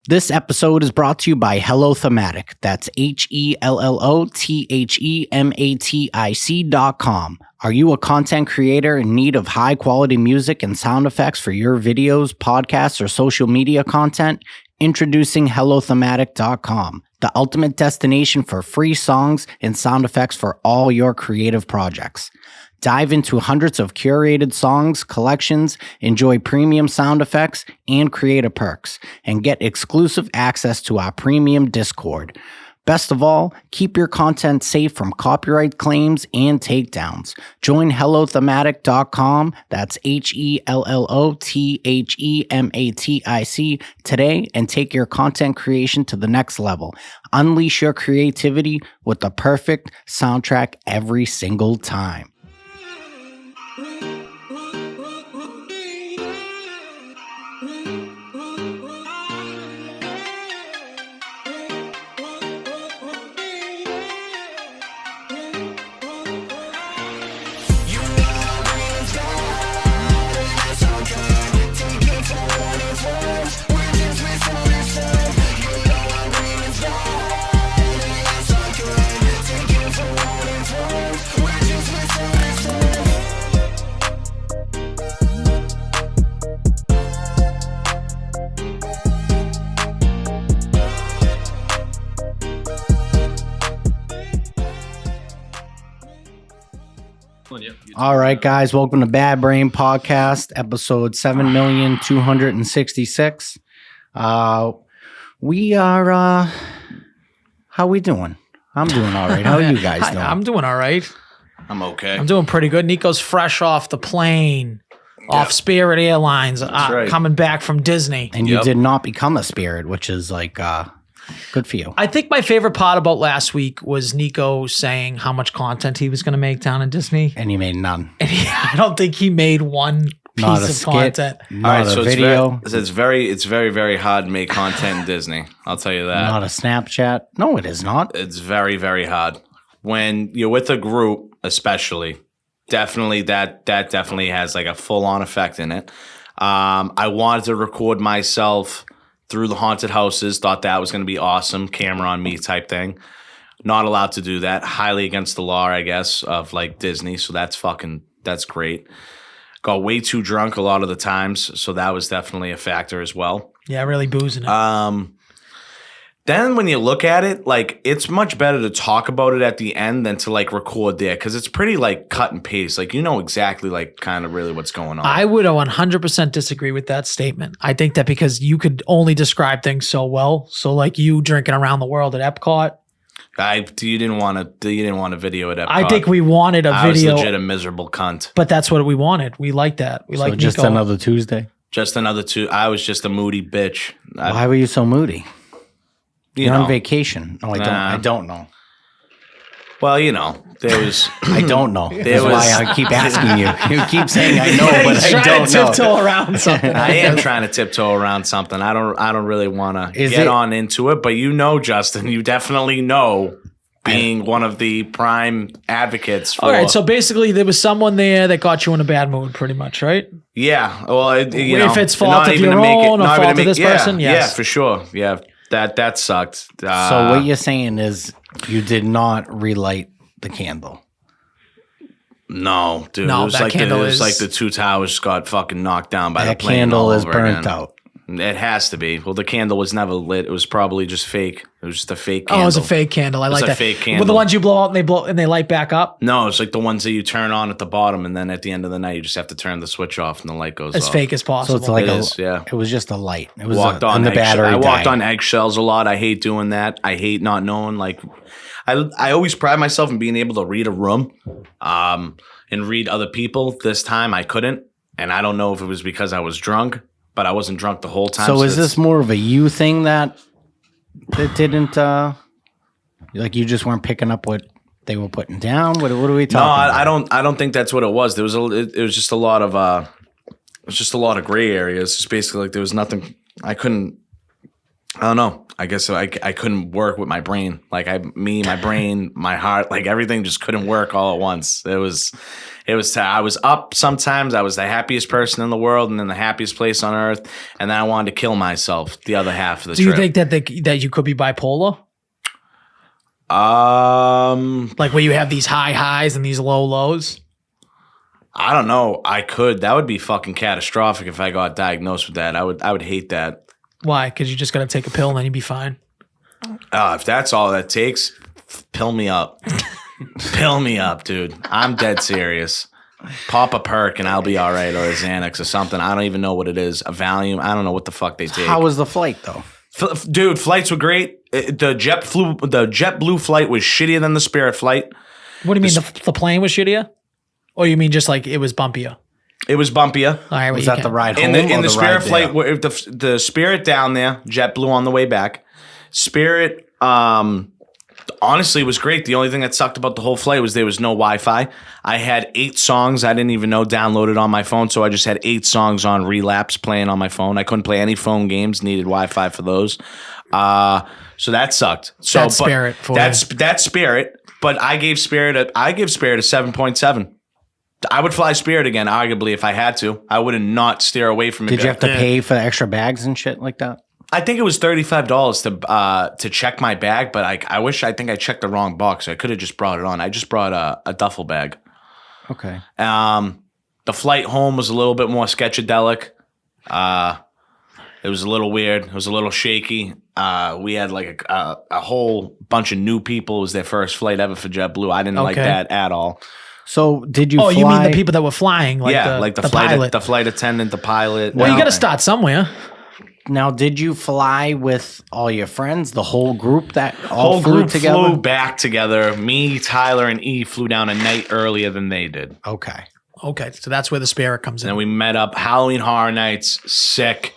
This episode is brought to you by Hello Thematic. That's HelloThematic.com. Are you a content creator in need of high quality music and sound effects for your videos, podcasts, or social media content? Introducing HelloThematic.com, the ultimate destination for free songs and sound effects for all your creative projects. Dive into hundreds of curated songs, collections, enjoy premium sound effects and creator perks, and get exclusive access to our premium Discord. Best of all, keep your content safe from copyright claims and takedowns. Join HelloThematic.com, that's HelloThematic today, and take your content creation to the next level. Unleash your creativity with the perfect soundtrack every single time. All right, guys, welcome to Bad Brain Podcast, episode 7,266. We are, how we doing? I'm doing all right. How are you guys doing? I'm doing all right. I'm okay. I'm doing pretty good. Nico's fresh off the plane, off Spirit Airlines, right. coming back from Disney. And you did not become a spirit, which is like, good for you. I think my favorite part about last week was Nico saying how much content he was going to make down in Disney. And you made none. And I don't think he made one Not piece a of skit, content. not a video, It's very, very hard to make content in Disney. I'll tell you that. not a Snapchat. No, it is not. It's very, very hard. When you're with a group, especially, definitely that definitely has like a full-on effect in it. I wanted to record myself through the haunted houses, thought that was going to be awesome, camera on me type thing. Not allowed to do that. Highly against the law, I guess, of like Disney. So that's great. Got way too drunk a lot of the times. So that was definitely a factor as well. Yeah, really boozing it. Then when you look at it, like it's much better to talk about it at the end than to like record there because it's pretty like cut and paste. Like you know exactly like kind of really what's going on. I would 100% disagrry with that statement. I think that because you could only describe things so well. So like you drinking around the world at Epcot. You didn't want a video at Epcot. I think we wanted a video. I was legit a miserable cunt. But that's what we wanted. We like that. We like just Nico. another Tuesday. Just another two. I was just a moody bitch. Why were you so moody? You're know. on vacation. No, I don't. I don't know. Well, you know, there was. I don't know. That's was- why I keep asking you. You keep saying I know, but I don't know. Tiptoe around something. I am trying to tiptoe around something. I don't really want to get on into it, but you know, Justin, you definitely know. Being one of the prime advocates for. All right, so basically there was someone there that got you in a bad mood, pretty much, right? Yeah, well, if it's fault of your own or fault of this person, yes. Yeah, for sure. Yeah, that sucked. So what you're saying is you did not relight the candle. No, dude. No, it was that like candle it was is- like the two towers got fucking knocked down by the That plane. candle all is over burnt again. out. It has to be. Well, the candle was never lit. It was probably just fake. It was just a fake Oh, candle. it was a fake candle. I It was like a that. fake With candle. the ones you blow out and they light back up. No, it's like the ones that you turn on at the bottom, and then at the end of the night, you just have to turn the switch off, and the light goes As off. fake as So possible. it's like It is, yeah. It was just a light. It was Walked on on the eggshells. battery. I walked died. on eggshells a lot. I hate doing that. I hate not knowing. Like, I always pride myself in being able to read a room, and read other people. This time I couldn't, and I don't know if it was because I was drunk, but I wasn't drunk the whole time. So is this more of a you thing that didn't like you just weren't picking up what they were putting down? What are we talking about? I don't think that's what it was. There was it was just a lot of gray areas. Just basically like there was nothing. I don't know. I guess I couldn't work with my brain. Like my brain, my heart, like everything just couldn't work all at once. I was up sometimes. I was the happiest person in the world and in the happiest place on earth. And then I wanted to kill myself the other half of the trip. Do you think that you could be bipolar? Like where you have these high highs and these low lows? I don't know. I could. That would be fucking catastrophic if I got diagnosed with that. I would hate that. Why? Because you just got to take a pill and then you'd be fine. If that's all that takes, pill me up. Pill me up, dude. I'm dead serious. Pop a perk and I'll be all right, or a Xanax or something. I don't even know what it is. A Valium. I don't know what the fuck they take. How was the flight though? Dude, flights were great. The JetBlue flight was shittier than the Spirit flight. What do you mean? The plane was shittier? Or you mean just like it was bumpier? It was bumpier. All right, Was that the ride home? In the or Spirit ride flight, the Spirit down there, JetBlue on the way back. Spirit, honestly, was great. The only thing that sucked about the whole flight was there was no Wi-Fi. I had 8 songs I didn't even know downloaded on my phone, so I just had 8 songs on relapse playing on my phone. I couldn't play any phone games. Needed Wi-Fi for those. So that sucked. So that's Spirit. That's Spirit. But I gave Spirit a 7.7. I would fly Spirit again, arguably, if I had to. I would not steer away from it. Did you have to pay for the extra bags and shit like that? I think it was $35 to check my bag, but I think I checked the wrong box. I could have just brought it on. I just brought a duffel bag. Okay. The flight home was a little bit more sketchadelic. It was a little weird. It was a little shaky. We had like a whole bunch of new people. It was their first flight ever for JetBlue. I didn't like that at all. So did you fly? You mean the people that were flying? Like the pilot. The flight attendant, the pilot. Well, you got to start somewhere. Now, did you fly with all your friends, the whole group that whole flew group together? Flew back together. Me, Tyler, and E flew down a night earlier than they did. Okay. So that's where the Spirit comes in. And we met up Halloween Horror Nights. Sick.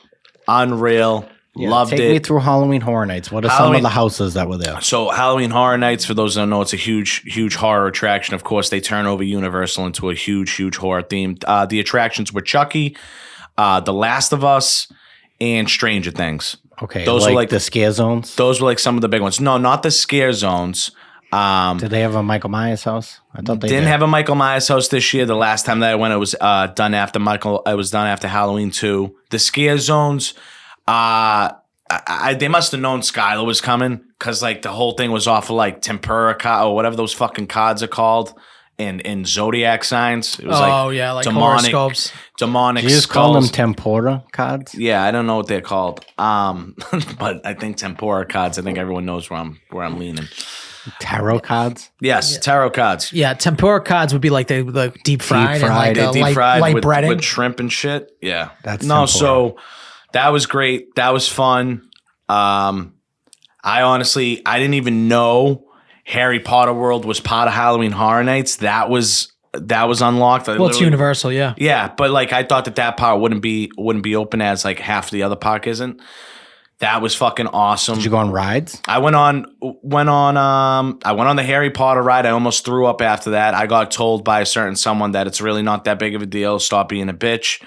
Unreal. Yeah, Loved it. Take me through Halloween Horror Nights. What are some of the houses that were there? So Halloween Horror Nights, for those that don't know, it's a huge horror attraction. Of course, they turn over Universal into a huge horror theme. The attractions were Chucky, The Last of Us, and Stranger Things. Okay, those were like the scare zones? Those were like some of the big ones. No, not the scare zones. Did they have a Michael Myers house? I thought they didn't have a Michael Myers house this year. The last time that I went, it was done after Halloween 2. The scare zones, they must have known Skylar was coming because like the whole thing was off of like tempura or whatever those fucking cards are called, and zodiac signs. It was like demonic, horoscopes. Demonic. You just call them tempura cards? Yeah, I don't know what they're called. But I think tempura cards. I think everyone knows where I'm leaning. Tarot cards? Yes, tarot cards. Yeah, tempura cards would be like the deep fried and like deep fried light with breading. with shrimp and shit. Yeah, That's no. tempura. So that was great. That was fun. I didn't even know Harry Potter World was part of Halloween Horror Nights. That was unlocked. Well, it's Universal, yeah. Yeah, but like I thought that part wouldn't be open as like half the other park isn't. That was fucking awesome. Did you go on rides? I went on the Harry Potter ride. I almost threw up after that. I got told by a certain someone that it's really not that big of a deal. Stop being a bitch.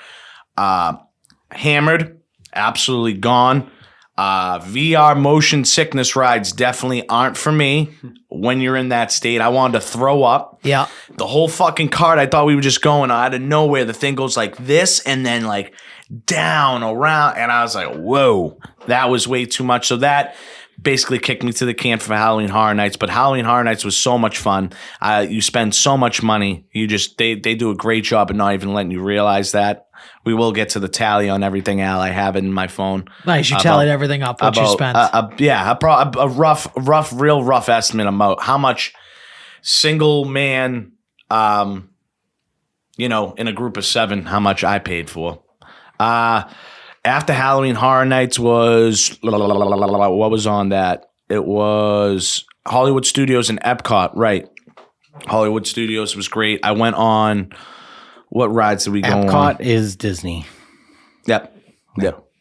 Hammered, absolutely gone. VR motion sickness rides definitely aren't for me when you're in that state. I wanted to throw up. Yeah. The whole fucking cart, I thought we were just going out of nowhere. The thing goes like this and then like down around. And I was like, whoa, that was way too much. So that basically kicked me to the can for Halloween Horror Nights. But Halloween Horror Nights was so much fun. You spend so much money. They do a great job of not even letting you realize that. We will get to the tally on everything, Al. I have it in my phone. Nice. You tallied everything up, what you spent. A real rough estimate about how much single man, in a group of 7, how much I paid for. After Halloween Horror Nights was, what was on that? It was Hollywood Studios and Epcot, right. Hollywood Studios was great. I went on... What rides did we go on? Epcot is Disney. Yep.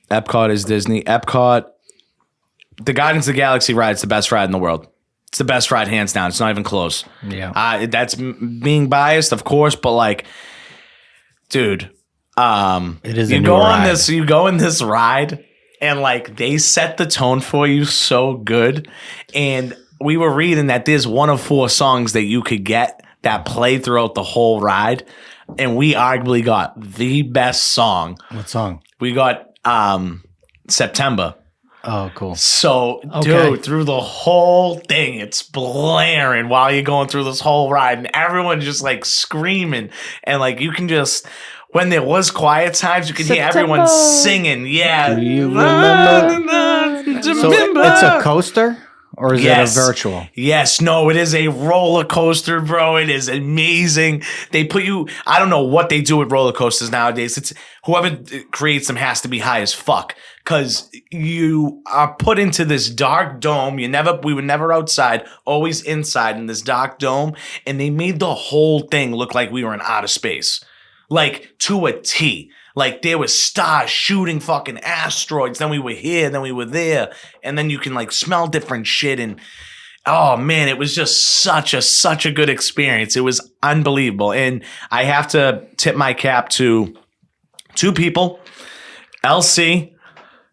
Epcot is Disney. Epcot, the Guardians of the Galaxy ride is the best ride in the world. It's the best ride, hands down. It's not even close. Yeah. That's being biased, of course, but like, dude, it is. You go in this ride, and like they set the tone for you so good. And we were reading that there's one of 4 songs that you could get that played throughout the whole ride. And we arguably got the best song. What song? We got September. Oh, cool. So, Okay. dude, through the whole thing, it's blaring while you're going through this whole ride, and everyone's just like screaming. And like you can just, when there was quiet times, you could hear everyone singing. Yeah. Do you remember? So it's a coaster, or is it a virtual? Yes, no, it is a roller coaster, bro. It is amazing. They put you, I don't know what they do with roller coasters nowadays. It's whoever creates them has to be high as fuck, because you are put into this dark dome. We were never outside, always inside in this dark dome, and they made the whole thing look like we were in outer space, like to a T. Like there was stars shooting fucking asteroids. Then we were here, then we were there. And then you can like smell different shit. And oh man, it was just such a good experience. It was unbelievable. And I have to tip my cap to two people. LC,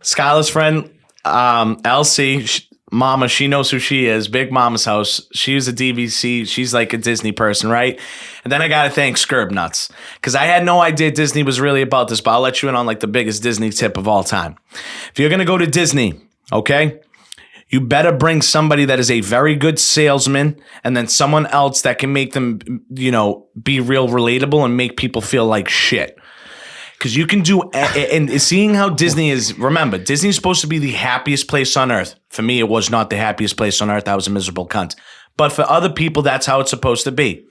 Skylar's friend, LC, Mama, she knows who she is. Big Mama's House. She was a DVC. She's like a Disney person, right? And then I got to thank Scurb Nuts, because I had no idea Disney was really about this, but I'll let you in on like the biggest Disney tip of all time. If you're going to go to Disney, okay, you better bring somebody that is a very good salesman, and then someone else that can make them, be real relatable and make people feel like shit. Because you can do, and seeing how Disney is, remember, Disney is supposed to be the happiest place on earth. For me, it was not the happiest place on earth. I was a miserable cunt. But for other people, that's how it's supposed to be.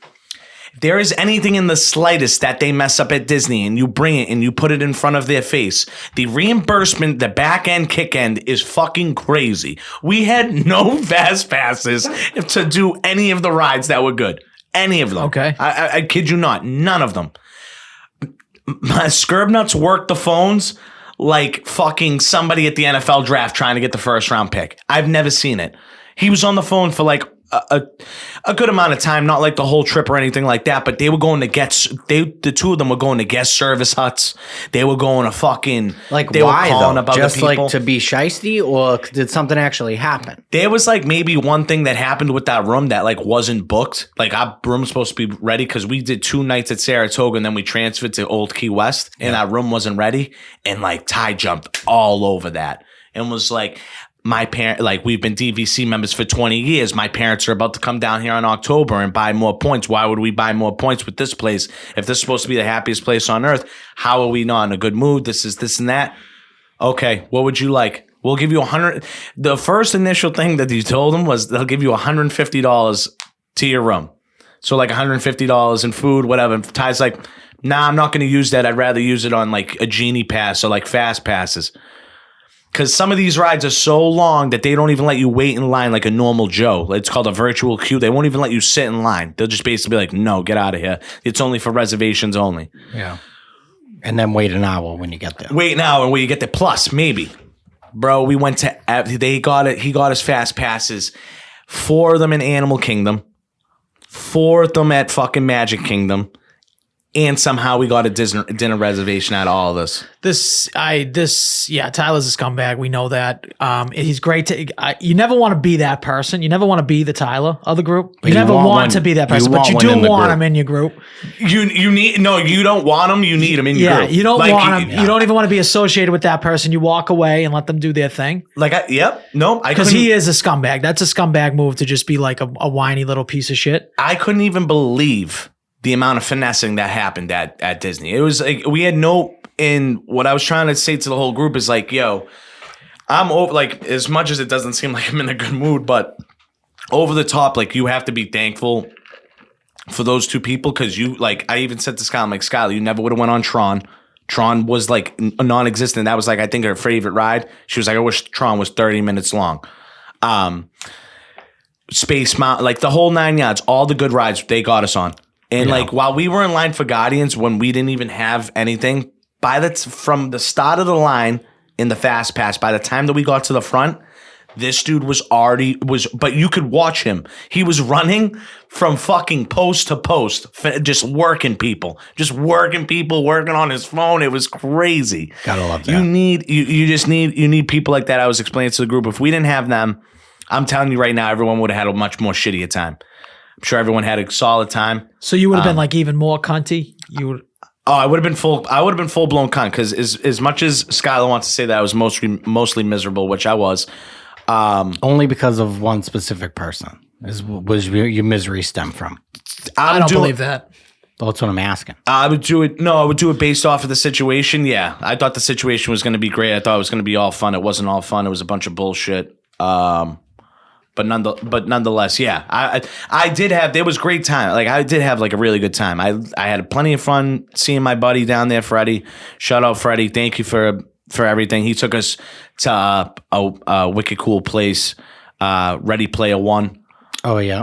If there is anything in the slightest that they mess up at Disney and you bring it and you put it in front of their face, the reimbursement, the back end, kick end is fucking crazy. We had no fast passes to do any of the rides that were good. Any of them. Okay. I kid you not. None of them. My Scurb Nuts worked the phones like fucking somebody at the NFL draft trying to get the first round pick. I've never seen it. He was on the phone for like a good amount of time, not like the whole trip or anything like that, but they were going to the two of them were going to guest service huts. They were going to fucking, Like, they why were calling though? about Just the people. like to be shiesty, or did something actually happen? There was like maybe one thing that happened with that room that like wasn't booked. Like our room was supposed to be ready because we did 2 nights at Saratoga and then we transferred to Old Key West, and our room wasn't ready. And like Ty jumped all over that and was like, my parent, like we've been DVC members for 20 years. My parents are about to come down here in October and buy more points. Why would we buy more points with this place? If this is supposed to be the happiest place on earth, how are we not in a good mood? This is this and that. Okay, what would you like? We'll give you $100. The first initial thing that you told them was they'll give you $150 to your room. So like $150 in food, whatever. And Ty's like, nah, I'm not going to use that. I'd rather use it on like a Genie Pass or like Fast Passes. Because some of these rides are so long that they don't even let you wait in line like a normal Joe. It's called a virtual queue. They won't even let you sit in line. They'll just basically be like, no, get out of here. It's only for reservations only. Yeah. And then wait an hour when you get there. Wait an hour when you get there. Plus, maybe. Bro, we went to, he got us Fast Passes. 4 of them in Animal Kingdom. 4 of them at fucking Magic Kingdom. And somehow we got a dinner reservation out of all of this. Tyler's a scumbag. We know that. He's great you never want to be that person. You never want to be the Tyler of the group. You never want to be that person, but you do want him in your group. You don't want him. You need him in your group. Yeah, you don't want him. You don't even want to be associated with that person. You walk away and let them do their thing. Because he is a scumbag. That's a scumbag move to just be like a whiny little piece of shit. I couldn't even believe the amount of finessing that happened at Disney. It was like we had and what I was trying to say to the whole group is like, yo, I'm over, like, as much as it doesn't seem like I'm in a good mood, but over the top, like, you have to be thankful for those 2 people, because you, like, I even said to Skylar, I'm like, Skylar, you never would have went on Tron. Tron was like non-existent. That was like, I think, her favorite ride. She was like, I wish Tron was 30 minutes long. Space Mountain, like the whole 9 yards, all the good rides they got us on. And like while we were in line for Guardians, when we didn't even have anything, from the start of the line in the Fast Pass, by the time that we got to the front, this dude but you could watch him. He was running from fucking post to post, just working people, working on his phone. It was crazy. Gotta love that. You need people like that. I was explaining to the group, if we didn't have them, I'm telling you right now, everyone would have had a much more shittier time. I'm sure everyone had a solid time. So you would have been like even more cunty. You would. Oh, I would have been full blown cunt because as much as Skylar wants to say that I was mostly miserable, which I was. Only because of one specific person was your misery stem from. I don't believe that. Well, that's what I'm asking. I would do it based off of the situation. Yeah, I thought the situation was going to be great. I thought it was going to be all fun. It wasn't all fun. It was a bunch of bullshit. But nonetheless, yeah, I did have. There was great time. Like I did have like a really good time. I had plenty of fun seeing my buddy down there, Freddie. Shout out Freddie. Thank you for everything. He took us to a wicked cool place. Ready Player One. Oh yeah.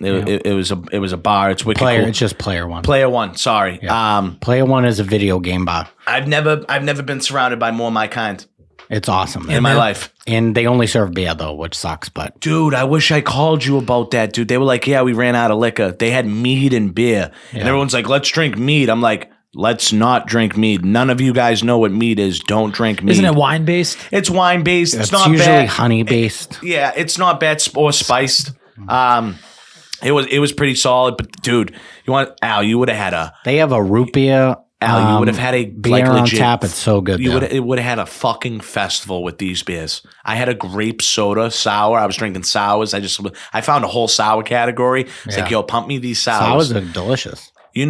It was a bar. It's wicked cool. It's just Player One. Player One. Sorry. Yeah. Player One is a video game bar. I've never been surrounded by more of my kind. It's awesome in my life. And they only serve beer though, which sucks. But dude, I wish I called you about that, dude. They were like, yeah, we ran out of liquor. They had mead and beer, and everyone's like, let's drink mead. I'm like, let's not drink mead. None of you guys know what mead is. Don't drink mead. Isn't it wine based? It's wine based. It's not usually bad. Honey based. Yeah, it's not bad or spiced. It was pretty solid. But dude, you would have had a. They have a root beer. Al, you would have had a beer on tap. It's so good. It would have had a fucking festival with these beers. I had a grape soda sour. I was drinking sours. I found a whole sour category. It's like, yo, pump me these sours. Sours are delicious. Do you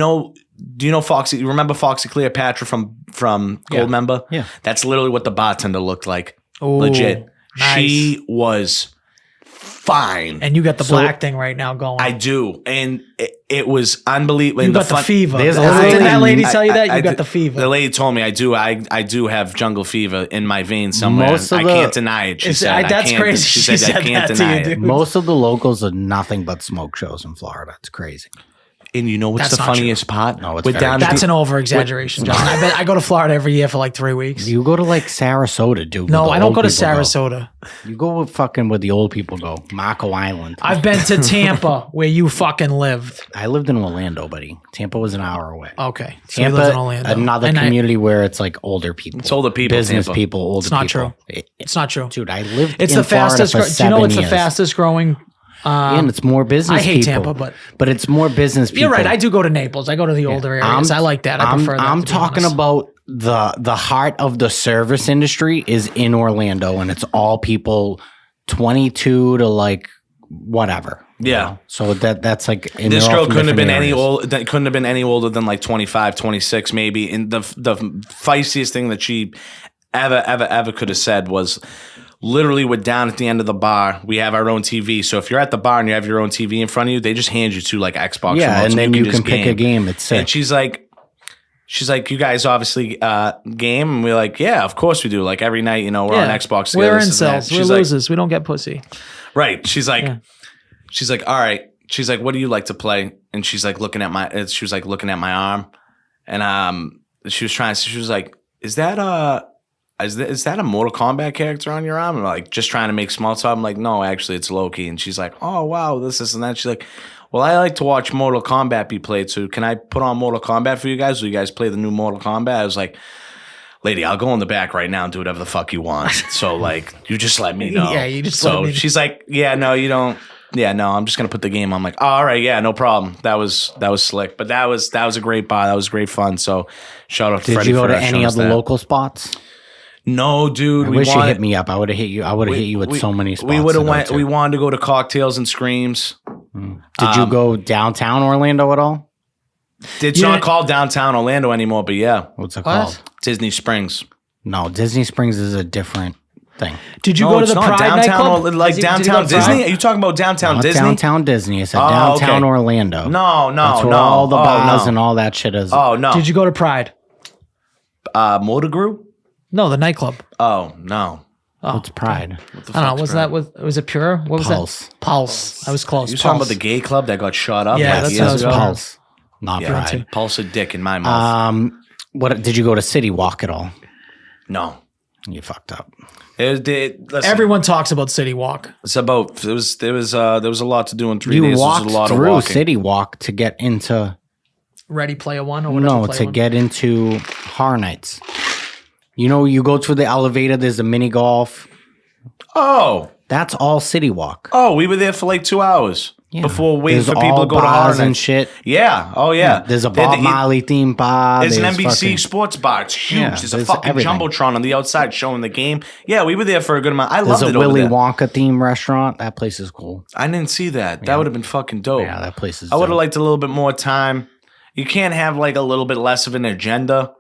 know Foxy? You remember Foxy Cleopatra from Goldmember? Yeah. That's literally what the bartender looked like. Ooh, legit. Nice. She was fine. And you got the black thing right now going. I do. And it was unbelievable. You got the fever. Didn't that lady tell you that? You got the fever. The lady told me I do. I do have jungle fever in my veins somewhere. I can't deny it. She said, that's crazy. She said, I can't deny it. Most of the locals are nothing but smoke shows in Florida. It's crazy. And you know what's the funniest part? No, it's that's an over exaggeration, John. I go to Florida every year for like 3 weeks. You go to like Sarasota, dude. No, I don't go to Sarasota. You go with fucking where the old people go, Marco Island. I've been to Tampa, where you fucking lived. I lived in Orlando, buddy. Tampa was an hour away. Okay, so Tampa, you lived in Orlando. another community where it's like older people. It's older people, business Tampa. people, older people. It's not true. It's not true. Dude, I lived. It's in the Florida fastest. for Do you know 7 it's the years. fastest growing? And it's more business. I hate people. Tampa, but it's more business people. You're right. I do go to Naples. I go to the older areas. I like that. I prefer that. I'm talking about the heart of the service industry is in Orlando, and it's all people 22 to like whatever. Yeah. Know? So that's like this girl couldn't have been any old. That couldn't have been any older than like 25, 26 maybe. And the feistiest thing that she ever could have said was, literally, we're down at the end of the bar. We have our own TV. So if you're at the bar and you have your own TV in front of you, they just hand you two like Xbox remotes. And then you can pick game. a game. It's sick. And she's like, you guys obviously game? And we're like, yeah, of course we do. Like every night, we're on Xbox together. We're incels. We're losers. We don't get pussy. Right. She's like, all right. She's like, what do you like to play? And she's like looking at my arm. And she was like, is that a Mortal Kombat character on your arm? I'm like, just trying to make small talk. I'm like, no, actually, it's Loki. And she's like, oh, wow, this and that. She's like, well, I like to watch Mortal Kombat be played. So can I put on Mortal Kombat for you guys? Will you guys play the new Mortal Kombat? I was like, lady, I'll go in the back right now and do whatever the fuck you want. So, like, you just let me know. Yeah, you just so let me know. she's like, yeah, no, you don't. Yeah, no, I'm just going to put the game on. I'm like, oh, all right, yeah, no problem. That was slick. But that was a great bar. That was great fun. So shout out to Freddie. Did you go to any other local spots? No, dude. I wish you hit me up. I would have hit you. I would have hit you with so many spots. We would have went. We wanted to go to Cocktails and Screams. Did you go downtown Orlando at all? It's not called downtown Orlando anymore, but yeah. What's it called? Disney Springs. No, Disney Springs is a different thing. Did you go to the Pride downtown, nightclub? like downtown Disney? Are you talking about downtown Disney? Downtown Disney. I said downtown Orlando. No. That's where all the bars and all that shit is. Oh no. Did you go to Pride? Motor Group? No, the nightclub. Oh no. What's Pride? I don't know. Was it Pure? What was Pulse. that? Pulse. I was close. You talking about the gay club that got shot up? Yeah, like that's years what I was ago? Pulse. Not Pride. Pulse a dick in my mouth. What did you go to City Walk at all? No. You fucked up. Listen, Everyone talks about City Walk. It's about there was a lot to do in 3 days. You walked There was a lot of through walking. City Walk to get into Ready Player One or whatever. no to get into Horror Nights. You go through the elevator. There's a mini golf. Oh, That's all City Walk. we were there for like 2 hours. before waiting There's for people to go to bars Horror and Nights. shit. Yeah. Oh yeah. There's a Bob Marley themed bar. There's an NBC fucking, sports bar. It's huge. Yeah, there's a there's fucking everything. jumbotron on the outside showing the game. Yeah, we were there for a good amount. I There's loved it a over Willy there. Wonka themed restaurant. That place is cool. I didn't see that. That would have been fucking dope. Yeah, that place is I would have dope. liked a little bit more time. You can't have like a little bit less of an agenda.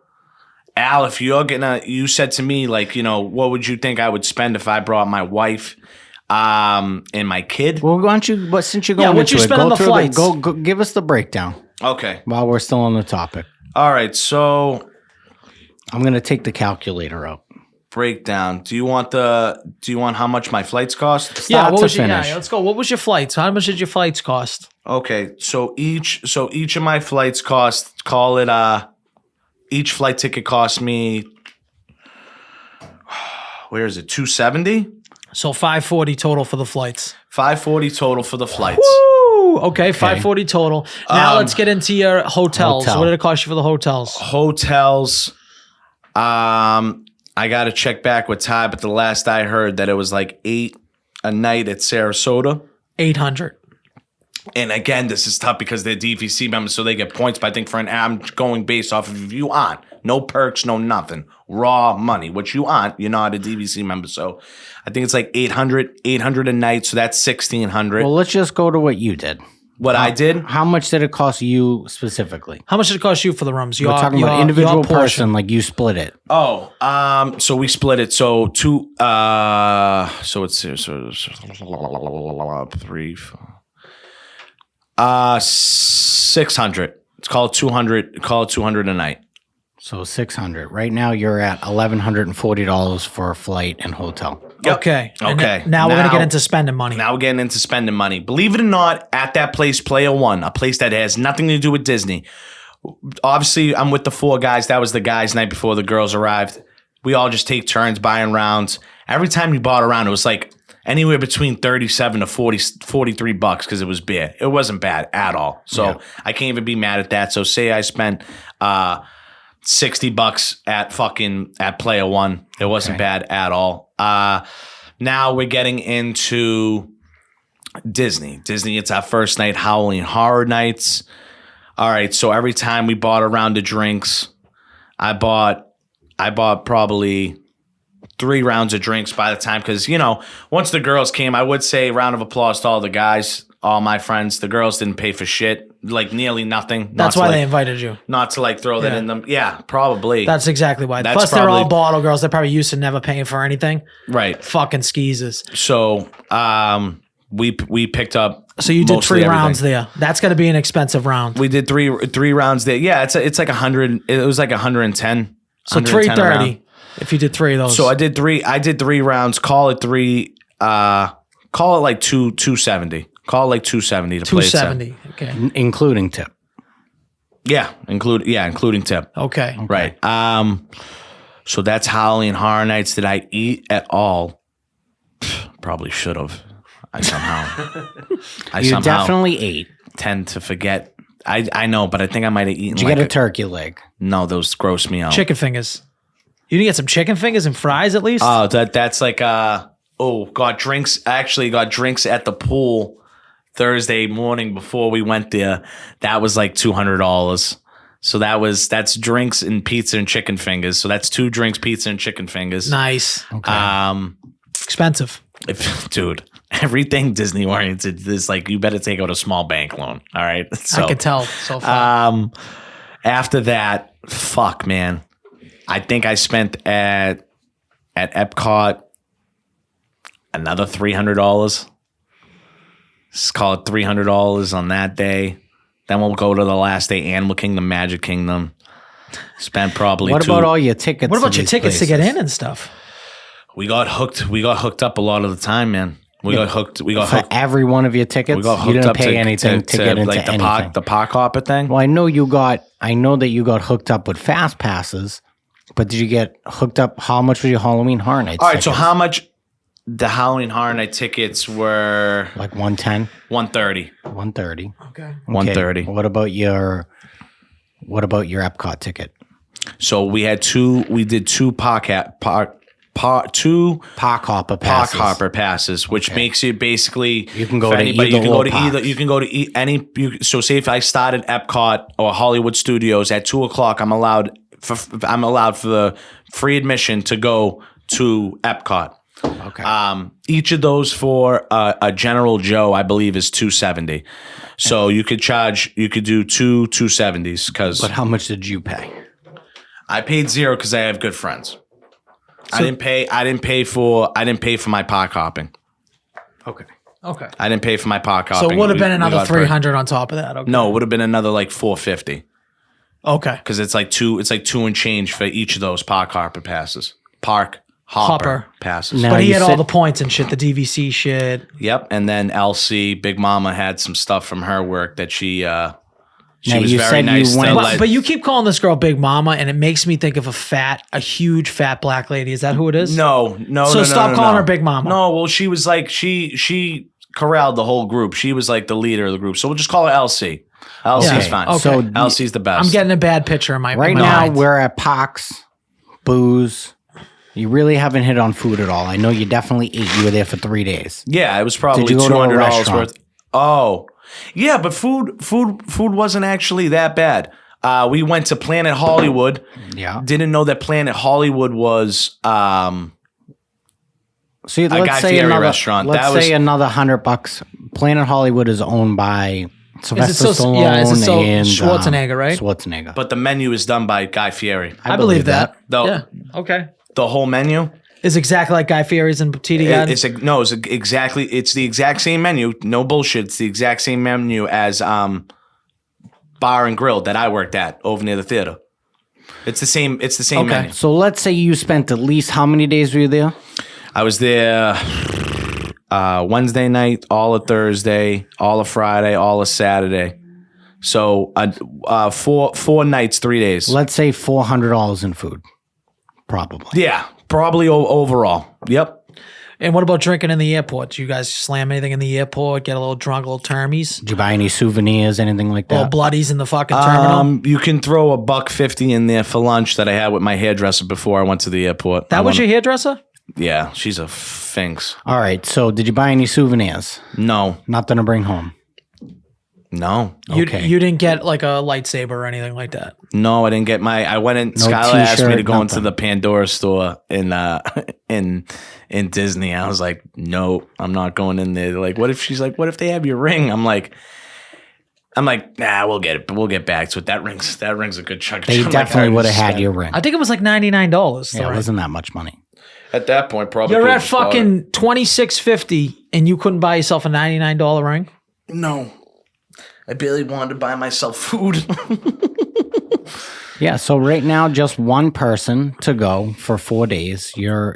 Al, if you said to me like, what would you think I would spend if I brought my wife and my kid? Well, why don't you? But since you're going what'd you into it, spend on go the through flights? go give us the breakdown Okay. while we're still on the topic. All right. So I'm gonna take the calculator out. breakdown. Do you want how much my flights cost? Start what to was your, finish. let's go. What was your flights? How much did your flights cost? Okay. So each of my flights cost, call it each flight ticket cost me, where is it? $270? So $540 total for the flights. $540 total for the flights. Woo! Okay, $540 total. Now let's get into your hotels. Hotel. What did it cost you for the hotels? Hotels. I got to check back with Ty, but the last I heard that it was like $8 a night at Sarasota. $800. And again, this is tough because they're DVC members, so they get points. But I think for an I'm going based off of if you aren't, no perks, no nothing, raw money. Which you aren't, you're not a DVC member. So I think it's like $800 a night. So that's $1,600. Well, let's just go to what you did. What I did? How much did it cost you specifically? How much did it cost you for the rooms? We're talking about individual person, like you split it. Oh, so we split it. So so it's 600. It's called 200. Call it 200 a night. So 600. Right now you're at $1,140 for a flight and hotel. Yep. Okay. And Okay. now we're going to get into spending money. Now we're getting into spending money. Believe it or not, at that place, Player One, a place that has nothing to do with Disney. Obviously, I'm with the four guys. That was the guys' night before the girls arrived. We all just take turns buying rounds. Every time you bought a round, it was like anywhere between 37 to 43 bucks because it was beer. It wasn't bad at all. So I can't even be mad at that. So say I spent $60 at Player One. It wasn't bad at all. Now we're getting into Disney. Disney, it's our first night, Halloween Horror Nights. All right, so every time we bought a round of drinks, I bought probably 3 rounds of drinks by the time, because, once the girls came, I would say round of applause to all the guys, all my friends. The girls didn't pay for shit, like nearly nothing. That's why they invited you. Not to like throw that in them. Yeah, probably. That's exactly why. That's Plus, they're all probably- bottle girls. They're probably used to never paying for anything. Right. Fucking skeezers. So we picked up. So you did mostly 3 rounds everything. there. That's going to be an expensive round. We did three rounds there. Yeah, it's like 100. It was like 110. So 330 if you did 3 of those. So I did 3 rounds. Call it 3. Call it like 270. Call it like 270 to play it safe. 270. Okay. Including tip. Yeah, including tip. Okay. Right. So that's Halloween Horror Nights. Did I eat at all? Probably should have. I somehow Definitely ate. tend to forget. I know, but I think I might have eaten. Did you get a turkey leg? No, those gross me out. Chicken fingers. You didn't get some chicken fingers and fries at least? Oh, that's like got drinks. I actually got drinks at the pool Thursday morning before we went there. That was like $200. So that's drinks and pizza and chicken fingers. So that's 2 drinks, pizza and chicken fingers. Nice. Expensive. Dude, everything Disney oriented is like, you better take out a small bank loan. All right. So I could tell so far. after that, fuck, man. I think I spent at Epcot another $300. Let's call it $300 on that day. Then we'll go to the last day, Animal Kingdom, Magic Kingdom. Spent probably What about all your tickets? What about to your these tickets to places? get in and stuff? We got hooked up a lot of the time, man. We got hooked. For every one of your tickets, We got hooked you didn't up pay anything to get into like the anything. park hopper thing. Well, I know that you got hooked up with fast passes, but did you get hooked up? How much was your Halloween Horror Nights? All right, so tickets? how much? The Halloween Horror Night tickets were Like 110, $130. 130. Okay. $130. What about your Epcot ticket? So we had we did two park two Park hopper park passes. hopper passes, which makes you basically You can go for to anybody, either you can go or to parks. either. You can go to any. So say if I start at Epcot or Hollywood Studios at 2:00, I'm allowed for the free admission to go to Epcot. Okay. Each of those for a General Joe, I believe, is $270. So you could do two $270s because. But how much did you pay? I paid $0 because I have good friends. I didn't pay for my park hopping. Okay. I didn't pay for my park hopping. So it would have been We another got 300 on top of that. Okay. No, it would have been another like $450 Okay. because it's like two and change for each of those park hopper passes. Park hopper passes. Now, But he you had said- all the points and shit, the DVC shit. Yep, and then LC Big Mama had some stuff from her work that she Now, was you very said you nice. went- to But, let- but you keep calling this girl Big Mama, and it makes me think of a huge fat black lady. Is that who it is? No. So stop calling her Big Mama. No, well, she was like she corralled the whole group. She was like the leader of the group. So we'll just call her LC. LC's Okay. fine. Okay. So LC's the best. I'm getting a bad picture in my right in my now mind. we're at Pox, booze. You really haven't hit on food at all. I know you definitely ate. You were there for 3 days. Yeah, it was probably Did you go to a $200 restaurant? worth. Oh, yeah, but food wasn't actually that bad. We went to Planet Hollywood. Yeah. Didn't know that Planet Hollywood was So Guy let's say Fieri another restaurant. Let's That was- say another $100. Planet Hollywood is owned by Sylvester Is it Stallone and Schwarzenegger, right? Schwarzenegger. but the menu is done by Guy Fieri. I believe that. The- Yeah. Okay. The whole menu. Is exactly like Guy Fieri's and TD Garden. It's the exact same menu. No bullshit. It's the exact same menu as Bar and Grill that I worked at over near the theater. It's the same Okay. menu. So let's say you spent at least how many days were you there? I was there Wednesday night, all of Thursday, all of Friday, all of Saturday. So 4 nights, 3 days. Let's say $400 in food, probably. Yeah, probably overall. Yep. And what about drinking in the airport? Do you guys slam anything in the airport? Get a little drunk, a little termies? Did you buy any souvenirs, anything like Little that? bloodies in the fucking terminal? You can throw $150 in there for lunch that I had with my hairdresser before I went to the airport. That was your hairdresser? Yeah, she's a finks. All right. So did you buy any souvenirs? No. Nothing to bring home. No. Okay. You didn't get like a lightsaber or anything like that? No, I didn't get I went in. No Skylar asked me t-shirt, to go into nothing. the Pandora store in Disney. I was like, no, I'm not going in there. They're like, what if she's like, what if they have your ring? I'm like, nah, we'll get it. But we'll get back to it. That rings a good chunk. They I'm like, definitely I would have just had spent- your ring. I think it was like $99. Yeah, it wasn't that much money. At that point, probably. You're could've at just bought it. fucking $26.50 and you couldn't buy yourself a $99 ring? No. I barely wanted to buy myself food. Yeah. So right now, just one person to go for 4 days. You're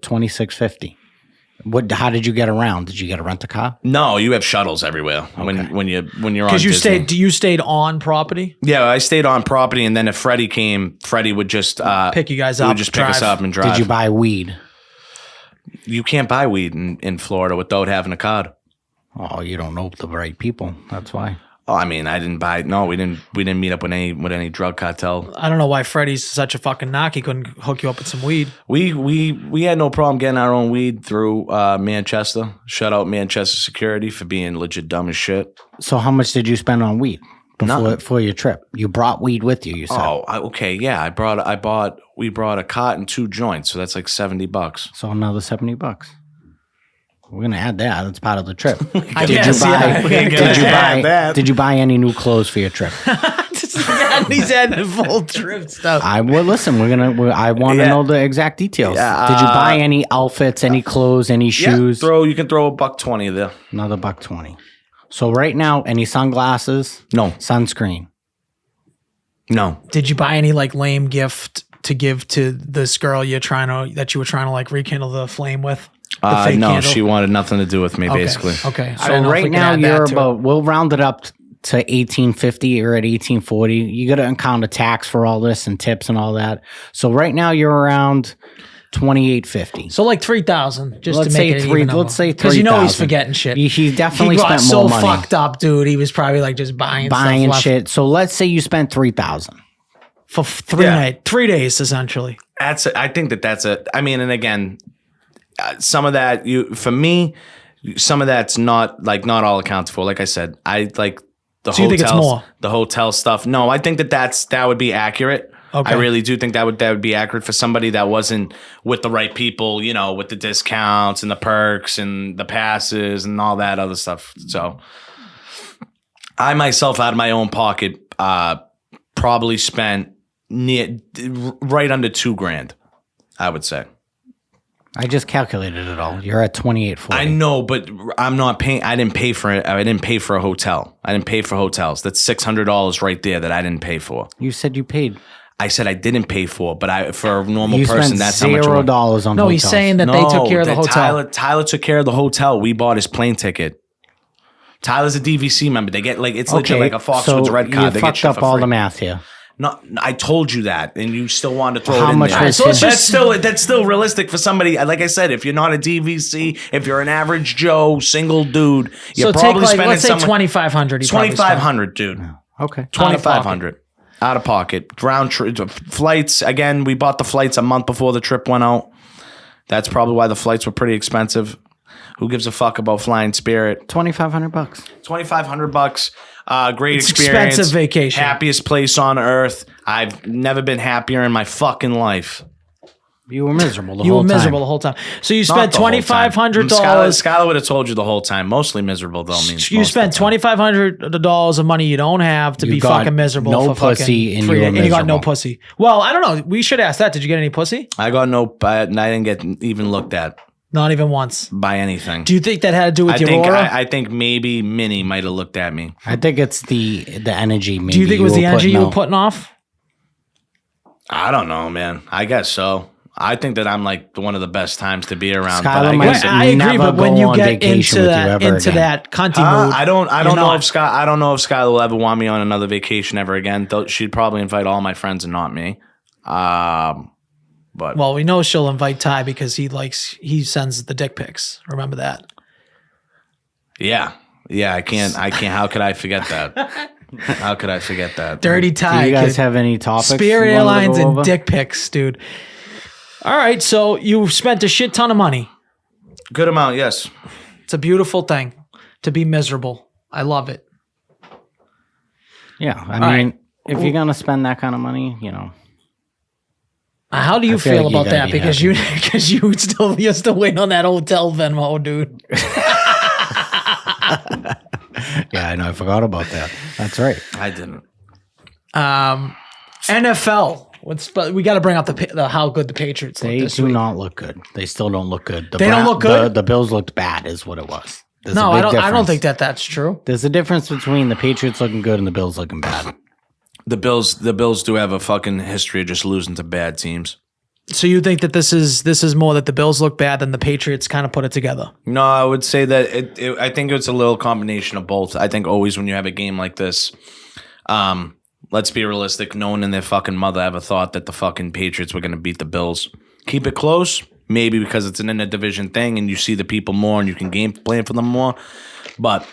$26.50. How did you get around? Did you get a rent a car? No, you have shuttles everywhere when you're on. Because Disney. you stayed on property? Yeah, I stayed on property, and then if Freddie came, Freddie would just Pick you guys he up, would just pick us drive. up and drive. Did you buy weed? You can't buy weed in Florida without having a card. Oh, you don't know the right people. That's why. Oh, I mean, I didn't buy. No, we didn't meet up with any drug cartel. I don't know why Freddie's such a fucking knock. He couldn't hook you up with some weed. We had no problem getting our own weed through Manchester. Shout out Manchester security for being legit dumb as shit. So how much did you spend on weed Nothing. for your trip? You brought weed with you. You said. Oh, okay, yeah. We brought a cot and 2 joints, so that's like $70. So another $70. We're gonna add that. That's part of the trip. I guess, yeah. Did you buy any new clothes for your trip? He's had the full trip stuff. I listen. I want to Yeah. know the exact details. Yeah, Did you buy any outfits, any clothes, any shoes? You can throw $120 there. Another $120. So right now, any sunglasses? No. Sunscreen? No. Did you buy any like lame gift to give to this girl that you were trying to like rekindle the flame with? The fake No, candle? she wanted nothing to do with me, Okay. basically. Okay. I So don't know if we right could now add that you're to it. about. We'll round it up to 1850. You're at 1840. You got to encounter tax for all this and tips and all that. So right now you're around 2850. So like 3,000, just Let's to make say it three- even let's say because you know he's 3,000. forgetting shit. He definitely got spent so more money fucked up, dude. He was probably like just buying buying stuff left shit. So let's say you spent 3,000. for 3 days essentially. I think that's I mean, and again, some of that for me, some of that's not all accounted for. Like I said, I like the So you think it's more? The hotel stuff. No, I think that would be accurate. Okay. I really do think that would be accurate for somebody that wasn't with the right people, you know, with the discounts and the perks and the passes and all that other stuff. So I myself, out of my own pocket, probably spent right under $2,000, I would say. I just calculated it all. You're at 2840. I know, but I'm not paying. I didn't pay for it. I didn't pay for a hotel. I didn't pay for hotels. That's $600 right there that I didn't pay for. You said you paid. I said I didn't pay for, but for a normal You person, spent that's how much. $0 on No, hotels. he's saying that they took care of the hotel. Tyler took care of the hotel. We bought his plane ticket. Tyler's a DVC member. They get it's legit like a Foxwoods red card. You They get fucked shit up for all free. the math here. No, I told you that, and you still wanted to throw How it in much there. was So his- That's still realistic for somebody. Like I said, if you're not a DVC, if you're an average Joe single dude, you're So take probably spending let's say 2,500. $2,500, dude. Okay. $2,500 out of pocket. Round trip flights. Again, we bought the flights a month before the trip went out. That's probably why the flights were pretty expensive. Who gives a fuck about flying Spirit? $2,500. $2,500. Great It's experience. expensive vacation. Happiest place on earth. I've never been happier in my fucking life. You were miserable the You whole were time. miserable the whole time. So you Not spent the whole time. $2,500. Skylar would have told you the whole time. Mostly miserable though. Means You spent $2,500 of money you don't have to You be got fucking miserable. no for pussy fucking and 3 you were days. And you got no miserable. pussy. Well, I don't know. We should ask that. Did you get any pussy? I got no. I didn't get even looked at Not even once. by anything. Do you think that had to do with your aura? I think maybe Minnie might have looked at me. I think it's the energy. Maybe do you think it was the energy you were putting putting off? I don't know, man. I guess so. I think that I'm like one of the best times to be around. Skylar But I might guess say- I agree, never but when go you on get vacation into with you ever into again. that cunty mood, I don't you're know not. if I don't know if Skylar will ever want me on another vacation ever again. Though she'd probably invite all my friends and not me. But Well, we know she'll invite Ty because he sends the dick pics. Remember that? yeah, I can't. How could I forget that? How could I forget that? Dirty Do Ty. you guys kid. have any topics? Spirit you wanted to Airlines go and over? dick pics, dude. All right, so you spent a shit ton of money. Good amount, yes. It's a beautiful thing to be miserable. I love it. Yeah, I right. mean, if you're gonna spend that kind of money, you know. How do you feel feel like you about gotta that? be Because you're still waiting on that hotel Venmo, dude. Yeah, I know. I forgot about that. That's right. I didn't. NFL. We got to bring up the how good the Patriots look They this do week. not look good. They still don't look good. They don't look good? The Bills looked bad, is what it was. There's a No, big I don't difference. think that's true. There's a difference between the Patriots looking good and the Bills looking bad. The Bills do have a fucking history of just losing to bad teams. So you think that this is more that the Bills look bad than the Patriots kind of put it together? No, I would say that I think it's a little combination of both. I think always when you have a game like this, let's be realistic. No one in their fucking mother ever thought that the fucking Patriots were going to beat the Bills. Keep it close, maybe because it's an interdivision thing and you see the people more and you can game plan for them more. But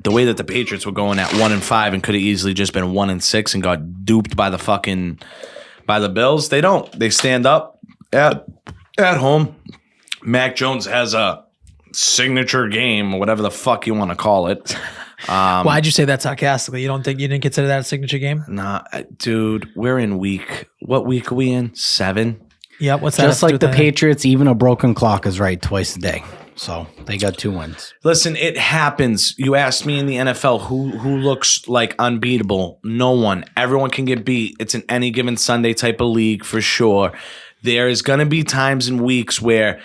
the way that the Patriots were going at 1-5 and could have easily just been 1-6 and got duped by the Bills, they don't. They stand up at home. Mac Jones has a signature game or whatever the fuck you want to call it. Why'd you say that sarcastically? You didn't consider that a signature game? Nah, dude, we're in what week are we in? 7? Yeah, what's that? Just like the Patriots, even a broken clock is right twice a day. So they got 2 wins. Listen, it happens. You asked me in the NFL who looks like unbeatable. No one. Everyone can get beat. It's an any given Sunday type of league for sure. There is going to be times and weeks where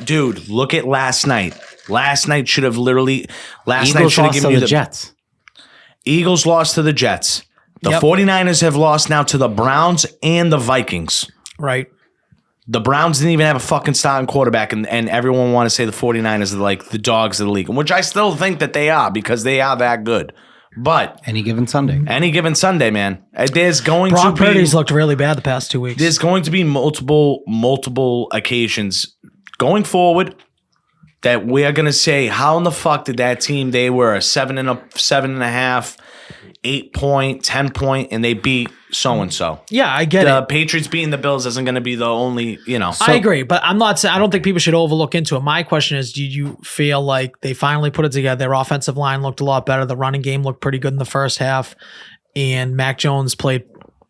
dude, look at last night. Last night should have literally Eagles lost to the Jets. Eagles lost to the Jets. The 49ers have lost now to the Browns and the Vikings. Right. The Browns didn't even have a fucking starting quarterback, and everyone want to say the 49ers are like the dogs of the league, which I still think that they are because they are that good. But Any given Sunday, man, there's going Brock to be Purdy's looked really bad the past 2 weeks. there's going to be multiple occasions going forward that we are gonna say, how in the fuck did that team? They were a 7.5, 8 point, 10 point, and they beat so and so. Yeah, I get The it. Patriots beating the Bills isn't going to be the only, I agree, but I'm not saying I don't think people should overlook into it. My question is, do you feel like they finally put it together? Their offensive line looked a lot better. The running game looked pretty good in the first half, and Mac Jones played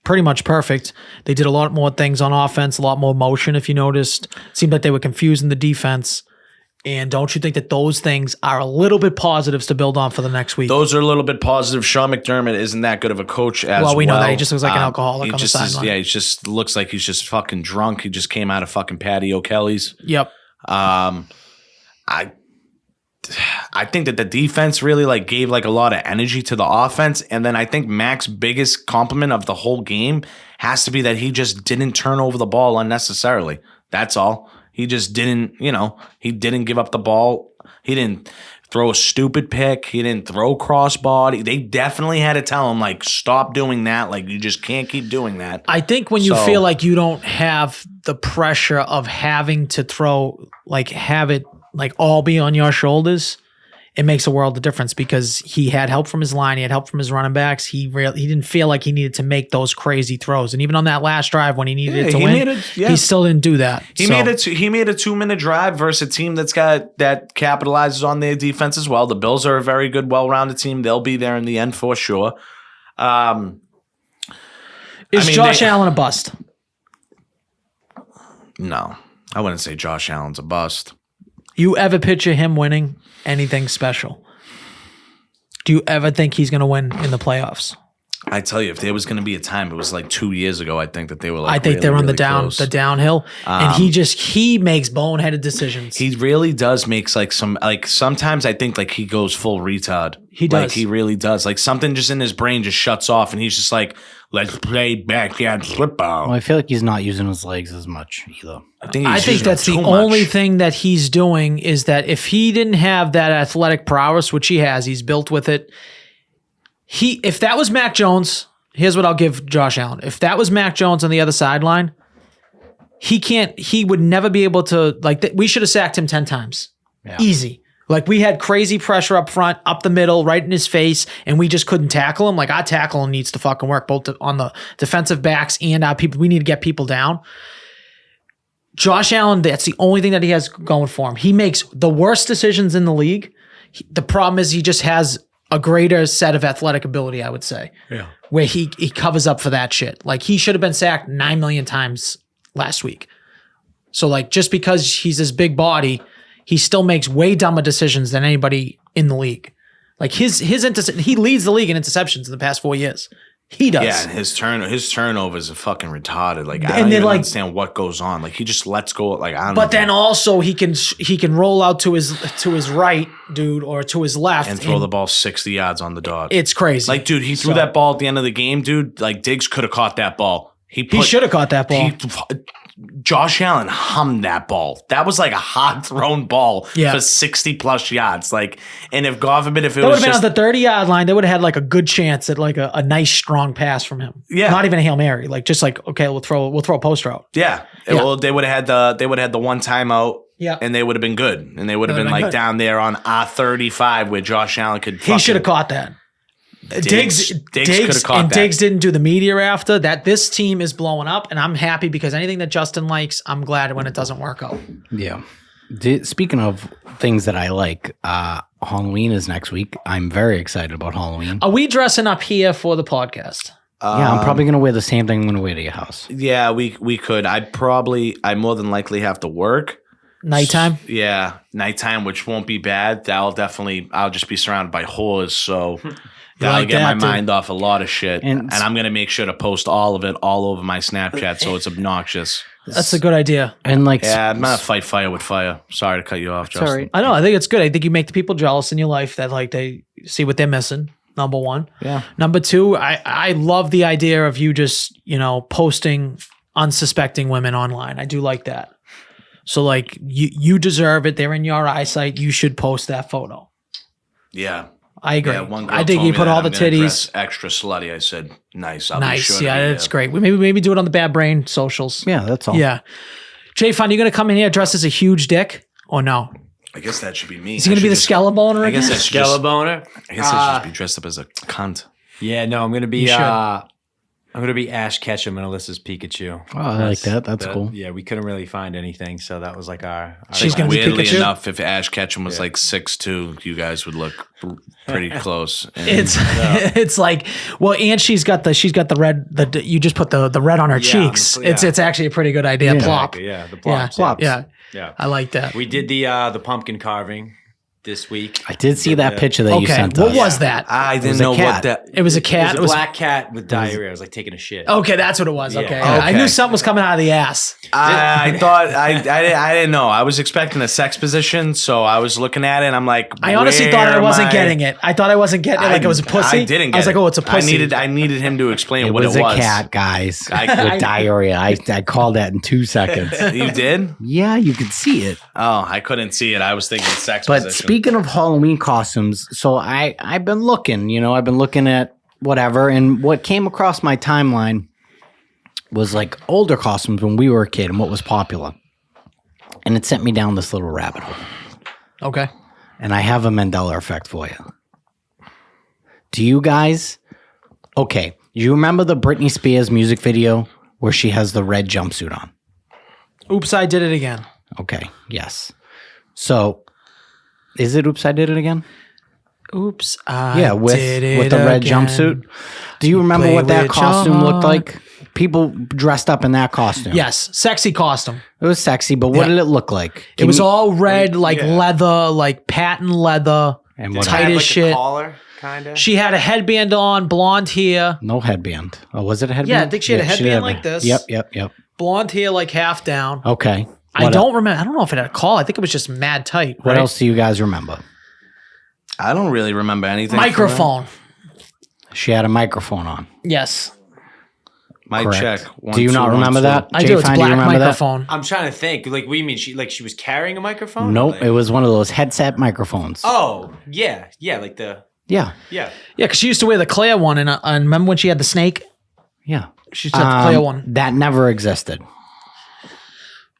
pretty much perfect. They did a lot more things on offense, a lot more motion. If you noticed, it seemed like they were confusing the defense. And don't you think that those things are a little bit positives to build on for the next week? Those are a little bit positive. Sean McDermott isn't that good of a coach as well. Well, we know that. He just looks like an alcoholic on the sideline. Yeah, he just looks like he's just fucking drunk. He just came out of fucking Patty O'Kelly's. Yep. I think that the defense really like gave like a lot of energy to the offense. And then I think Mac's biggest compliment of the whole game has to be that he just didn't turn over the ball unnecessarily. That's all. He just didn't, he didn't give up the ball. He didn't throw a stupid pick. He didn't throw crossbody. They definitely had to tell him, like, stop doing that. Like, you just can't keep doing that. I think when you feel like you don't have the pressure of having to throw, like, have it, like, all be on your shoulders, it makes a world of difference because he had help from his line. He had help from his running backs. He didn't feel like he needed to make those crazy throws. And even on that last drive when he needed it to win, he still didn't do that. He made a 2-minute drive versus a team that capitalizes on their defense as well. The Bills are a very good, well-rounded team. They'll be there in the end for sure. Is Josh Allen a bust? No, I wouldn't say Josh Allen's a bust. You ever picture him winning anything special? Do you ever think he's going to win in the playoffs? I tell you, if there was going to be a time, it was like 2 years ago. I think that they were. I think they're on the downhill, and he makes boneheaded decisions. He really does makes like sometimes I think like he goes full retard. He does. Like he really does. Like something just in his brain just shuts off, and he's just like, "Let's play backyard football." Well, I feel like he's not using his legs as much either. I think that's the only thing that he's doing is that if he didn't have that athletic prowess, which he has, he's built with it. If that was Mac Jones, here's what I'll give Josh Allen. If that was Mac Jones on the other sideline, he would never be able to, we should have sacked him 10 times. Yeah. Easy. Like we had crazy pressure up front, up the middle, right in his face, and we just couldn't tackle him. Like our tackling needs to fucking work both on the defensive backs and our people. We need to get people down. Josh Allen, that's the only thing that he has going for him. He makes the worst decisions in the league. The problem is he just has a greater set of athletic ability, I would say. Yeah. Where he covers up for that shit. Like he should have been sacked 9 million times last week. So like just because he's this big body, he still makes way dumber decisions than anybody in the league. Like he leads the league in interceptions in the past 4 years. He does. Yeah, his turnovers are fucking retarded. Like I don't even understand what goes on. Like he just lets go. Like I don't. But then also he can roll out to his right, dude, or to his left and throw the ball 60 yards on the dot. It's crazy. Like, dude, he threw that ball at the end of the game, dude. Like Diggs could have caught that ball. He should have caught that ball. Josh Allen hummed that ball. That was like a hard thrown ball for 60 plus yards. Like, and if God forbid, if it was would have been on the 30-yard line, they would have had like a good chance at like a nice strong pass from him. Yeah, not even a Hail Mary. Like just like okay, we'll throw a post route. Yeah. Well, they would have had the one timeout. Yeah, and they would have been good, and they would have been like good. Down there on R35 where Josh Allen could. He should have caught that. Diggs could have caught that. Diggs didn't do the media after that. This team is blowing up, and I'm happy because anything that Justin likes, I'm glad when it doesn't work out. Yeah. Speaking of things that I like, Halloween is next week. I'm very excited about Halloween. Are we dressing up here for the podcast? Yeah, I'm probably going to wear the same thing I'm going to wear to your house. Yeah, we could. I more than likely have to work. Nighttime? Yeah, nighttime, which won't be bad. I'll just be surrounded by whores, so... That'll get my mind off a lot of shit. And I'm going to make sure to post all of it all over my Snapchat so it's obnoxious. That's a good idea. And I'm not fight fire with fire. Sorry to cut you off, Justin. Sorry. I know. I think it's good. I think you make the people jealous in your life that like they see what they're missing. Number one. Yeah. Number two, I love the idea of you just, posting unsuspecting women online. I do like that. So like you deserve it. They're in your eyesight. You should post that photo. Yeah. I agree. Yeah, one girl I think you put all the titties. Extra slutty. I said, nice. I'll nice. Be sure yeah, that's great. We maybe do it on the Bad Brain socials. Yeah, that's all. Yeah. Jay Fun, you going to come in here dressed as a huge dick or no? I guess that should be me. Is he going to be the Skelebaner I again? guess I should Skelebaner. I guess I should just be dressed up as a cunt. Yeah, no, I'm gonna be. You should. I'm gonna be Ash Ketchum and Alyssa's Pikachu. Oh, I like that. That's cool. Yeah, we couldn't really find anything, so that was like our She's gonna be Weirdly Pikachu? enough, if Ash Ketchum was like 6'2", you guys would look pretty close. And It's like, well, and she's got the red. You just put the red on her cheeks. yeah. It's actually a pretty good idea. Plop. Yeah, the Yeah, plops. Plops. yeah, Yeah. I like that. We did the pumpkin carving this week. I did see that picture that you Okay, sent what us. was that? I was didn't a know cat. what that. It was a cat. It was a black cat with diarrhea. I was like taking a shit. Okay, that's what it was. Yeah. Okay. Okay. I knew something was coming out of the ass. I thought I didn't know. I was expecting a sex position, so I was looking at it. and I'm like, I honestly where thought I am wasn't I? getting it. I thought I wasn't getting it like it was a pussy. I didn't. Get I was like, it. oh, it's a pussy. I needed him to explain It what was it a was. cat, guys, I- with diarrhea. I called that in 2 seconds. You did? Yeah, you could see it. Oh, I couldn't see it. I was thinking sex But position. speaking of Halloween costumes, so I've been looking, I've been looking at whatever, and what came across my timeline was like older costumes when we were a kid and what was popular. And it sent me down this little rabbit hole. Okay. And I have a Mandela effect for you. Do you guys, okay, you remember the Britney Spears music video where she has the red jumpsuit on? Oops, I did it again. Okay, yes. So, is it Oops, I Did It Again? Oops, I Yeah, did it with the red again. jumpsuit. Do you remember play what that with costume your looked heart. like? People dressed up in that costume. Yes, sexy costume. It was sexy, but what Yeah. did it look like? It was all red, like leather, like patent leather, And what tight as shit. collar, kind of. She had a headband on, blonde hair, No headband. Oh, was it a headband? Yeah, I think she had a did headband have like this. Yep. blonde hair like half down. Okay. I What don't remember. I don't know if it had a collar. I think it was just mad tight. What right? else do you guys remember? I don't really remember anything. from Microphone. She had a microphone on. Yes, that. Mic Correct. check. Do you not remember that? I do. It's Jay, black do you remember microphone. I'm trying to think. Like, what do you mean? She was carrying a microphone? That? Nope. Like- It was one of those headset microphones. Oh, yeah, like the Yeah. yeah. Yeah, because she used to wear the clear one, and remember when she had the snake? Yeah. She used to have the clear one. That never existed.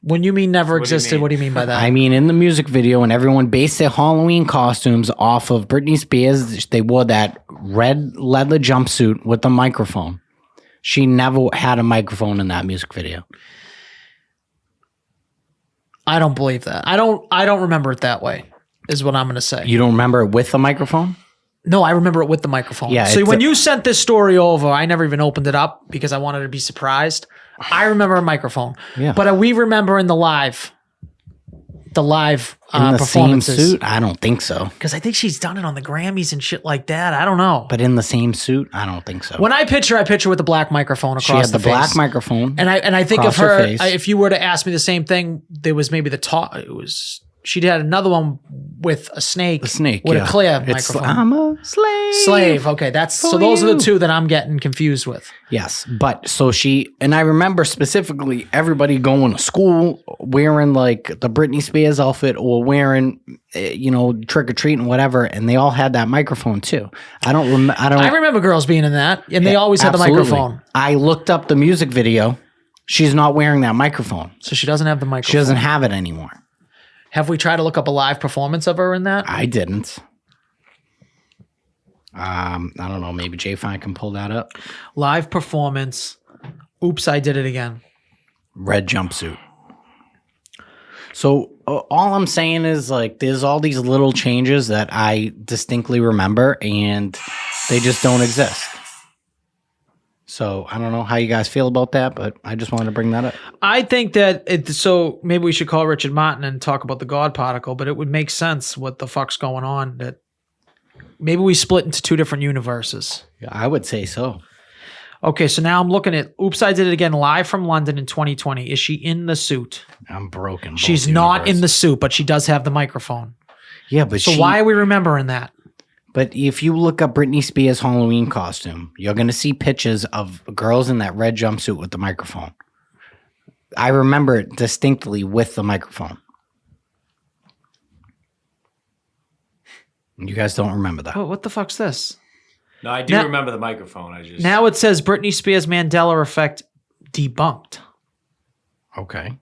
When you mean never do you existed, mean? what do you mean by that? I mean, in the music video, and everyone based their Halloween costumes off of Britney Spears, they wore that red leather jumpsuit with the microphone. She never had a microphone in that music video. I don't believe that. I don't remember it that way. Is what I'm going to say. You don't remember it with a microphone? No, I remember it with the microphone. Yeah, So it's when a- you sent this story over, I never even opened it up because I wanted to be surprised. I remember a microphone. Yeah. But we remember in the live In the same performances. suit? I don't think so. Because I think she's done it on the Grammys and shit like that. I don't know. But in the same suit? I don't think so. When I picture with the black microphone across She had the face. black microphone. And I think of across her her, face. if you were to ask me the same thing, there was maybe the top. It was she had another one with a snake. The snake, with yeah. a clear It's, microphone. I'm a slave. Slave. Okay, that's so. For Those are you. the two that I'm getting confused with. Yes, but so and I remember specifically everybody going to school wearing like the Britney Spears outfit or wearing, trick or treating, whatever, and they all had that microphone too. I I remember girls being in that, and they always had the Absolutely. microphone. I looked up the music video. She's not wearing that microphone. So she doesn't have the microphone. She doesn't have it anymore. Have we tried to look up a live performance of her in that? I didn't. I don't know. Maybe Jay Fine can pull that up. Live performance. Oops, I did it again. Red jumpsuit. So all I'm saying is like there's all these little changes that I distinctly remember and they just don't exist. So I don't know how you guys feel about that, but I just wanted to bring that up. I think that so maybe we should call Richard Martin and talk about the God particle, but it would make sense what the fuck's going on. That maybe we split into two different universes. Yeah, I would say so. Okay, so now I'm looking at Oops, I Did It Again live from London in 2020. Is she in the suit? I'm broken. She's not in the suit, but she does have the microphone. Yeah, but So why are we remembering that? But if you look up Britney Spears' Halloween costume, you're going to see pictures of girls in that red jumpsuit with the microphone. I remember it distinctly with the microphone. You guys don't remember that. Oh, what the fuck's this? No, I do Now- remember the microphone. I just Now it says Britney Spears Mandela Effect debunked. Okay.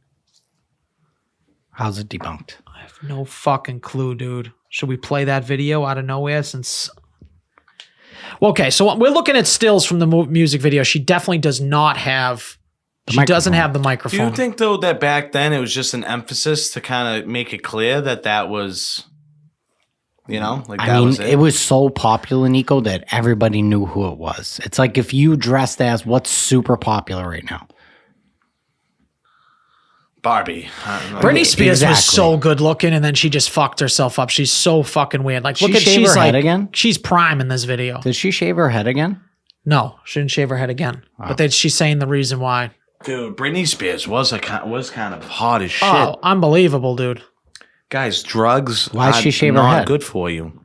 How's it debunked? I have no fucking clue, dude. Should we play that video out of nowhere since... Okay, so we're looking at stills from the music video. She definitely does not have... She doesn't have the microphone. Do you think, though, that back then it was just an emphasis to kind of make it clear that was... You know, like that was it was so popular, Nico, that everybody knew who it was. It's like if you dressed as what's super popular right now. Barbie. Britney Spears was so good looking, and then she just fucked herself up. She's so fucking weird. Like, look at shave she's her like head again? She's prime in this video. Did she shave her head again? No, she didn't shave her head again. But she's saying the reason why. Dude, Britney Spears was kind of hot as shit. Oh, unbelievable, dude. Guys, drugs Why she shave her not head? good for you.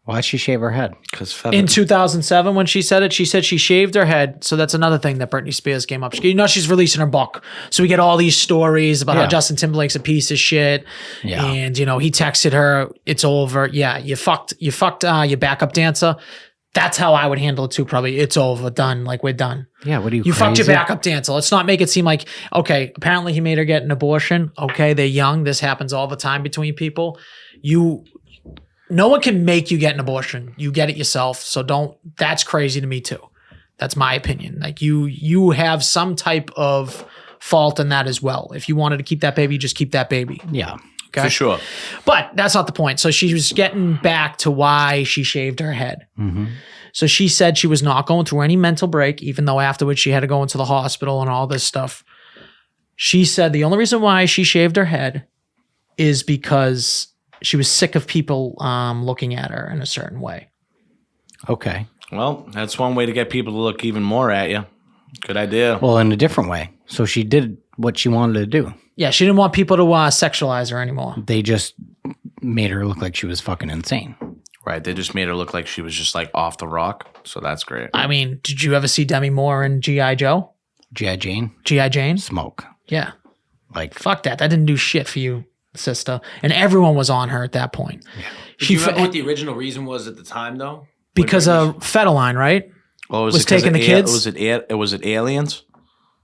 Why'd she shave her head? Because In 2007, when she said it, she said she shaved her head. So that's another thing that Britney Spears came up. You know, she's releasing her book. So we get all these stories about how Justin Timberlake's a piece of shit. Yeah. And, you know, he texted her, it's over. Yeah, you fucked your backup dancer. That's how I would handle it too, probably. It's over, done. Like, we're done. Yeah, what are you You fucked your crazy? backup dancer. Let's not make it seem like, okay, apparently he made her get an abortion. Okay, they're young. This happens all the time between people. No one can make you get an abortion. You get it yourself. So that's crazy to me too. That's my opinion. Like you have some type of fault in that as well. If you wanted to keep that baby, just keep that baby. Yeah. Okay. For sure. But that's not the point. So she was getting back to why she shaved her head. Mm-hmm. So she said she was not going through any mental break, even though afterwards she had to go into the hospital and all this stuff. She said the only reason why she shaved her head is because she was sick of people looking at her in a certain way. Okay. Well, that's one way to get people to look even more at you. Good idea. Well, in a different way. So she did what she wanted to do. Yeah, she didn't want people to sexualize her anymore. They just made her look like she was fucking insane. Right. They just made her look like she was just like off the rock. So that's great. I mean, did you ever see Demi Moore in G.I. Joe? G.I. Jane? G.I. Jane? Smoke. Yeah. Like, Fuck that. That didn't do shit for you, sister. And everyone was on her at that point. Do you remember what the original reason was at the time, though? Because of Federline, right? Well, Was taking the kids? Was it aliens?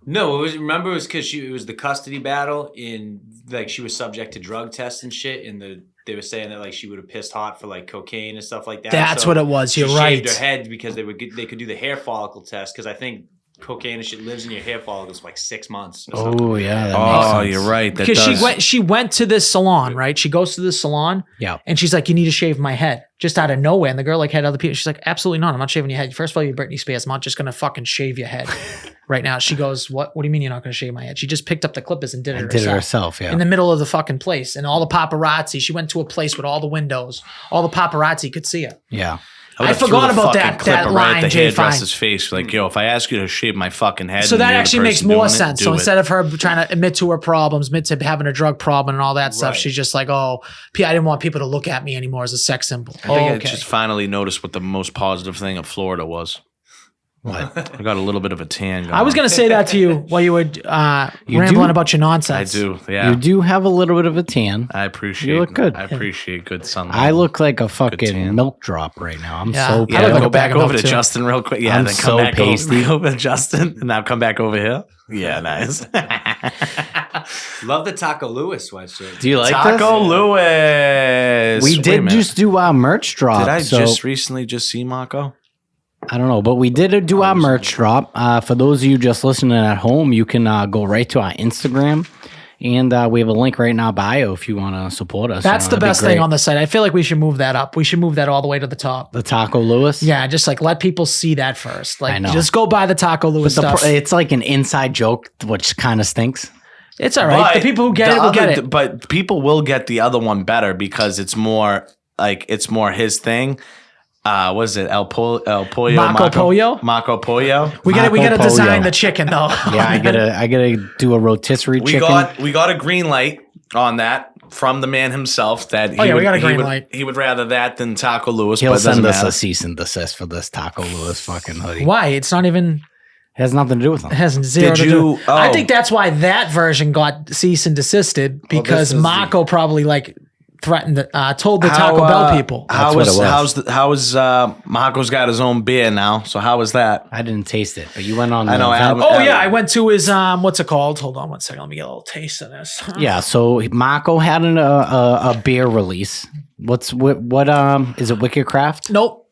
No, it was because it was the custody battle, and like she was subject to drug tests and shit, and they were saying that like she would have pissed hot for like cocaine and stuff like that. That's what it was. You're she right. Shaved her head because they could do the hair follicle test, because I think cocaine and shit lives in your hair follicles for like 6 months. Or something. oh, yeah. That makes sense. You're right. That Because does. she went to this salon, right? She goes to this salon. Yeah. And she's like, you need to shave my head. Just out of nowhere. And the girl like had other people. She's like, absolutely not. I'm not shaving your head. First of all, you're Britney Spears. I'm not just going to fucking shave your head right now. She goes, what do you mean you're not going to shave my head? She just picked up the clippers and did it herself. Yeah. In the middle of the fucking place. And all the paparazzi. She went to a place with all the windows. All the paparazzi could see her. Yeah. I forgot about that line, at the Jay hairdresser's face. Like, yo, if I ask you to shave my fucking head, So and that you're the actually makes person more doing it, sense. do So it. instead of her trying to admit to her problems, admit to having a drug problem and all that stuff, she's just like, oh, I didn't want people to look at me anymore as a sex symbol. I think I just finally noticed what the most positive thing of Florida was. What? I got a little bit of a tan going. I was going to say that to you while you were rambling about your I nonsense. do, yeah. You do have a little bit of a tan. I appreciate You look good. I appreciate good sunlight. I look like a tan. fucking milk drop right now. I'm Yeah. so I Yeah, look pale. like go a back bag of over milk, to too. Justin real quick. Yeah, I'm then so come back pasty. over to Justin, and now come back over here. Yeah, nice. Love the Taco Lewis sweatshirt. Do you like Taco this? Lewis. We Wait a did minute. just do our merch drop. Did I so just recently just see Mako? I don't know, but we did do our merch drop. For those of you just listening at home, you can go right to our Instagram. And we have a link right in our bio if you want to support us. That's the that'd be best thing great. on the site. I feel like we should move that up. We should move that all the way to the top. The Taco Lewis? Yeah, just like let people see that first. Like, I know. just go buy the Taco Lewis stuff. It's like an inside joke, which kind of stinks. It's all right. The people who get it will get it. But people will get the other one better because it's more his thing. What is it? El Pollo? Marco Pollo? Marco Pollo. We gotta Marco design Pollo. the chicken though. Yeah, I gotta do a rotisserie We chicken. got a green light on that from the man himself. That we got a green light. He would rather that than Taco Lewis. He'll but it doesn't send us matter. a cease and desist for this Taco Lewis fucking hoodie. Why? It's not even. It has nothing to do with him. It has zero Did to you- do. I oh. think that's why that version got cease and desisted because this is Mako probably like told the Taco Bell people. How is Marco's got his own beer now? So how was that? I didn't taste it, but you went on. I know. I went to his what's it called? Hold on one second. Let me get a little taste of this. Yeah, so Marco had a beer release. What is it? Wicked Craft? Nope.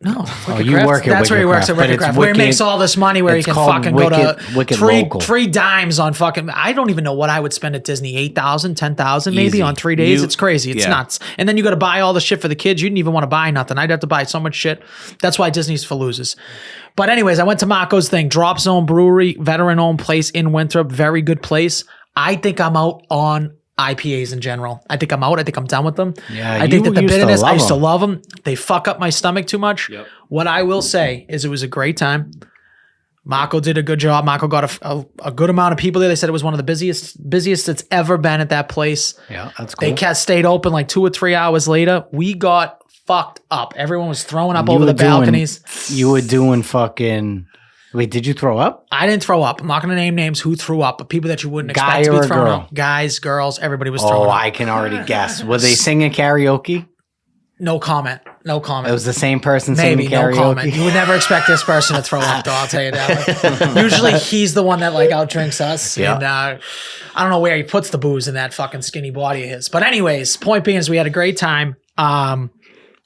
No, you work at that's where he works at Wicked Craft, where he makes all this money, where he can fucking go to three dimes on fucking. I don't even know what I would spend at Disney. 8,000, 10,000 maybe Easy. on 3 days. It's crazy. It's nuts. And then you got to buy all the shit for the kids. You didn't even want to buy nothing. I'd have to buy so much shit. That's why Disney's for losers. But anyways, I went to Marco's thing. Drop Zone Brewery, veteran-owned place in Winthrop. Very good place. I think I'm out on IPAs in general. I think I'm out. I think I'm done with them. Yeah, I think that the used to bitterness, I love used to them. love them. They fuck up my stomach too much. Yep. What I will say is it was a great time. Marco did a good job. Marco got a good amount of people there. They said it was one of the busiest it's ever been at that place. Yeah, that's cool. They stayed open like 2 or 3 hours later. We got fucked up. Everyone was throwing up over the balconies. You were doing fucking. Wait, did you throw up? I didn't throw up. I'm not going to name names who threw up, but people that you wouldn't Guy expect to or be a throwing girl? up. Guys, girls, everybody was throwing Oh, up. I can already guess. Were they singing karaoke? No comment. No comment. It was the same person Maybe, singing no karaoke. comment. You would never expect this person to throw up, though, I'll tell you that. Usually he's the one that outdrinks us. Yeah. And I don't know where he puts the booze in that fucking skinny body of his. But anyways, point being is we had a great time.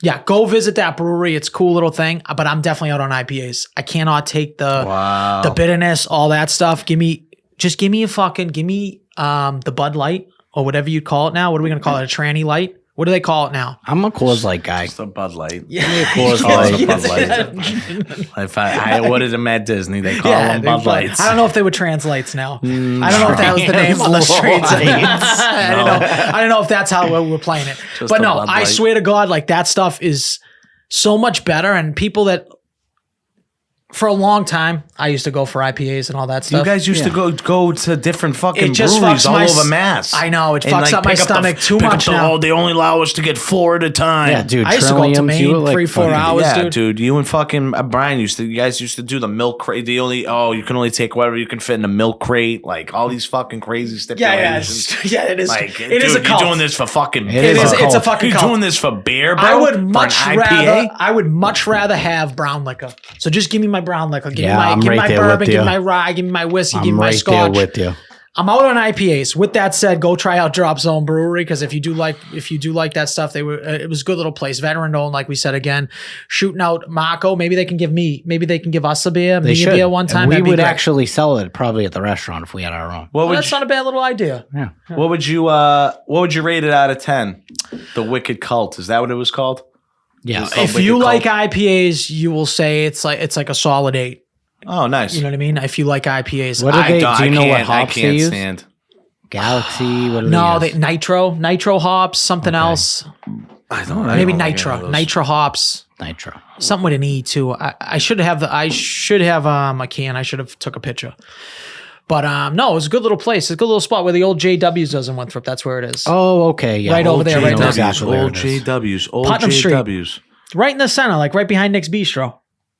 Yeah, go visit that brewery. It's a cool little thing, but I'm definitely out on IPAs. I cannot take the bitterness, all that stuff. Give me the Bud Light or whatever you call it now. What are we going to call it? A tranny light? What do they call it now? I'm a Coors Light guy. It's a Bud Light. Yeah, Coors Light. Yeah. Bud Light. If I ordered them at Disney, they call them Bud Lights. I don't know if they were translates now. I don't know if that was the name on the streets. I don't know if that's how we were playing it. Just but a no, Bud I Light. swear to God, that stuff is so much better. And people that for a long time, I used to go for IPAs and all that stuff. You guys used to go to different fucking It just breweries fucks all my over Mass. I know, it And, fucks up my pick the- stomach too pick up much the- now. Oh, they only allow us to get 4 at a time. Yeah, dude. I used to go to Trilliums, you were Maine 3-4 fucking- hours, Yeah, dude. You and fucking Brian you guys used to do the milk crate. You can only take whatever you can fit in a milk crate. Like all these fucking crazy stipulations. Yeah, it is. Like, It is a dude, cult. you're doing this for fucking It is a It's a cult. fucking You're cult. doing this for beer, bro? I would For an much IPA? rather have brown liquor. So just give me my brown liquor. Give Yeah, I'm me right my there bourbon. with Give me you. my rye. Give me my whiskey. Give me I'm my right scotch. there with you. I'm out on IPAs. With that said, go try out Drop Zone Brewery because if you do like that stuff, it was a good little place, veteran owned, like we said again. Shooting out Marco, maybe they can give us a beer, They me should. a beer one time. And we That'd be would great. actually sell it probably at the restaurant if we had our own. What would That's not a bad little idea. Yeah. What would you rate it out of 10? The Wicked Cult, is that what it was called? Yeah. Just- If Wicked you like Cult. IPAs, you will say it's like a solid 8. Oh, nice. You know what I mean? If you like IPAs, What do they? Do you know what I hops they can't use? stand. Galaxy. What do no, they they nitro hops, something else. I don't. Maybe I don't like any nitro, of those. nitro hops, Nitro. something with an E too. I should have a can. I should have took a picture. But no, it was a good little place. It's a good little spot where the old JWs was in Winthrop. That's where it is. Oh, okay. Yeah. Right over there, right JWs, there. exactly where Old it is. JWs. Old Putnam Street. JWs. Right in the center, like right behind Nick's Bistro.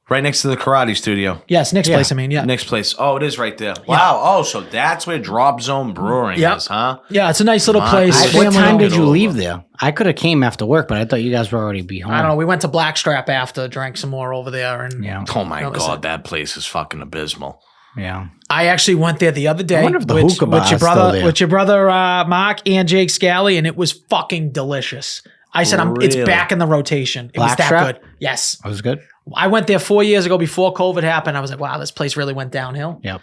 Right next to the karate studio. Yes, Nick's Yeah. place. I mean, yeah. Next place. Oh, it is right there. Wow. Oh, so that's where Drop Zone Brewing Yep. is, huh? Yeah, it's a nice little place. What time did Get you over. leave there? I could have came after work, but I thought you guys were already be home. I don't know. We went to Blackstrap after, drank some more over there, and Yeah. Oh my No, listen. God, that place is fucking abysmal. Yeah. I actually went there the other day. I wonder if the hookah bar is still there. With your brother Mark and Jake Scally, and it was fucking delicious. I said, it's Really? back in the rotation. It was that Blackstrap? good. Yes. That was good. I went there 4 years ago before COVID happened. I was like, wow, this place really went downhill. Yep.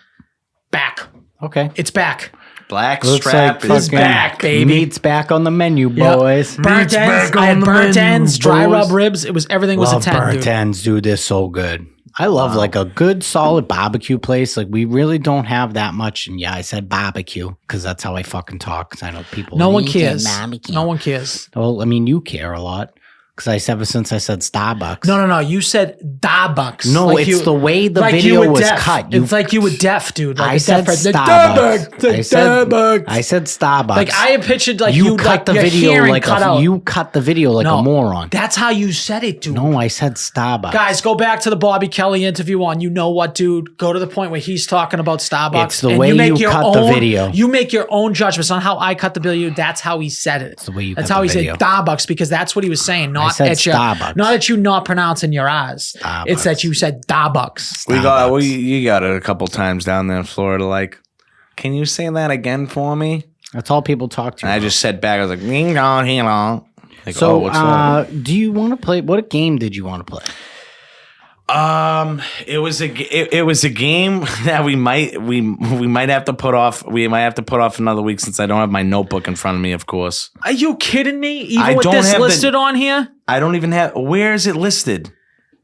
Back. Okay. It's back. Black Looks Strap like is fucking back, baby. Meat's back on the menu, Yep. boys. Burnt Meat's ends. back I had on the burnt menu, ends, dry boys. rub ribs. Everything was Love a 10, burnt dude. ends, dude. They're so good. I love like a good solid barbecue place. Like we really don't have that much. And yeah, I said barbecue because that's how I fucking talk. Because I know people. No one "You cares. said barbecue." No one cares. Well, I mean, you care a lot. Because ever since I said Starbucks. No. You said Starbucks. No, it's the way the video was cut. It's like you were deaf, dude. Like I said Starbucks. I said Starbucks. Like I had pictured like you cut the video like you cut the video like a moron. That's how you said it, dude. No, I said Starbucks. Guys, go back to the Bobby Kelly interview on You Know What, dude. Go to the point where he's talking about Starbucks. It's the way you cut the video. You make your own judgments on how I cut the video. That's how he said it. It's the way you That's cut how the he video. said Starbucks because that's what he was saying. Not said at you, Starbucks. not at you not pronouncing your eyes. Starbucks. It's that you said Starbucks. You got it a couple times down there in Florida. Like, can you say that again for me? That's all people talk to you And I about. just said back. I was like, "Ding dong, hang on." Like, So, what's up? do you want to play? What game did you want to play? It was a game that we might have to put off. We might have to put off another week since I don't have my notebook in front of me. Of course. Are you kidding me? Even I with don't this have listed on here? I don't even have. Where is it listed?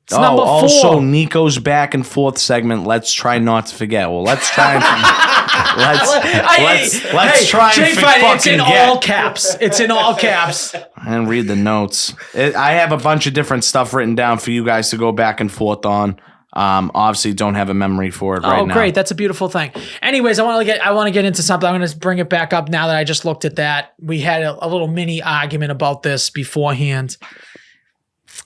It's number 4. Also Nico's back and forth segment. Let's try not to forget. Well, let's try. Let's try and it's in all caps. It's in all caps. And read the notes. I have a bunch of different stuff written down for you guys to go back and forth on. Obviously, don't have a memory for it right now. Oh, great! That's a beautiful thing. Anyways, I want to get into something. I'm going to bring it back up now that I just looked at that. We had a little mini argument about this beforehand.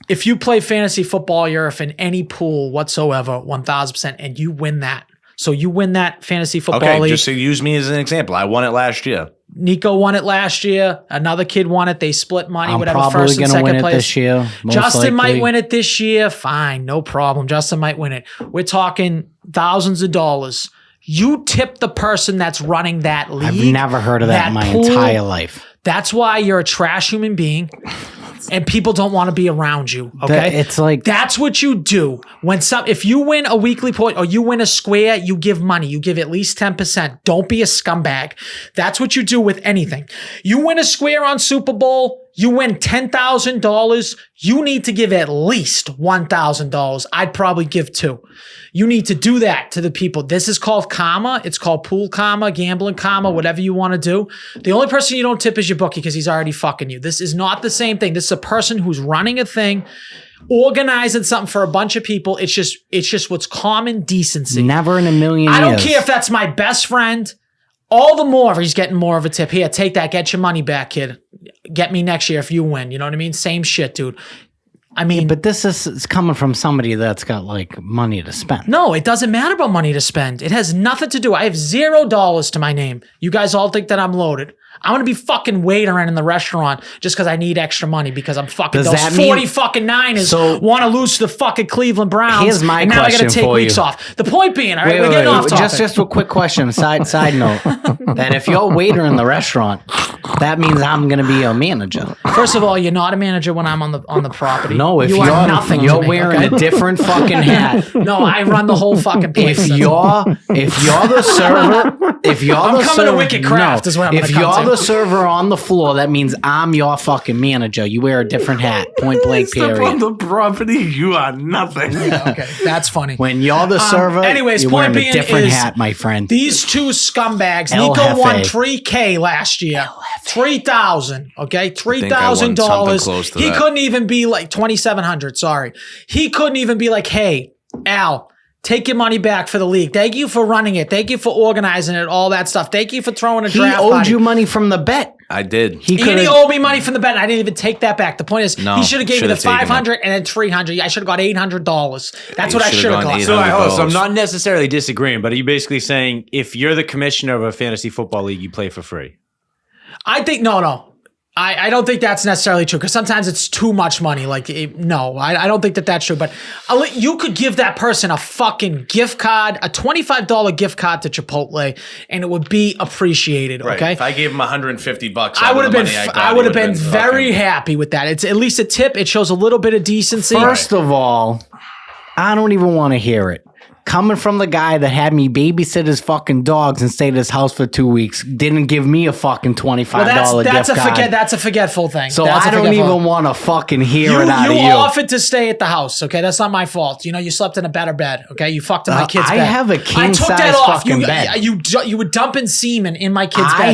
If you play fantasy football, you're in any pool whatsoever, 1,000%, and you win that. So you win that fantasy football league. Just to use me as an example. I won it last year. Nico won it last year. Another kid won it. They split money. I'm whatever. probably First and gonna second win it place. this year. Most Justin likely. might win it this year. Fine, no problem. Justin might win it. We're talking thousands of dollars. You tip the person that's running that league. I've never heard of that in my pool. entire life. That's why you're a trash human being. And people don't want to be around you. Okay, It's like that's what you do if you win a weekly point or you win a square, you give money. You give at least 10%. Don't be a scumbag. That's what you do with anything. You win a square on Super Bowl. You win $10,000. You need to give at least $1,000. I'd probably give 2. You need to do that to the people. This is called karma. It's called pool karma, gambling karma, whatever you want to do. The only person you don't tip is your bookie because he's already fucking you. This is not the same thing. This is a person who's running a thing, organizing something for a bunch of people. It's just what's common decency. never in a million years. I don't care if that's my best friend. All the more he's getting more of a tip. Here, take that. Get your money back, kid. Get me next year if you win. You know what I mean? Same shit, dude. I mean, But this is coming from somebody that's got like money to spend. no, it doesn't matter about money to spend. It has nothing to do. I have $0 to my name. You guys all think that I'm loaded. I'm gonna be fucking waitering in the restaurant just because I need extra money because I'm fucking Does those that mean- 40 fucking Niners want to lose to the fucking Cleveland Browns. Here's my and now I question gotta take for weeks you. off. The point being, all right, Wait, we're getting off topic. Just a quick question. Side note. That if you're a waiter in the restaurant, that means I'm going to be a manager. First of all, you're not a manager when I'm on the property. No, if you you're are nothing. you're to me, wearing okay? a different fucking hat. No, I run the whole fucking place. If you're the server, if you're I'm the coming server, to Wicked Craft is where I'm if gonna come you're to. the server on the floor, that means I'm your fucking manager. You wear a different hat. Point blank. Step on Period. the property. You are nothing. Okay, that's funny. When you're the server, anyways, you're point wearing a being different is hat, my friend. These two scumbags, El Nico won Jefe. $3,000 last year. $3,000. Okay, something close $3,000. to He that. couldn't even be like $2,700. Sorry, he couldn't even be like, "Hey, Al, take your money back for the league. Thank you for running it. Thank you for organizing it. All that stuff. Thank you for throwing a He draft owed party." you money from the bet. I did. He He could owed me money from the bet. I didn't even take that back. The point is, No, he should have gave me the should've taken $500 and then $300. I should have got $800. That's what I should should've have gone got. So, all right, hold on. So I'm $800. not necessarily disagreeing, but are you basically saying if you're the commissioner of a fantasy football league, you play for free? I think no. I don't think that's necessarily true because sometimes it's too much money. Like, no, I don't think that that's true. But you could give that person a fucking gift card, a $25 gift card to Chipotle, and it would be appreciated. Right. Okay. If I gave him $150, I would have been. I would have been very fucking- happy with that. It's at least a tip. It shows a little bit of decency. First of all, I don't even want to hear it. coming from the guy that had me babysit his fucking dogs and stay at his house for 2 weeks, didn't give me a fucking $25 gift card. That's a forgetful thing. So I don't even want to fucking hear it out of you. You offered to stay at the house, okay? That's not my fault. You know, you slept in a better bed, okay? You fucked in my kid's bed. I have a king-size fucking bed. You were dumping semen in my kid's bed, I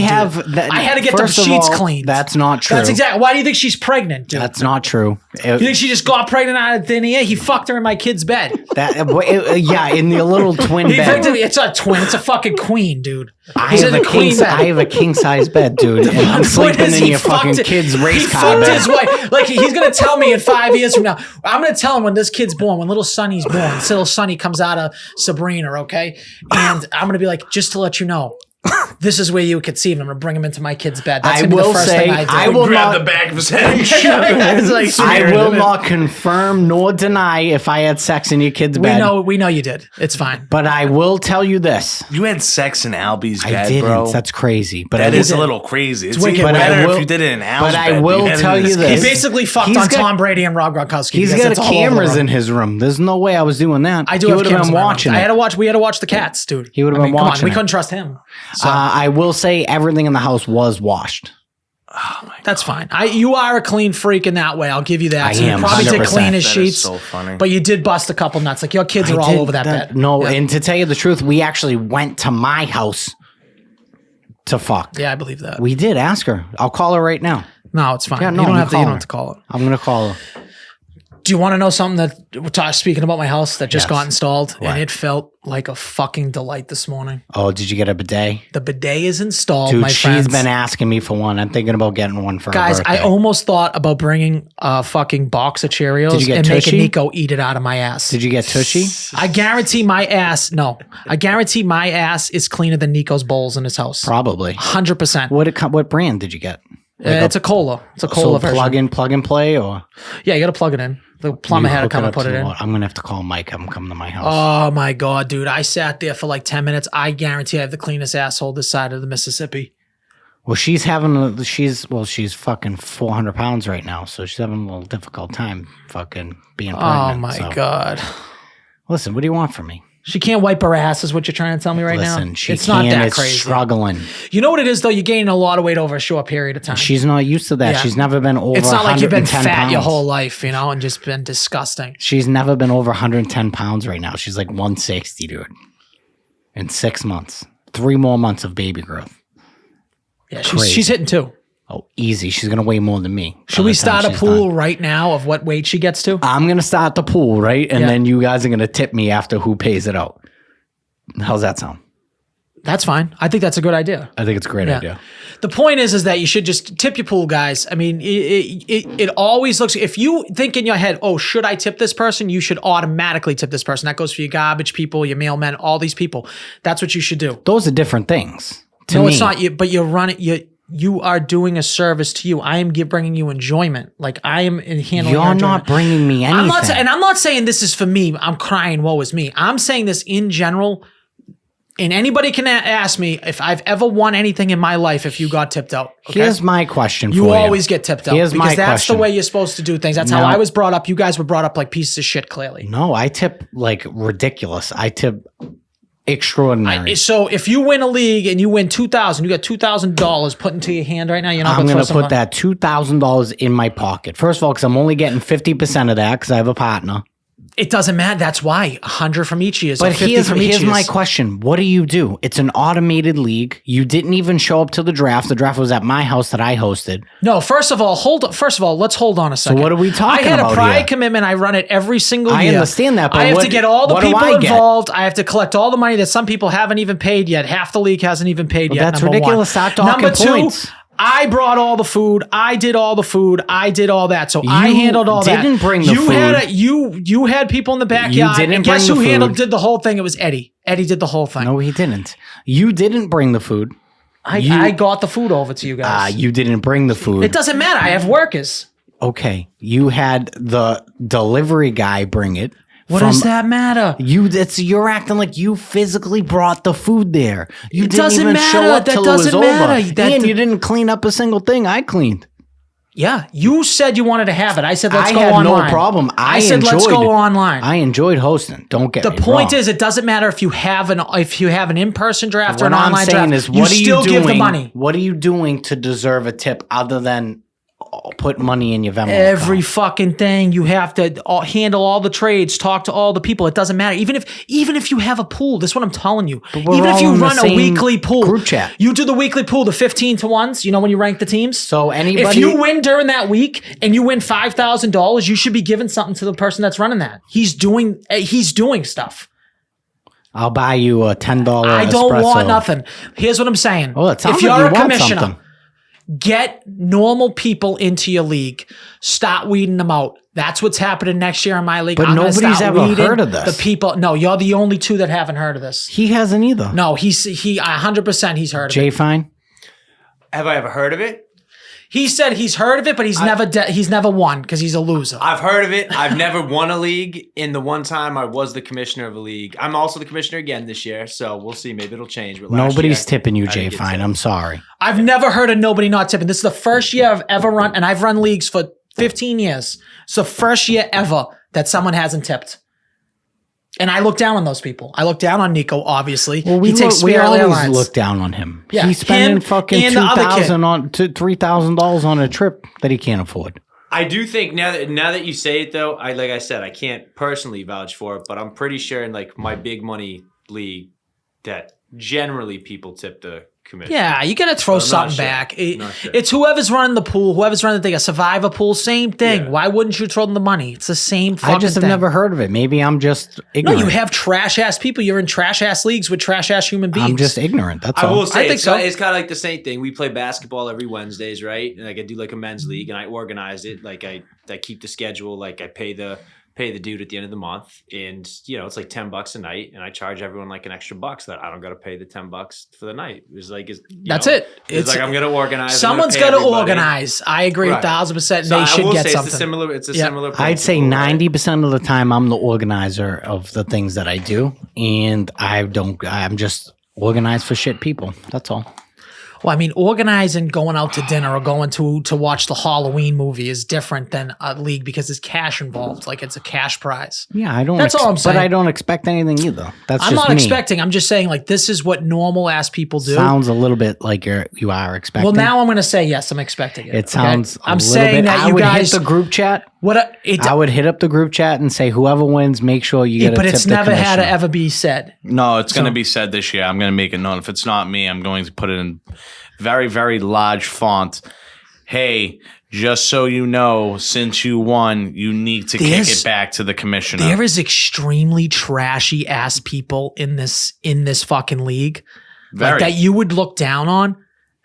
had to get the sheets cleaned. That's not true. That's exactly. Why do you think she's pregnant, dude? That's not true. You think she just got pregnant out of thin air? He fucked her in my kid's bed. Yeah, in the little twin bed. It's a twin. It's a fucking queen, dude. I have a king size bed, dude. And I'm sleeping in your fucking kid's race car bed. His wife. Like, he's gonna tell me in 5 years from now. I'm gonna tell him when this kid's born, when little Sonny's born, this little Sonny comes out of Sabrina, okay? And I'm gonna be like, just to let you know, this is where you could see him. I'm gonna bring him into my kid's bed. That's gonna be the first thing I do. I will grab the back of his head. I will not confirm nor deny if I had sex in your kid's bed. We know you did. It's fine. But I will tell you this: you had sex in Albie's bed, I didn't. bro. That's crazy. But that is a little crazy. It's wicked. even better if you did it in Al's bed. But I will tell you this: he basically fucked on Tom Brady and Rob Gronkowski. He's got cameras in his room. There's no way I was doing that. I do. He would have been watching it. We had to watch the cats, dude. He would have been watching. We couldn't trust him. So. I will say everything in the house was washed. Oh my That's fine. You are a clean freak in that way. I'll give you that. I am. You probably 100%. did clean as sheets. So funny. But you did bust a couple nuts. Like, your kids are all over that bed. No, yeah. And to tell you the truth, we actually went to my house to fuck. Yeah, I believe that. We did. Ask her. I'll call her right now. No, it's fine. Yeah, no, you don't have to call her. I'm going to call her. Do you want to know something speaking about my house that just got installed? What? And it felt like a fucking delight this morning. Oh, did you get a bidet? The bidet is installed, dude, my friends. She's been asking me for one. I'm thinking about getting one for her birthday. I almost thought about bringing a fucking box of Cheerios and making Nico eat it out of my ass. Did you get Tushy? I guarantee my ass is cleaner than Nico's bowls in his house. Probably. 100%. What brand did you get? It's a cola. It's a cola version. Plug and play, or? Yeah, you got to plug it in. The plumber had to come and put it in. I'm going to have to call Mike. Have him come to my house. Oh, my God, dude. I sat there for like 10 minutes. I guarantee I have the cleanest asshole this side of the Mississippi. Well, she's fucking 400 pounds right now, so she's having a little difficult time fucking being pregnant. Oh, my God. Listen, what do you want from me? She can't wipe her ass is what you're trying to tell me right now? It's not that crazy. Struggling. You know what it is, though? You're gaining a lot of weight over a short period of time. She's not used to that. Yeah. She's never been over 110 pounds. It's not like you've been fat your whole life, and just been disgusting. She's never been over 110 pounds right now. She's like 160, dude. In 6 months. 3 more months of baby growth. Yeah, she's hitting 2. Oh, easy. She's going to weigh more than me. Should we start a pool right now of what weight she gets to? I'm going to start the pool, right? And then you guys are going to tip me after who pays it out. How's that sound? That's fine. I think that's a good idea. I think it's a great idea. The point is that you should just tip your pool guys. I mean, it always looks, if you think in your head, oh, should I tip this person? You should automatically tip this person. That goes for your garbage people, your mailmen, all these people. That's what you should do. Those are different things. No, it's not. But you're running, you are doing a service to you. I am bringing you enjoyment. Like, I am handling You're not bringing me anything. I'm not saying this is for me. I'm crying, woe is me. I'm saying this in general. And anybody can ask me if I've ever won anything in my life if you got tipped out. Okay? Here's my question for you. You always get tipped out. Here's my question. Because that's the way you're supposed to do things. That's how I was brought up. You guys were brought up like pieces of shit, clearly. No, I tip like ridiculous. I tip extraordinary. So if you win a league and you win $2,000, you got $2,000 put into your hand right now. You're not. I'm going to put that $2,000 in my pocket. First of all, because I'm only getting 50% of that because I have a partner. It doesn't matter. That's why 100 from each year. But here's my question. What do? It's an automated league. You didn't even show up to the draft. The draft was at my house that I hosted. No, first of all, let's hold on a second. So what are we talking about? I had a prior commitment. I run it every single year. I understand that, but I have to get all the people involved. I have to collect all the money that some people haven't even paid yet. Half the league hasn't even paid yet. That's ridiculous. Stop talking points. I brought all the food. I did all the food. I did all that. So I handled all that. You didn't bring the food. You had people in the backyard. You didn't guess bring who the food. did the whole thing? It was Eddie. Eddie did the whole thing. No, he didn't. You didn't bring the food. I got the food over to you guys. You didn't bring the food. It doesn't matter. I have workers. Okay. You had the delivery guy bring it. What does that matter? You're acting like you physically brought the food there. You it didn't doesn't even matter. show up that till doesn't it was matter. over. And you didn't clean up a single thing. I cleaned. Yeah, you said you wanted to have it. I said let's I go had online. no problem. I said let's go online. I enjoyed hosting. Don't get The me point wrong. is, it doesn't matter if you have an in-person draft or What an I'm online saying draft. is, You what are you still doing? give the money. What are you doing to deserve a tip other than put money in your Venmo Every account? fucking thing you have to handle all the trades, talk to all the people. It doesn't matter. Even if you have a pool, this is what I'm telling you. we're Even if all you in the run a same weekly pool, group chat. you do the weekly pool, the 15 to ones. You know when you rank the teams. So anybody, If you win during that week and you win $5,000, you should be giving something to the person that's running that. He's doing stuff. I'll buy you a $10 I don't espresso. want nothing. Here's what I'm saying. Well, it sounds if like you're you a want commissioner, something. get normal people into your league. Start weeding them out. That's what's happening next year in my league. But I'm gonna nobody's start ever weeding heard of this. The people. No, you're the only two that haven't heard of this. He hasn't either. No, he 100% he's heard of Jay it. Fine. Have I ever heard of it? He said he's heard of it, but he's never won because he's a loser. I've heard of it. I've never won a league. In the one time I was the commissioner of a league. I'm also the commissioner again this year, so we'll see. Maybe it'll change. But last Nobody's year, tipping you, I Jay didn't get Fine. tipped. I'm sorry. I've never heard of nobody not tipping. This is the first year I've ever run, and I've run leagues for 15 years. It's the first year ever that someone hasn't tipped. And I look down on those people. I look down on Nico, obviously. Well, He takes we Spirit always Airlines. look down on him. Yeah, He's spending him fucking and the other kid. $2,000 to $3,000 on a trip that he can't afford. I do think now that you say it though, like I said, I can't personally vouch for it, but I'm pretty sure in like my big money league that generally people tip the commission. Yeah, you got to throw I'm not something sure. back. Not sure. It's whoever's running the pool, whoever's running the thing, a survivor pool, same thing. Yeah. Why wouldn't you throw them the money? It's the same fucking I just have thing. never heard of it. Maybe I'm just No, ignorant. you have trash ass people. You're in trash ass leagues with trash ass human beings. I'm just ignorant. That's I all. will say I think so. it's kind of like the same thing. We play basketball every Wednesdays, right? And like I do like a men's league, and I organize it. Like I keep the schedule. Like I pay the dude at the end of the month, and it's like $10 a night, and I charge everyone like an extra $1 so that I don't got to pay the $10 for the night. It was like That's it. It's like I'm gonna organize. Someone's got to organize. I agree Right. 1000%. So They I should will get say something. It's a Yeah. similar. I'd say principle, right? 90% of the time I'm the organizer of the things that I do, and I'm just organized for shit people. That's all. Well, I mean, organizing going out to dinner or going to watch the Halloween movie is different than a league because there's cash involved. Like it's a cash prize. Yeah, I don't. That's all I'm saying. But I don't expect anything either. That's I'm just not me. expecting. I'm just saying, like, this is what normal ass people do. Sounds a little bit like you are expecting. Well, now I'm going to say yes. I'm expecting it. it sounds. Okay? I'm a little saying bit, that I you would guys. hit the group chat. It, I would hit up the group chat and say, whoever wins, make sure you get a but tip. it's the never had to commissioner. ever be said. No, it's going to be said this year. I'm going to make it known. If it's not me, I'm going to put it in very, very large font. Hey, just so you know, since you won, you need to kick it back to the commissioner. There is extremely trashy ass people in this fucking league, like Very. that you would look down on.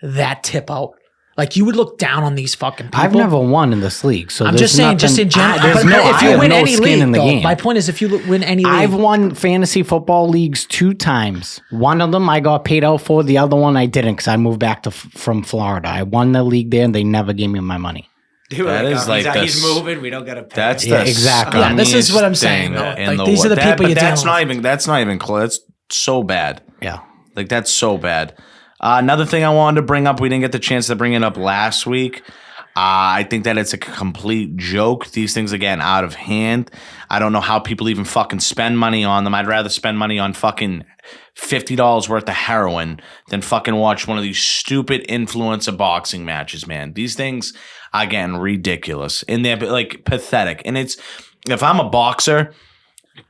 That tip out. Like you would look down on these fucking people. I've never won in this league, so I'm there's just saying, just in nothing- general. there's But no- if I you have win no any skin league, in the though, game. my point is, if you win any league, I've won fantasy football leagues 2 times. One of them I got paid out for. The other one I didn't because I moved back from Florida. I won the league there, and they never gave me my money. Dude, That is like he's this- moving. We don't got to pay. That's Yeah, the exactly. Yeah, this is what I'm scummiest saying, thing though. in Like, the these are the world. people But you're that's dealing not with. even. That's not even close. That's so bad. Yeah. Like that's so bad. Another thing I wanted to bring up, we didn't get the chance to bring it up last week. I think that it's a complete joke. These things are getting out of hand. I don't know how people even fucking spend money on them. I'd rather spend money on fucking $50 worth of heroin than fucking watch one of these stupid influencer boxing matches, man. These things are getting ridiculous and they're like pathetic. And it's, if I'm a boxer,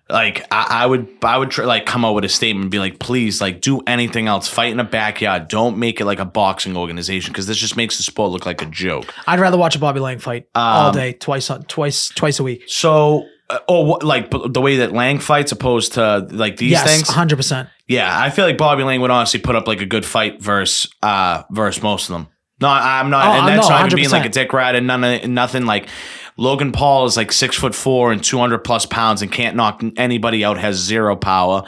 like I would try, like come out with a statement and be like, please, like do anything else. Fight in a backyard. Don't make it like a boxing organization because this just makes the sport look like a joke. I'd rather watch a Bobby Lang fight all day, twice a week. So, like the way that Lang fights opposed to like these Yes, things. 100%. Yeah, I feel like Bobby Lang would honestly put up like a good fight versus most of them. No, I'm not, Oh, and that's no, not even being 100%. like a dick rat and nothing like. Logan Paul is like 6'4" and 200+ pounds and can't knock anybody out. Has zero power.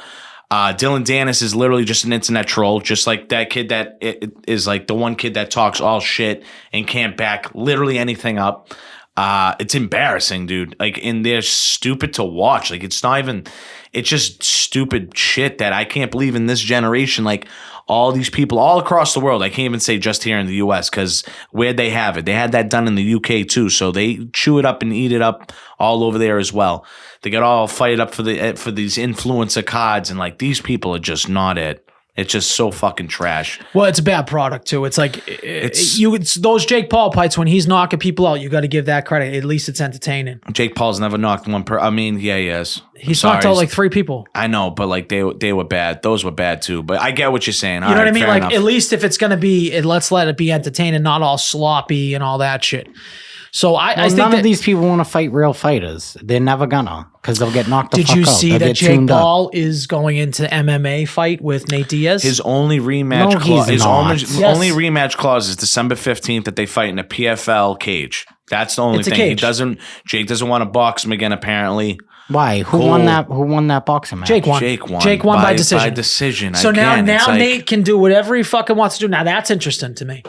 Dylan Dennis is literally just an internet troll, just like that kid that is like the one kid that talks all shit and can't back literally anything up. It's embarrassing, dude. Like, and they're stupid to watch. Like, it's not even, it's just stupid shit that I can't believe in this generation. Like, all these people all across the world, I can't even say just here in the US, because where'd they have it? They had that done in the UK too. So they chew it up and eat it up all over there as well. They get all fired up for these influencer cards, and like, these people are just not it. It's just so fucking trash. Well, it's a bad product too. It's like it's those Jake Paul fights when he's knocking people out. You got to give that credit. At least it's entertaining. Jake Paul's never knocked one per. I mean, yeah, he has. He's knocked out like 3 people. I know, but like they were bad. Those were bad too. But I get what you're saying. You know what I mean? Like, at least if it's gonna be, let's let it be entertaining, not all sloppy and all that shit. So I think none of these people want to fight real fighters. They're never gonna, because they'll get knocked the fuck out. Did you see that Jake Paul is going into the MMA fight with Nate Diaz? His only rematch clause. Only rematch clause is December 15th that they fight in a PFL cage. That's the only thing. Jake doesn't want to box him again. Apparently. Why? Who won that boxing match? Jake won. Jake won by decision. By decision. So now Nate can do whatever he fucking wants to do. Now that's interesting to me.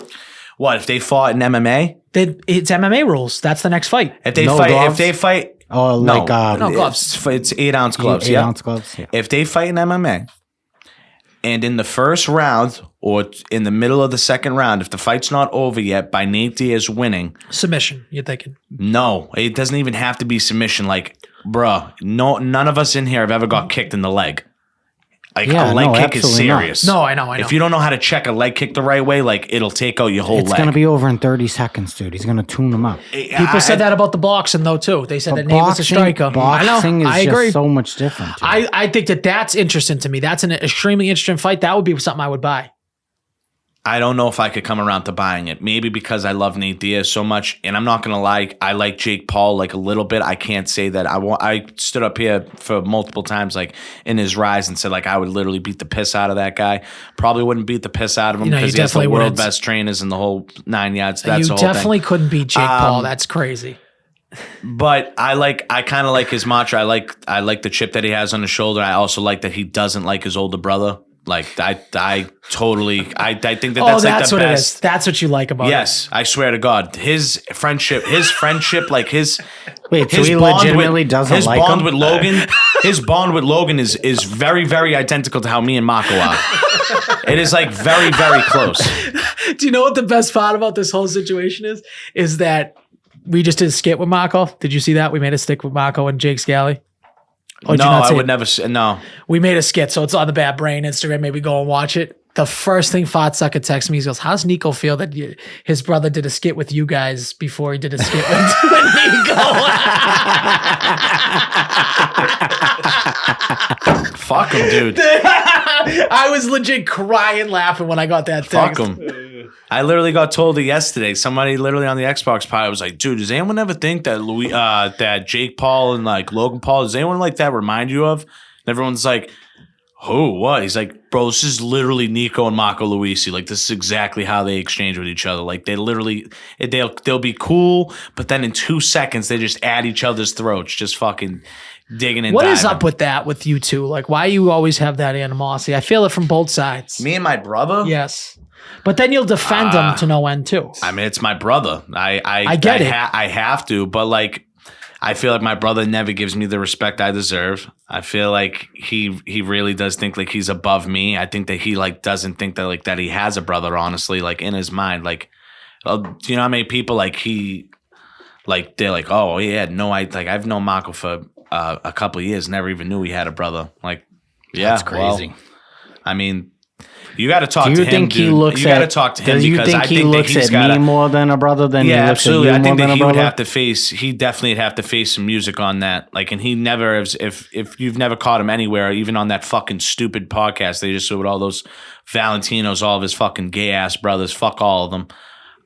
What if they fought in MMA? It's MMA rules. That's the next fight. If they fight, oh, like no gloves. It's 8-ounce gloves. 8-ounce gloves. Yeah. If they fight in MMA, and in the first round or in the middle of the second round, if the fight's not over yet by Nate Diaz winning, submission. You're thinking? No, it doesn't even have to be submission. Like, bruh, none of us in here have ever got kicked in the leg. Like, a leg kick is serious. No, I know. If you don't know how to check a leg kick the right way, like, it'll take out your whole leg. It's going to be over in 30 seconds, dude. He's going to tune them up. People said that about the boxing, though, too. They said that Nate was a striker. Boxing is I agree. just so much different. I think that's interesting to me. That's an extremely interesting fight. That would be something I would buy. I don't know if I could come around to buying it. Maybe because I love Nate Diaz so much, and I'm not gonna lie, I like Jake Paul like a little bit. I can't say that I stood up here for multiple times, like in his rise, and said like I would literally beat the piss out of that guy. Probably wouldn't beat the piss out of him because he has the world best trainers and the whole 9 yards. That's you definitely couldn't beat Jake Paul. That's crazy. But I kind of like his mantra. I like the chip that he has on his shoulder. I also like that he doesn't like his older brother. Like I think that's like the best. It is. That's what you like about it. Yes, I swear to God, his friendship, like his. Wait, so he legitimately doesn't like him? His bond with Logan, his bond with Logan is very, very identical to how me and Marco are. It is like very, very close. Do you know what the best part about this whole situation is? Is that we just did a skit with Marco. Did you see that? We made a stick with Marco and Jake Scally. No, I would never. No, we made a skit, so it's on the Bad Brain Instagram. Maybe go and watch it. The first thing Fat Sucker texts me, he goes, "How's Nico feel that his brother did a skit with you guys before he did a skit with Nico?" Fuck him, dude. I was legit crying, laughing when I got that text. Fuck him. I literally got told it yesterday. Somebody literally on the Xbox Pod was like, "Dude, does anyone ever think that that Jake Paul and like Logan Paul, does anyone like that remind you of?" And everyone's like, "Who? What?" He's like, "Bro, this is literally Nico and Marco Luisi. Like, this is exactly how they exchange with each other. Like, they literally, they'll be cool, but then in 2 seconds they just at each other's throats, just fucking digging and What diving. is up with that with you two? Like, why you always have that animosity? I feel it from both sides. Me and my brother? Yes. But then you'll defend him to no end too. I mean, it's my brother. I get it. I have to, but like, I feel like my brother never gives me the respect I deserve. I feel like he really does think like he's above me. I think that he like doesn't think that like that he has a brother. Honestly, like in his mind, like, do you know how many people like he, like they're like, oh yeah, no, I've known Marco for a couple of years, never even knew he had a brother. Like, yeah, that's crazy. Well, I mean. You got to talk to him. Do you think he looks you got to talk to him because I think that he's got me more than a brother than he looks absolutely. at you I think more that than he a would brother? have to face. He definitely would have to face some music on that. Like, and he never has. If you've never caught him anywhere, even on that fucking stupid podcast they just showed all those Valentinos, all of his fucking gay ass brothers. Fuck all of them.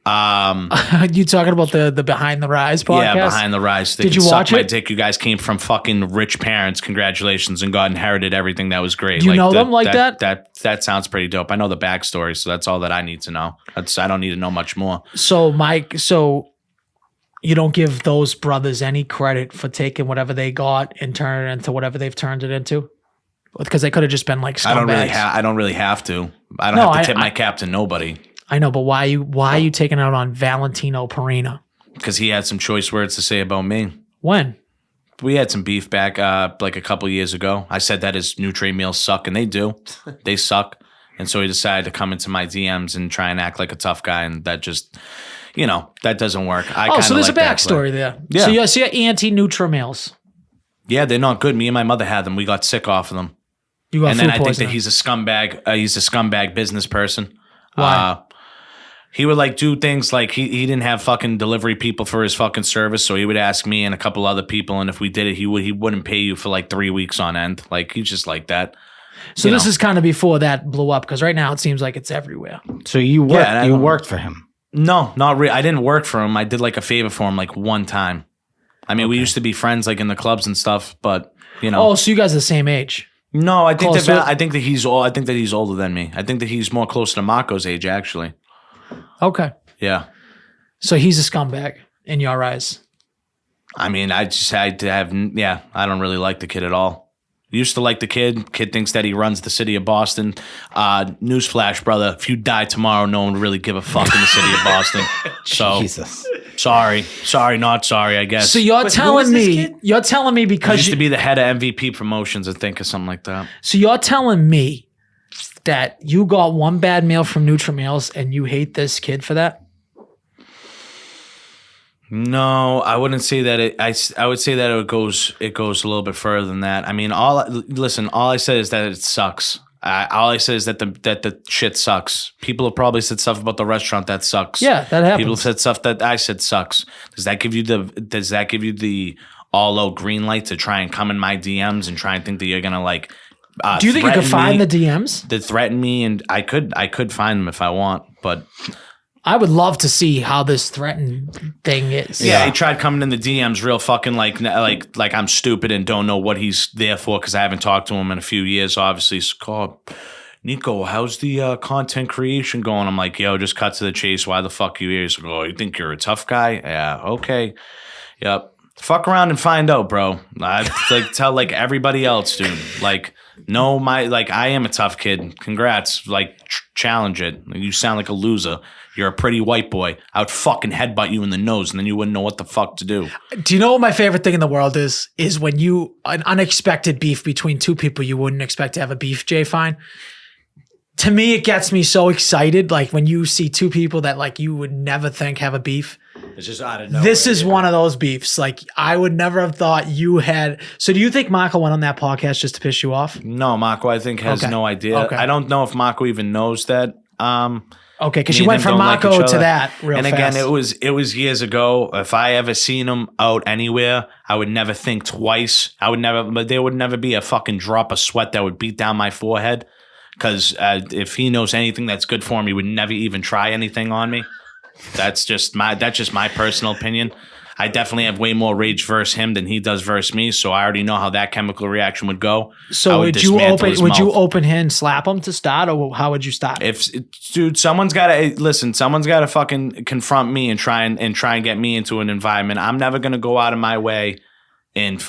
You talking about the Behind the Rise podcast? Yeah, Behind the Rise. Did you watch my it? dick. You guys came from fucking rich parents. Congratulations, and God inherited everything. That was great. Do you know them like that? That sounds pretty dope. I know the backstory, so that's all that I need to know. I don't need to know much more. So Mike, you don't give those brothers any credit for taking whatever they got and turning it into whatever they've turned it into? Because they could have just been like scumbags. I don't really have to. I don't have to tip my cap to nobody. I know, but why are you taking out on Valentino Perina? because he had some choice words to say about me. When? We had some beef back like a couple years ago. I said that his Nutri meals suck, and they do. They suck. And so he decided to come into my DMs and try and act like a tough guy, and that just, that doesn't work. So there's a backstory there. Yeah. So you're anti-Nutri-Meals. Yeah, they're not good. Me and my mother had them. We got sick off of them. You got and food then I think poisoning. that he's a scumbag. He's a scumbag business person. Why? He would like do things like he didn't have fucking delivery people for his fucking service, so he would ask me and a couple other people, and if we did it, he wouldn't pay you for like 3 weeks on end. Like he's just like that. So this is kind of before that blew up, because right now it seems like it's everywhere. So you worked for him? No, not really. I didn't work for him. I did like a favor for him like one time. I mean, we used to be friends like in the clubs and stuff, but Oh, so you guys are the same age? No, I think Close. I think that he's older than me. I think that he's more closer to Marco's age, actually. Okay. Yeah. So he's a scumbag in your eyes. I mean, I don't really like the kid at all. Used to like the kid. Kid thinks that he runs the city of Boston. Newsflash, brother. If you die tomorrow, no one would really give a fuck in the city of Boston. So Jesus. sorry, not sorry, I guess. So you're telling me He because used to be the head of MVP promotions, I think, or something like that. So you're telling me that you got one bad meal from Nutri-Meals and you hate this kid for that? No, I wouldn't say that. I would say that it goes a little bit further than that. I mean, all I said is that it sucks. All I said is that the shit sucks. People have probably said stuff about the restaurant that sucks. Yeah, that happens. People have said stuff that I said sucks. Does that give you the all out green light to try and come in my DMs and try and think that you're gonna like? Do you think you could find the DMs? That threaten me, and I could find them if I want, but. I would love to see how this threatened thing is. Yeah, he tried coming in the DMs real fucking like I'm stupid and don't know what he's there for because I haven't talked to him in a few years. Obviously, he's called Nico. How's the content creation going? I'm like, yo, just cut to the chase. Why the fuck you here? He's like, oh, you think you're a tough guy? Yeah, okay, yep. Fuck around and find out, bro. I like tell like everybody else, dude. Like, no, I am a tough kid. Congrats. Like, challenge it. You sound like a loser. You're a pretty white boy. I would fucking headbutt you in the nose, and then you wouldn't know what the fuck to do. Do you know what my favorite thing in the world is? Is when an unexpected beef between two people you wouldn't expect to have a beef, Jay Fine. To me, it gets me so excited. Like when you see two people that like you would never think have a beef. It's just out of nowhere. This is one of those beefs. Like I would never have thought you had. So do you think Marco went on that podcast just to piss you off? No, Marco, I think has no idea. Okay. I don't know if Marco even knows that. Okay, because you went from Marco to that real fast. And again, it was years ago. If I ever seen him out anywhere, I would never think twice. There would never be a fucking drop of sweat that would beat down my forehead. Because if he knows anything that's good for him, he would never even try anything on me. That's just my personal opinion. I definitely have way more rage versus him than he does versus me, so I already know how that chemical reaction would go. So would you open him, slap him to start, or how would you start? Someone's got to fucking confront me and try and get me into an environment. I'm never gonna go out of my way and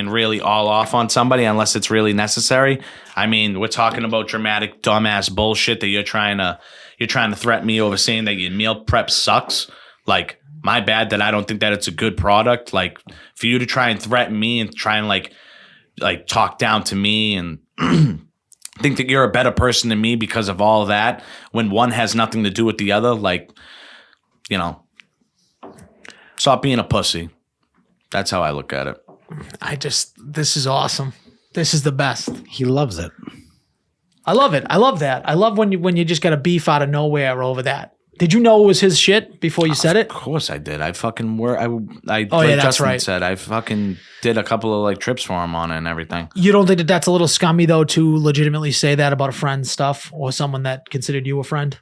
really all off on somebody unless it's really necessary. I mean, we're talking about dramatic dumbass bullshit that you're trying to threaten me over saying that your meal prep sucks. Like, my bad that I don't think that it's a good product. Like, for you to try and threaten me and try and like talk down to me and think that you're a better person than me because of all of that, when one has nothing to do with the other, like, stop being a pussy. That's how I look at it. This is awesome. This is the best. He loves it. I love it. I love that. I love when you just got a beef out of nowhere over that. Did you know it was his shit before you said it? Of course I did. I fucking were. Like that's Justin right. said, I fucking did a couple of like trips for him on it and everything. You don't think that that's a little scummy though to legitimately say that about a friend's stuff or someone that considered you a friend?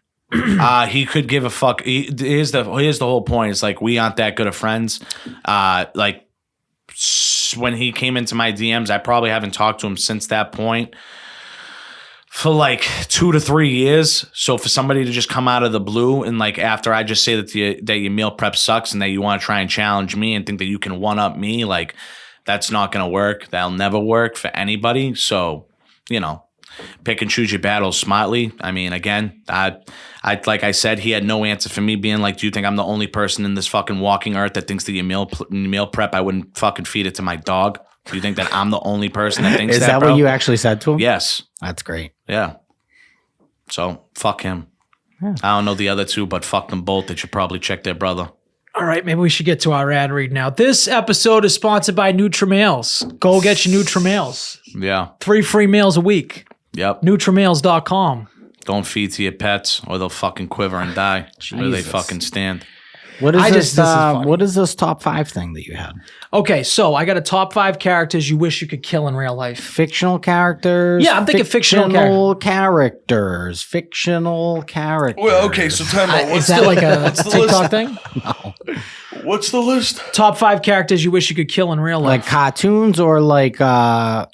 He could give a fuck. Here's the whole point. It's like we aren't that good of friends. Like when he came into my DMs, I probably haven't talked to him since that point for like 2 to 3 years. So for somebody to just come out of the blue and like after I just say that your meal prep sucks and that you want to try and challenge me and think that you can one up me, like that's not gonna work. That'll never work for anybody. So pick and choose your battles smartly. I mean, again, I like I said, he had no answer for me being like, do you think I'm the only person in this fucking walking earth that thinks that your meal prep, I wouldn't fucking feed it to my dog? Do you think that I'm the only person that thinks Is that, that bro? what you actually said to him? Yes. That's great. Yeah. So fuck him. I don't know the other two, but fuck them both. They should probably check their brother. All right, maybe we should get to our ad read now. This episode is sponsored by Nutrimales. Go get your Nutrimales. Yeah. 3 free meals a week. Yep. Nutrimales.com. Don't feed to your pets or they'll fucking quiver and die where they fucking stand. What is this is funny. what is this top 5 thing that you had? Okay, so I got a top 5 characters you wish you could kill in real life. Fictional characters? Yeah, I'm thinking fictional characters. Fictional characters. Well, okay, so time out. Is that like a TikTok thing? What's the list? Top 5 characters you wish you could kill in real life. Like cartoons or like real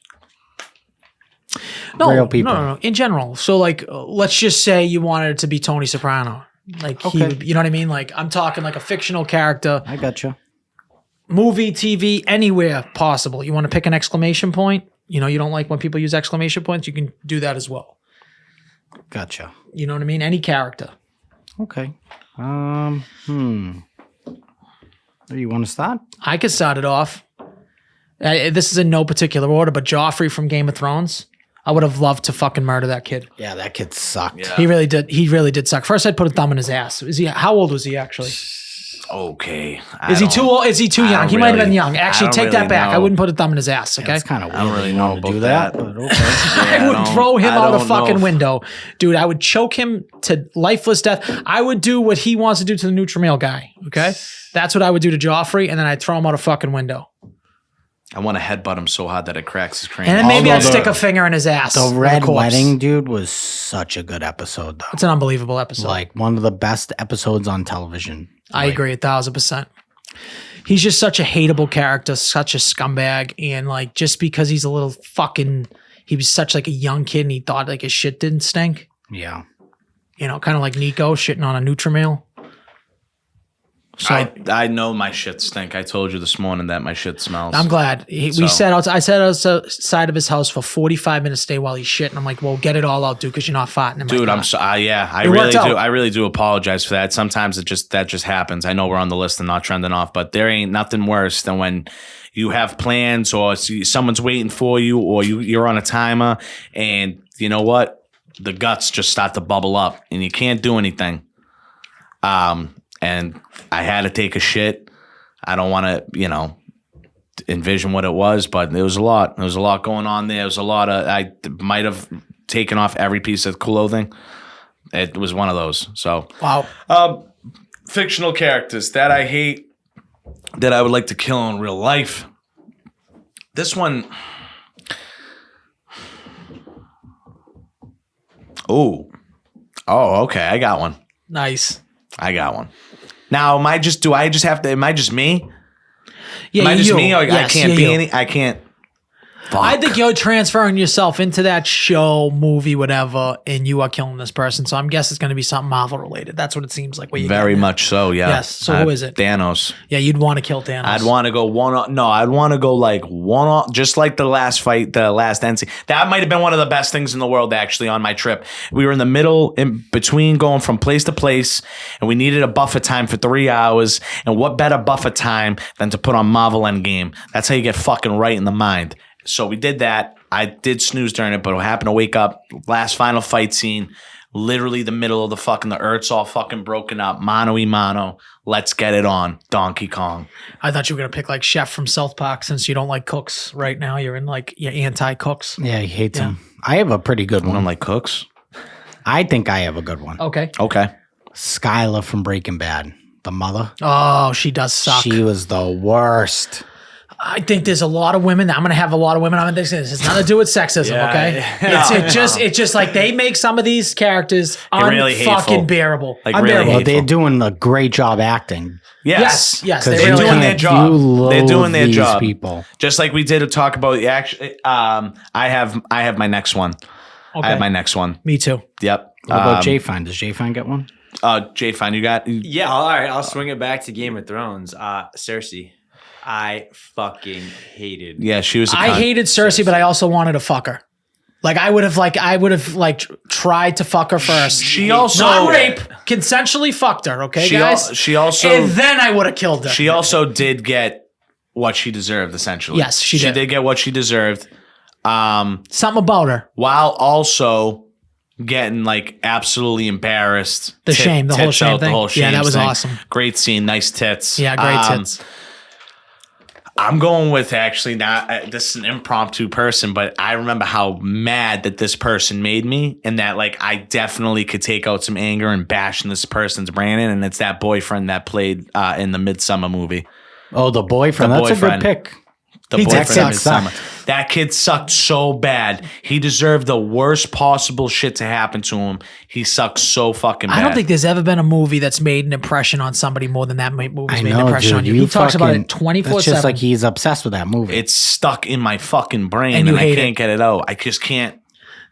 people? No. In general. So like, let's just say you wanted it to be Tony Soprano. Like, he would, you know what I mean? Like, I'm talking like a fictional character. I gotcha. Movie, TV, anywhere possible. You want to pick an exclamation point? You know, you don't like when people use exclamation points? You can do that as well. Gotcha. You know what I mean? Any character. Okay. Do you want to start? I could start it off. This is in no particular order, but Joffrey from Game of Thrones. I would have loved to fucking murder that kid. Yeah, that kid sucked. Yeah. He really did. He really did suck. First, I'd put a thumb in his ass. How old was he actually? Okay. Is he too old? Is he too young? He might have been young. Actually, take that back. Know. I wouldn't put a thumb in his ass. Okay. That's kind of weird. I don't really know to about do that. that. But okay. I would throw him out a don't fucking know. window. Dude, I would choke him to lifeless death. I would do what he wants to do to the Nutrimale guy. Okay. That's what I would do to Joffrey. And then I'd throw him out a fucking window. I want to headbutt him so hard that it cracks his cranium. And then maybe I'd Although stick a finger in his ass. The with a Red corpse. Wedding, dude, was such a good episode, though. It's an unbelievable episode. Like one of the best episodes on television. I agree 1,000%. He's just such a hateable character, such a scumbag. And like, just because he's a little fucking, he was such like a young kid and he thought like his shit didn't stink. Yeah. You know, kind of like Nico shitting on a Nutrimale. So I know my shit stink. I told you this morning that my shit smells. I'm glad. I sat outside of his house for 45 minutes a day while he's shitting. I'm like, well, get it all out, dude, because you're not farting in my Dude, car. I'm so I It really worked do. out. I really do apologize for that. Sometimes that just happens. I know we're on the list and not trending off, but there ain't nothing worse than when you have plans or someone's waiting for you or you're on a timer and you know what? The guts just start to bubble up and you can't do anything. And I had to take a shit. I don't want to, envision what it was, but there was a lot. There was a lot going on there. There was a lot of, I might have taken off every piece of clothing. It was one of those. So, Wow. Fictional characters that I hate, that I would like to kill in real life. This one. Oh, okay. I got one. Nice. I got one. Now, am I just me? Yeah, Am I just you. me? Or Yes, I can't yeah, be you. any. I can't. Fuck. I think you're transferring yourself into that show, movie, whatever, and you are killing this person. So I'm guessing it's going to be something Marvel related. That's what it seems like. Very much so. Yeah. Yes. So who is it? Thanos. Yeah, you'd want to kill Thanos. I'd want to go one. No, I'd want to go like one, just like the last fight, the last NC. That might have been one of the best things in the world, actually, on my trip. We were in the middle, in between going from place to place, and we needed a buffer time for 3 hours. And what better buffer time than to put on Marvel Endgame? That's how you get fucking right in the mind. So we did that. I did snooze during it, but I happened to wake up. Last final fight scene, literally the middle of the earth's all fucking broken up. Mano y mano. Let's get it on. Donkey Kong. I thought you were going to pick like Chef from South Park since you don't like cooks right now. You're in like, you're anti-cooks. Yeah, he hates him. I have a pretty good I one. don't like cooks. I think I have a good one. Okay. Okay. Skylar from Breaking Bad, the mother. Oh, she does suck. She was the worst. I think there's a lot of women. I'm going to have a lot of women on this. This has nothing to do with sexism, Yeah. okay? It's just like they make some of these characters really hateful. unfucking bearable. Like, Unbearable. really Well, hateful. they're doing a great job acting. Yes, Because they They're really doing are. their job. They're doing their job. People. Just like we did to talk about. Actually, I have my next one. Okay. I have my next one. Me too. Yep. What about J-Fine? Does J-Fine get one? Jay, fine. You got. Yeah, all right. I'll swing it back to Game of Thrones. Cersei. I fucking hated. Yeah, she was. I hated Cersei, but I also wanted to fuck her. Like I would have tried to fuck her first. She also not rape, consensually fucked her. Okay, guys. She also and then I would have killed her. She also did get what she deserved, essentially. Yes, she did. She did get what she deserved. Something about her. While also getting like absolutely embarrassed. The shame, the whole shame thing. Yeah, that was thing. awesome. Great scene, nice tits. Yeah, great tits. I'm going with actually not. This is an impromptu person, but I remember how mad that this person made me, and that like I definitely could take out some anger and bash in this person's brain in, and it's that boyfriend that played in the Midsommar movie. Oh, the boyfriend. That's a good pick. The He boyfriend did in suck. Midsommar. That kid sucked so bad. He deserved the worst possible shit to happen to him. He sucked so fucking bad. I don't think there's ever been a movie that's made an impression on somebody more than that movie's made an impression on you. He talks about it 24/7. It's just like he's obsessed with that movie. It's stuck in my fucking brain, And and, you I hate can't get it out. I just can't.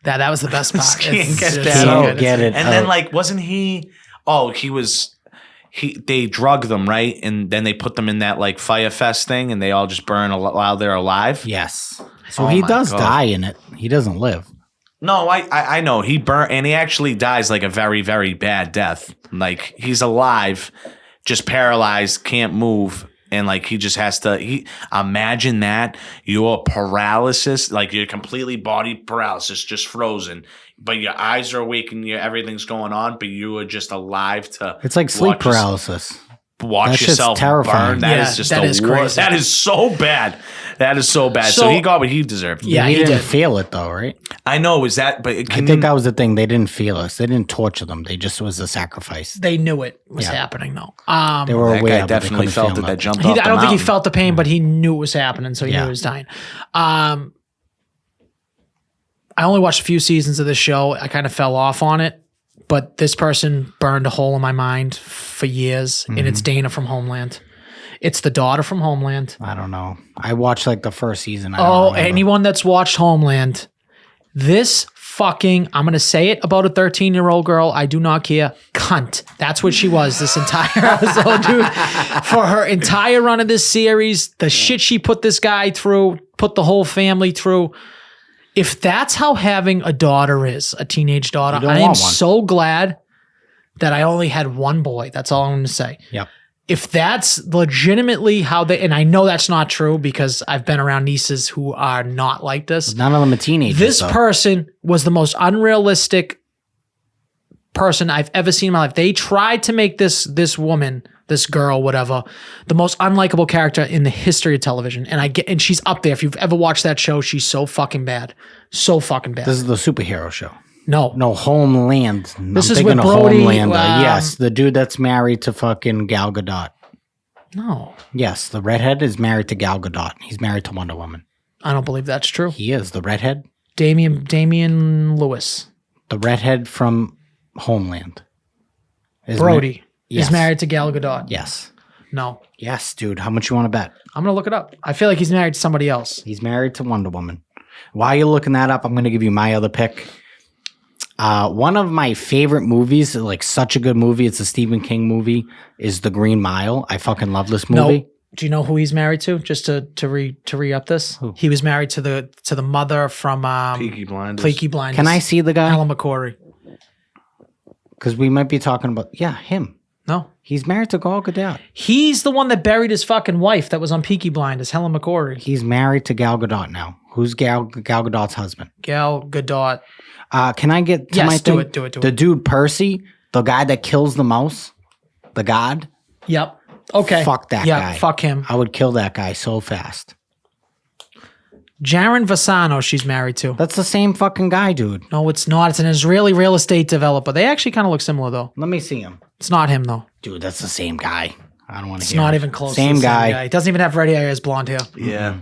That was the best part. Can't get It's that so out. good. Get it And then like, wasn't he? Oh, he was. They drug them, right, and then they put them in that like Fire Fest thing, and they all just burn while they're alive. Yes. So Oh he my does God. die in it. He doesn't live. No, I know he burnt, and he actually dies like a very, very bad death. Like he's alive, just paralyzed, can't move, and like he just has to. Imagine that your paralysis, like you're completely body paralysis, just frozen, but your eyes are awake and everything's going on, but you are just alive to. It's like sleep watch your- paralysis. Watch That shit's yourself terrifying. burn. That Yeah, is just that the is worst. crazy. That is so bad. That is so bad. So, So- he got what he deserved. Yeah, he he didn't did. feel it though, right? I know. Is that? But I think that was the thing. They didn't feel us. They didn't torture them. They just was a sacrifice. They knew it was Yeah. happening though. They were that aware guy of it. They definitely couldn't felt feel it. That it. jumped I off the don't think he mountain. felt the pain, but he knew it was happening, so he knew Yeah. he was dying. I only watched a few seasons of this show. I kind of fell off on it, but this person burned a hole in my mind for years, and it's Dana from Homeland. It's the daughter from Homeland. I don't know. I watched like the first season. I Oh, don't remember. anyone that's watched Homeland, this fucking, I'm going to say it about a 13-year-old girl. I do not care. Cunt. That's what she was this entire episode, dude. For her entire run of this series, the shit she put this guy through, put the whole family through. If that's how having a daughter is, a teenage daughter, You don't I am want one. so glad that I only had one boy. That's all I'm going to say. Yep. If that's legitimately how they, and I know that's not true because I've been around nieces who are not like this. None of them are teenagers. This though. person was the most unrealistic person I've ever seen in my life. They tried to make this woman, this girl, whatever, the most unlikable character in the history of television. And she's up there. If you've ever watched that show, she's so fucking bad. So fucking bad. This is the superhero show. No. No, Homeland. This I'm is thinking with of Brody, Homelander. Yes, the dude that's married to fucking Gal Gadot. No. Yes, the redhead is married to Gal Gadot. He's married to Wonder Woman. I don't believe that's true. He is the redhead. Damian Lewis. The redhead from Homeland. Is Brody Yes. is married to Gal Gadot. Yes. No. Yes, dude. How much you want to bet? I'm going to look it up. I feel like he's married to somebody else. He's married to Wonder Woman. While you're looking that up, I'm going to give you my other pick. One of my favorite movies, like such a good movie, it's a Stephen King movie, is The Green Mile. I fucking love this movie. No. Do you know who he's married to? Just to re-up this? Who? He was married to the mother from Peaky Blinders. Peaky Blinders. Can I see the guy? Helen McCory. Because we might be talking about, him. No. He's married to Gal Gadot. He's the one that buried his fucking wife that was on Peaky Blinders, Helen McCory. He's married to Gal Gadot now. Who's Gal Gadot's husband? Gal Gadot. Can I get to Yes, my do thing? it, do it, do The it. dude Percy, the guy that kills the mouse, the god. Yep. Okay. Fuck that yeah, guy. fuck him. I would kill that guy so fast. Jaron Vassano she's married to. That's the same fucking guy, dude. No, it's not. It's an Israeli real estate developer. They actually kind of look similar, though. Let me see him. It's not him, though. Dude, that's the same guy. I don't want to It's hear not it. even close. to Same the guy. He doesn't even have red hair. He has blonde hair. Yeah.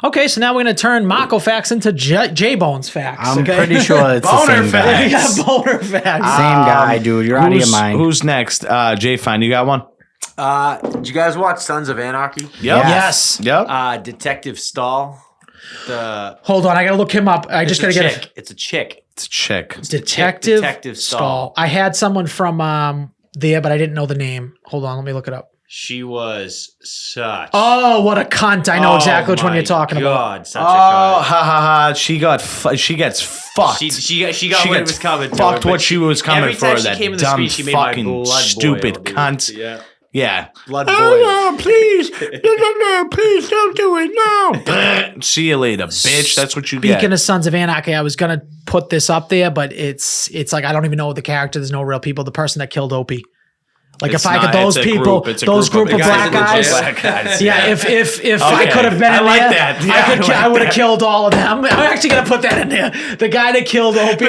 Okay, so now we're going to turn Marco facts into J-Bones facts. I'm okay? pretty sure it's the Boner same guy. facts. Yeah, boner facts. Same guy, dude. You're out of your mind. Who's next? Jay Fine, you got one? Did you guys watch Sons of Anarchy? Yep. Yes. Yep. Detective Stahl. Hold on, I got to look him up. I just got to get it. It's a chick. It's a chick. Detective Detective Stahl. I had someone from there, but I didn't know the name. Hold on, let me look it up. She was such. Oh, what a cunt! I know exactly which one you're talking about. God, such a Oh, cunt. ha ha ha! She gets fucked. She got what gets was coming. Fucked to her, what she was coming every for. time she That came in the dumb screen, she made my fucking blood stupid boil, dude. cunt. Yeah. Yeah. Blood boil. Oh, no, please. No, please don't do it now. See you later, bitch. That's what you Speaking get. of Sons of Anarchy, I was gonna put this up there, but it's like I don't even know the character. There's no real people. The person that killed Opie. Like It's if I could, not- those it's a people, group. It's a those group group of of black guys. guys. Black guys, Yeah, yeah. if I Okay. could have been I in like there, that. Yeah, I would have killed all of them. I'm actually gonna put that in there. The guy that killed Opie,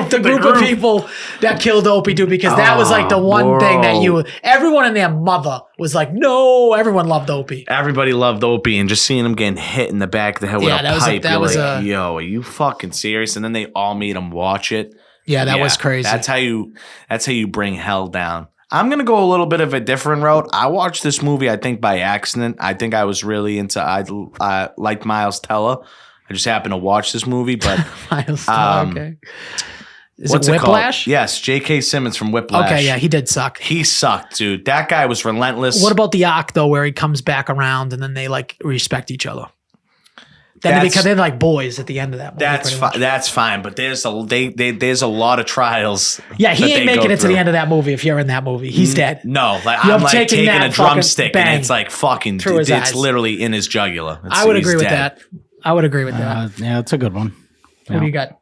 the group of people that killed Opie, dude, because that was like the one thing that everyone and their mother was like, no, everyone loved Opie. Everybody loved Opie, and just seeing him getting hit in the back of the head with Yeah, a pipe, that you're was like, yo, are you fucking serious? And then they all made him watch it. Yeah, that was crazy. That's how you bring hell down. I'm gonna go a little bit of a different route. I watched this movie, I think, by accident. I think I was really into. I liked Miles Teller. I just happened to watch this movie, but okay. Is what's it it called? Whiplash? Yes, J.K. Simmons from Whiplash. Okay, yeah, he did suck. He sucked, dude. That guy was relentless. What about the arc though, where he comes back around and then they like respect each other? Then That's- they're like boys at the end of that movie. That's pretty fine. much. That's fine. But there's a lot of trials. Yeah, he that ain't they making go it to the through. end of that movie if you're in that movie. He's dead. No, like You're I'm like taking taking that a drumstick fucking and it's bang like fucking. through his It's eyes. literally in his jugular. I would he's agree with dead. that. I would agree with that. Yeah, it's a good one. What do you got?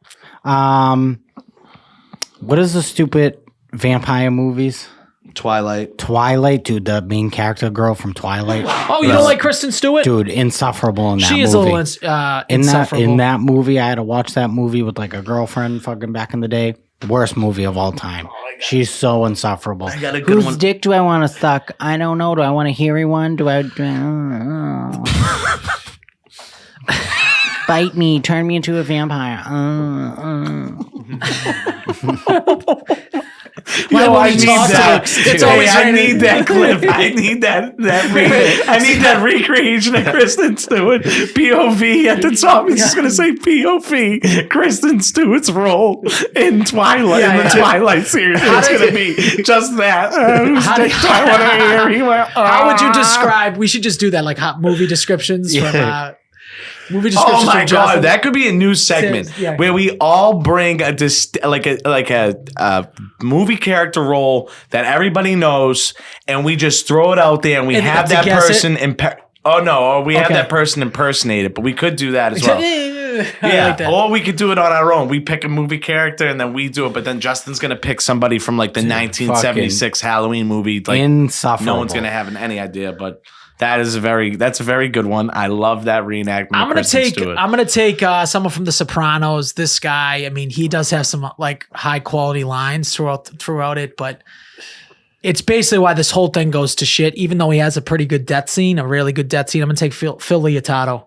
What is the stupid vampire movies? Twilight. Twilight, dude, the main character girl from Twilight. Oh, you don't like Kristen Stewart? Dude, insufferable in that she movie. is a little insufferable. in that movie, I had to watch that movie with like a girlfriend fucking back in the day. Worst movie of all time. She's so insufferable. I got a good Whose one. dick do I want to suck? I don't know. Do I want a hairy one? Do I bite me? Turn me into a vampire? Why won't I you need talk to that. her? It's always I raining. need that clip. I need that. I need that recreation of Kristen Stewart POV at the top. He's just gonna say POV. Kristen Stewart's role in Twilight in the Twilight series. It's gonna be just that. How would you describe? We should just do that, like hot movie descriptions from movie descriptions. Oh my from Justin. god, that could be a new segment Yeah. where we all bring a movie character role that everybody knows, and we just throw it out there, and we And have to that guess person have Okay. that person impersonate it, but we could do that as well. I like that. Or we could do it on our own. We pick a movie character and then we do it, but then Justin's gonna pick somebody from like the 1976 Halloween movie. Like insufferable. no one's gonna have any idea, but that's a very good one. I love that reenactment. I'm gonna take someone from The Sopranos. This guy, I mean, he does have some like high quality lines throughout it, but it's basically why this whole thing goes to shit. Even though he has a pretty good death scene, a really good death scene, I'm gonna take Phil Leotardo.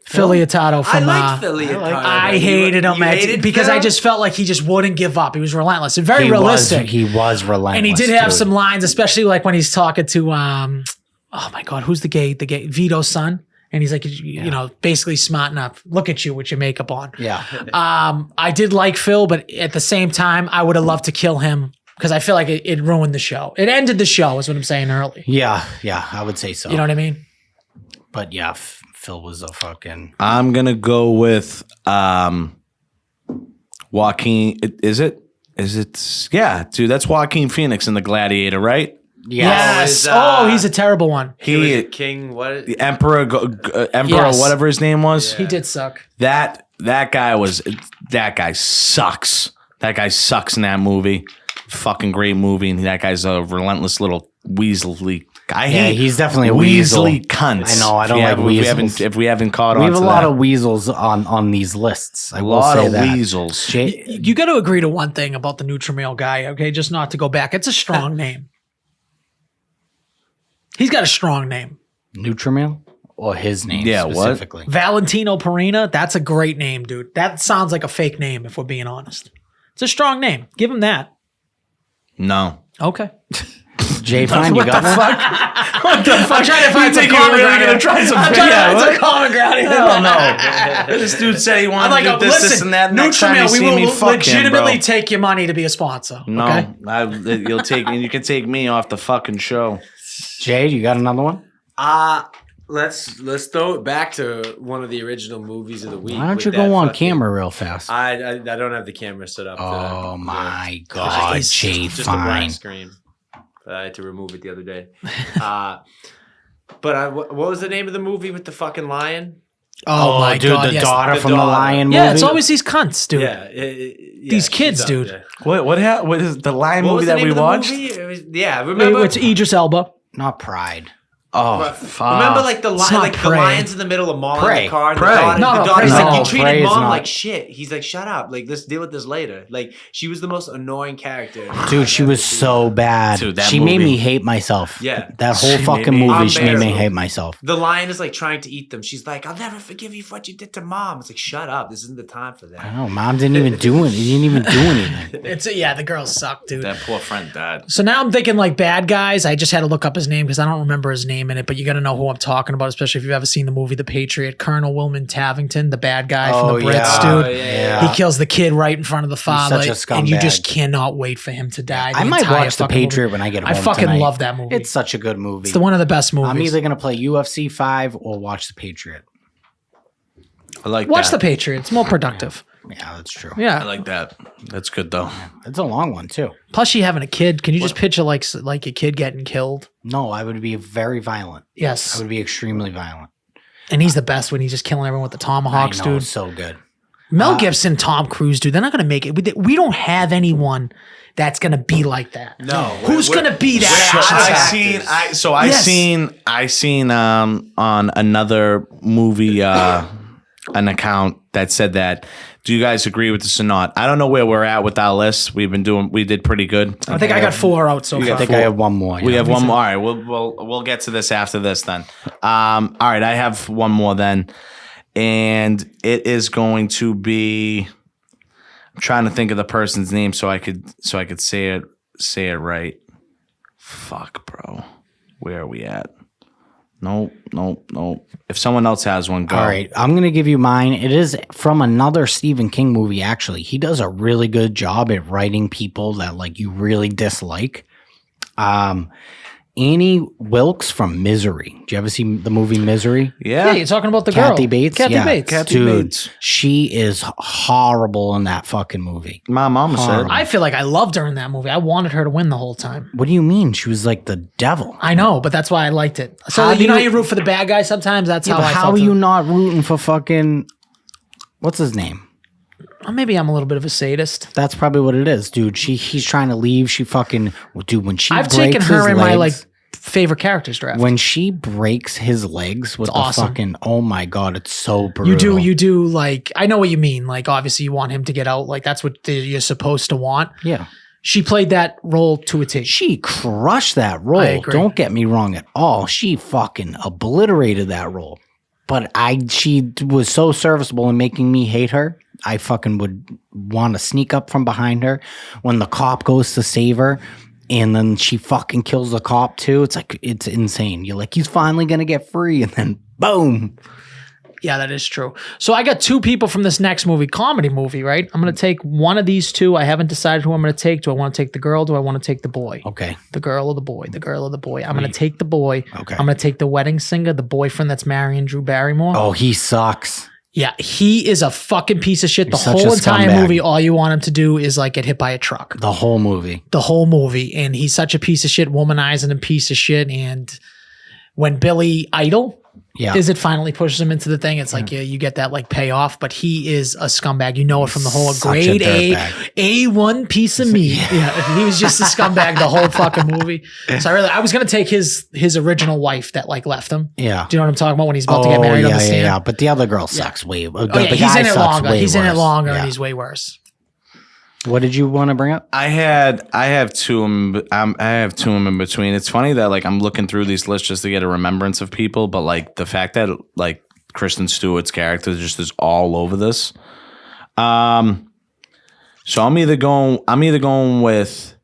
Phil Leotardo from. I like Phil Leotardo. I hated him You hated because Phil? I just felt like he just wouldn't give up. He was relentless and very realistic. He was relentless. And he did have dude. some lines, especially like when he's talking to oh my god, who's the gay Vito's son? And he's like, you know, basically smart enough. Look at you with your makeup on. Yeah. I did like Phil, but at the same time, I would have loved to kill him because I feel like it ruined the show. It ended the show, is what I'm saying early. Yeah, I would say so. You know what I mean? But yeah, Phil was a fucking. I'm gonna go with Joaquin. Is it? Yeah, dude. That's Joaquin Phoenix in The Gladiator, right? Yes. is, He's a terrible one. He was a king. What? The Emperor, Yes. whatever his name was. He did suck. That guy sucks. That guy sucks in that movie. Fucking great movie, and that guy's a relentless little weaselly. I hate. He's definitely a weasel. Weaselly cunts. I know. I don't like weasels. If we haven't caught We on, have a to lot that. of weasels on these lists. I a will lot say of that. weasels. You got to agree to one thing about the Nutrimale guy, okay? Just not to go back. It's a strong name. He's got a strong name. Nutrimale? Or his name Yeah, what? specifically. Valentino Perina, that's a great name, dude. That sounds like a fake name, if we're being honest. It's a strong name. Give him that. No. Okay. Jay, fine, you got one? What the fuck? I'm trying to find You some think you're common really ground. gonna try some? I'm trying to find some common ground here. Hell no. This dude said he wanted I'm like, to do this, listen, this, and that. Next time you Nutrimale, we see me, will fuck legitimately him, bro. take your money to be a sponsor. No, Okay? you'll take, and you can take me off the fucking show. Jay, you got another one? Let's throw it back to one of the original movies of the week. Why don't with you that go on fucking- camera real fast? I don't have the camera set up. Oh my It's God, just- Jay, just a black fine. screen. I had to remove it the other day. But what was the name of the movie with the fucking lion? Oh, my dude, God, the yes. daughter The from daughter. the Lion movie. Yeah, it's always these cunts, dude. Yeah, These kids, she's up dude. there. What is the Lion What movie was the that name we of the watched? movie? It was, remember? It's Idris Elba. not Pride. Oh, fuck. Remember, like the not like the Prey. lion's in the middle of mauling Prey. the car. And Prey. The daughter, No, the no, daughter's Prey's like, not. you treated Prey's mom not. like shit. He's like, shut up. Like, let's deal with this later. Like, she was the most annoying character. Dude, she was so bad. Dude, that she made movie- me hate myself. Yeah. That whole She fucking made me movie, she made me unbearable. hate myself. The lion is like trying to eat them. She's like, I'll never forgive you for what you did to mom. It's like, shut up. This isn't the time for I that. don't know. Mom didn't even do it. He didn't even do anything. Yeah, the girls suck, dude. That poor friend died. So now I'm thinking like bad guys. I just had to look up his name because I don't remember his name in it, but you got to know who I'm talking about, especially if you've ever seen the movie The Patriot. Colonel Wilman Tavington, the bad guy from the Brits, yeah. dude. Yeah. He kills the kid right in front of the father, such a and you scumbag. just cannot wait for him to die. I the might entire watch The fucking movie. Patriot when I get home I fucking tonight. love that movie. It's such a good movie. It's one of the best movies. I'm either going to play UFC 5 or watch The Patriot. I like Watch that. The Patriot. It's more productive. Yeah, that's true. Yeah. I like that. That's good though. It's a long one, too. Plus, you having a kid. Can you just picture like a kid getting killed? No, I would be very violent. I Yes. would be extremely violent. And he's the best when he's just killing everyone with the tomahawks, I know, dude. it's so good. Mel Gibson, Tom Cruise, dude. They're not going to make it. We don't have anyone that's going to be like that. No. Who's going to be that? I seen on another movie an account that said that. Do you guys agree with this or not? I don't know where we're at with our list. We did pretty good. I think I got 4 out so I far. think I have one more. We yeah. have one more. All right, we'll get to this after this then. All right, I have one more then, and it is going to be. I'm trying to think of the person's name so I could say it right. Fuck, bro. Where are we at? Nope. If someone else has one, go. All right, I'm going to give you mine. It is from another Stephen King movie, actually. He does a really good job at writing people that like you really dislike. Annie Wilkes from Misery. Did you ever see the movie Misery? Yeah, you're talking about the girl. Kathy Bates? Kathy Yeah. Bates. Dude, she is horrible in that fucking movie. My mama said. I feel like I loved her in that movie. I wanted her to win the whole time. What do you mean? She was like the devil. I know, but that's why I liked it. So How do you know you- how you root for the bad guy sometimes? That's Yeah, how but I how felt. are you not rooting for fucking... What's his name? Well, maybe I'm a little bit of a sadist. That's probably what it is, dude. He's trying to leave. She fucking... Dude, when she I've breaks taken her his in my like legs- favorite characters draft. When she breaks his legs with It's the awesome. fucking... Oh my God, it's so brutal. you do like, I know what you mean. Like, obviously you want him to get out. Like, that's what you're supposed to want. Yeah. She played that role to a T. She crushed that role. I agree. Don't get me wrong at all. She fucking obliterated that role. But she was so serviceable in making me hate her. I fucking would want to sneak up from behind her when the cop goes to save her. And then she fucking kills the cop too. It's like, it's insane. You're like, he's finally going to get free. And then boom. Yeah, that is true. So I got 2 people from this next movie, comedy movie, right? I'm going to take one of these 2. I haven't decided who I'm going to take. Do I want to take the girl? Do I want to take the boy? Okay. The girl or the boy? The girl or the boy? I'm going to take the boy. Okay. I'm going to take the wedding singer, the boyfriend that's marrying Drew Barrymore. Oh, he sucks. Yeah, he is a fucking piece of shit. The He's such whole a entire scumbag. movie, all you want him to do is like get hit by a truck. The whole movie. The whole movie. And he's such a piece of shit, womanizing and piece of shit. And when Billy Idol Yeah. is it finally pushes him into the thing, it's like, yeah, you get that like payoff, but he is a scumbag. You know it from the whole Such a grade A, dirtbag. A1 piece of meat. Yeah, he was just a scumbag the whole fucking movie. So I was going to take his original wife that like left him. Yeah. Do you know what I'm talking about when he's about to get married on the stand? Yeah. But the other girl sucks way. Oh, yeah, he's in it longer. He's in it longer and he's way worse. What did you want to bring up? I have two in between. It's funny that like I'm looking through these lists just to get a remembrance of people, but like the fact that like Kristen Stewart's character just is all over this. So I'm either going with.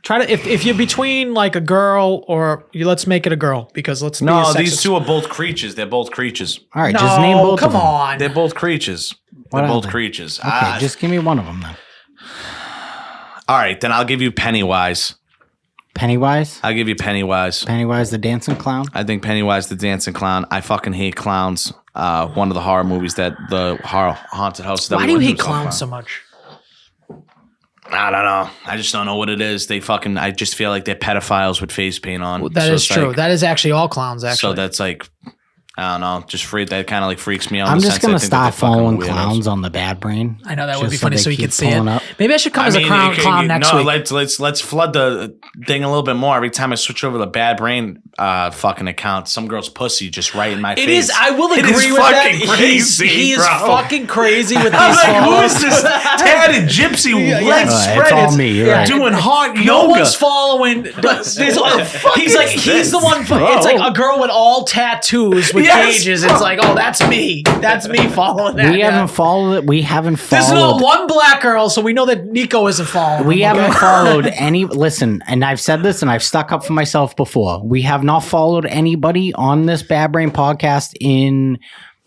Try to if you're between like a girl or let's make it a girl because let's be a No, sexist. these two are both creatures. They're both creatures. All right, No, just name both come of them. on. They're both creatures. What They're are both they? creatures. Okay, just give me one of them then. All right, then I'll give you Pennywise. Pennywise? I'll give you Pennywise. Pennywise the dancing clown? I think Pennywise the dancing clown. I fucking hate clowns. One of the horror movies the horror haunted house. That Why do you hate clowns so much? I don't know. I just don't know what it is. I just feel like they're pedophiles with face paint on. Well, that is true. That is actually all clowns, actually. So that's like, I don't know, that kind of like freaks me out. I'm just going to stop following clowns on the Bad Brain. I know that would be funny so you could see it. Up. Maybe I should come as a clown next week. Let's flood the thing a little bit more. Every time I switch over to the Bad Brain fucking account, some girl's pussy just right in my face. It is. I will agree with that. Crazy, he is bro. fucking crazy with these like, who is this tatted gypsy leg spread? It's all me. You're right. Doing hard yoga. No one's following. He's the one. It's like a girl with all tattoos with cages. It's like, oh, that's me. That's me following that. We haven't followed it. We haven't followed. There's not one black girl, so we know that Nico isn't following. We haven't followed any. Listen, and I've said this, and I've stuck up for myself before. We have not followed anybody on this Bad Brain podcast in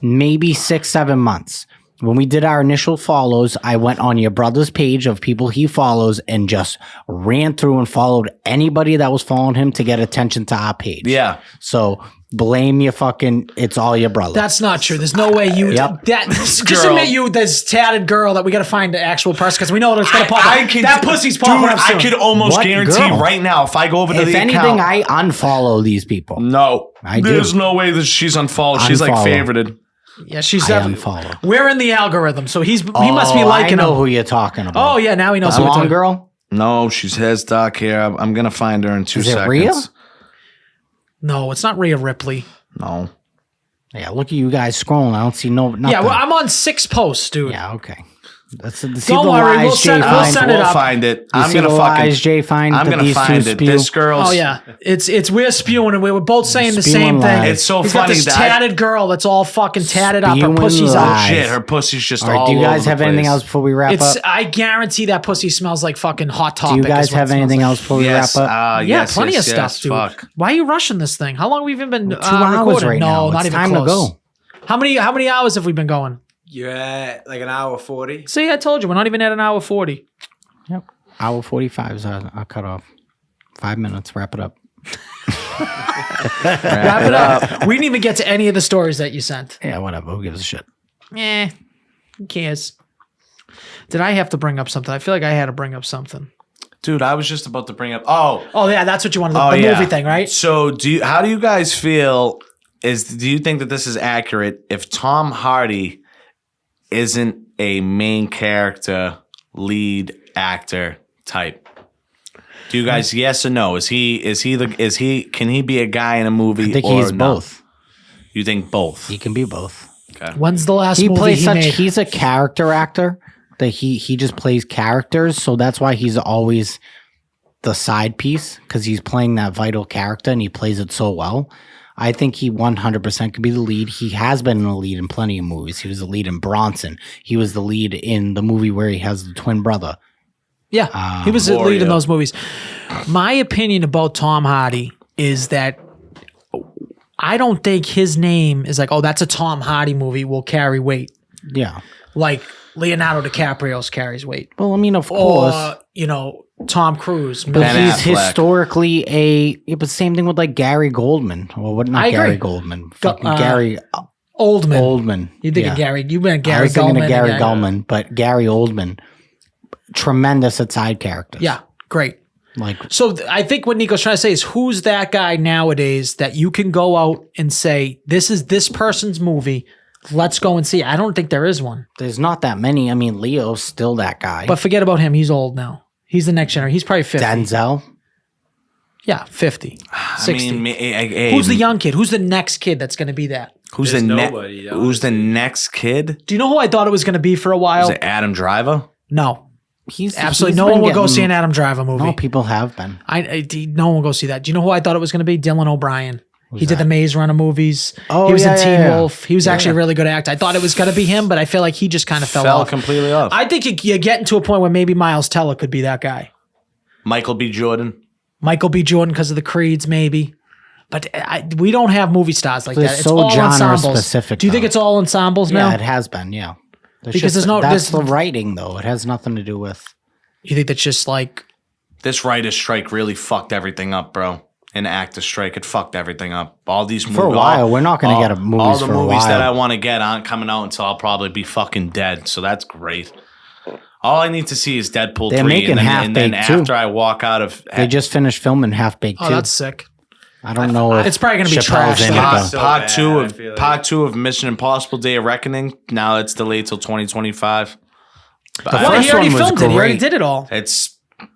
maybe 6-7 months. When we did our initial follows, I went on your brother's page of people he follows and just ran through and followed anybody that was following him to get attention to our page. Yeah. So blame your fucking, it's all your brother. That's not true. There's no way you, just admit you, this tatted girl that we got to find the actual person because we know it's going to pop up. That pussy's popping up soon. I could almost guarantee right now if I go over to the account. If anything, I unfollow these people. No. There's no way that she's unfollowed. She's like favorited. Yeah, she's definitely. We're in the algorithm, so he must be liking him. I know who you're talking about. Oh yeah, now he knows who who you're talking about. Girl? No, she has dark hair. I'm gonna find her in 2 seconds. Is it Rhea? No, it's not Rhea Ripley. No. Yeah, look at you guys scrolling. I don't see nothing. Yeah, well, I'm on 6 posts, dude. Yeah, okay. Don't worry, we'll send it up. We'll find it. I'm gonna find it. This girl's. Oh yeah, it's we're spewing and we're both saying the same thing. It's so He's funny got this tatted girl that's all fucking tatted up. Her pussy's out. Shit, her pussy's just all right, do you guys have place. anything else before we wrap up? I guarantee that pussy smells like fucking Hot Topic. Do you guys have anything else before we wrap up? Yeah, plenty of stuff, dude. Fuck. Why are you rushing this thing? How long have we even been 2 hours recording? right now. No, not it's even time close. to go. How many hours have we been going? You're at like an hour 40. See, I told you, we're not even at an hour 40. Yep. Hour 45 is our cutoff. 5 minutes. Wrap it up. Wrap it up. We didn't even get to any of the stories that you sent. Yeah, whatever. Who gives a shit? Who cares? Did I have to bring up something? I feel like I had to bring up something. Dude, I was just about to bring up. Oh yeah, that's what you wanted. The movie thing, right? So, how do you guys feel? Do you think that this is accurate? If Tom Hardy isn't a main character, lead actor type, do you guys yes or no? Can he be a guy in a movie? I think or he's both. You think both? He can be both. Okay. When's the last movie he made? He's a character actor that he just plays characters, so that's why he's always the side piece because he's playing that vital character and he plays it so well. I think he 100% could be the lead. He has been the lead in plenty of movies. He was the lead in Bronson. He was the lead in the movie where he has the twin brother. Yeah, he was the lead in those movies. My opinion about Tom Hardy is that I don't think his name is like, oh, that's a Tom Hardy movie, will carry weight. Yeah. Like Leonardo DiCaprio's carries weight. Well, I mean, of course. Or, Tom Cruise. But he's historically but same thing with like Gary Goldman. Well, not Gary Goldman. Gary Oldman. You think of Gary? You meant Gary Goldman. I was thinking of Gary Goldman, but Gary Oldman, tremendous at side characters. Yeah, great. So I think what Nico's trying to say is, who's that guy nowadays that you can go out and say, this is this person's movie, let's go and see it. I don't think there is one. There's not that many. I mean, Leo's still that guy. But forget about him. He's old now. He's the next generation. He's probably 50. Denzel? Yeah, 50, 60. I mean, who's the young kid? Who's the next kid that's going to be that? Who's the next kid? Do you know who I thought it was going to be for a while? Is it Adam Driver? No. Absolutely no one will go see an Adam Driver movie. No, people have been. No one will go see that. Do you know who I thought it was going to be? Dylan O'Brien. He did the Maze Runner movies. Oh, he was in Teen Wolf. He was actually a really good actor. I thought it was going to be him, but I feel like he just kind of fell off. Completely off. I think you're getting to a point where maybe Miles Teller could be that guy. Michael B. Jordan because of the Creeds, maybe. But we don't have movie stars like that. It's so all genre ensembles. Specific. Do you think it's all ensembles now? Yeah, it has been. Yeah, because that's the writing though. It has nothing to do with. You think that's just like This writer's strike really fucked everything up, bro. An actor strike, it fucked everything up. All these movies. For a while, we're not going to get movies all the for a movies while. that I want to get aren't coming out until I'll probably be fucking dead. So that's great. All I need to see is Deadpool 3. Making and then Half-Baked, too. after I walk out of... They just finished filming Half-Baked, Oh, too. that's sick. I don't know if It's probably gonna be Chappelle's trash, in it, though. though. So part bad, two I of feel like. part 2 of Mission Impossible Day of Reckoning. Now it's delayed till 2025. But The What? first He already one was filmed it. He already great. did it all.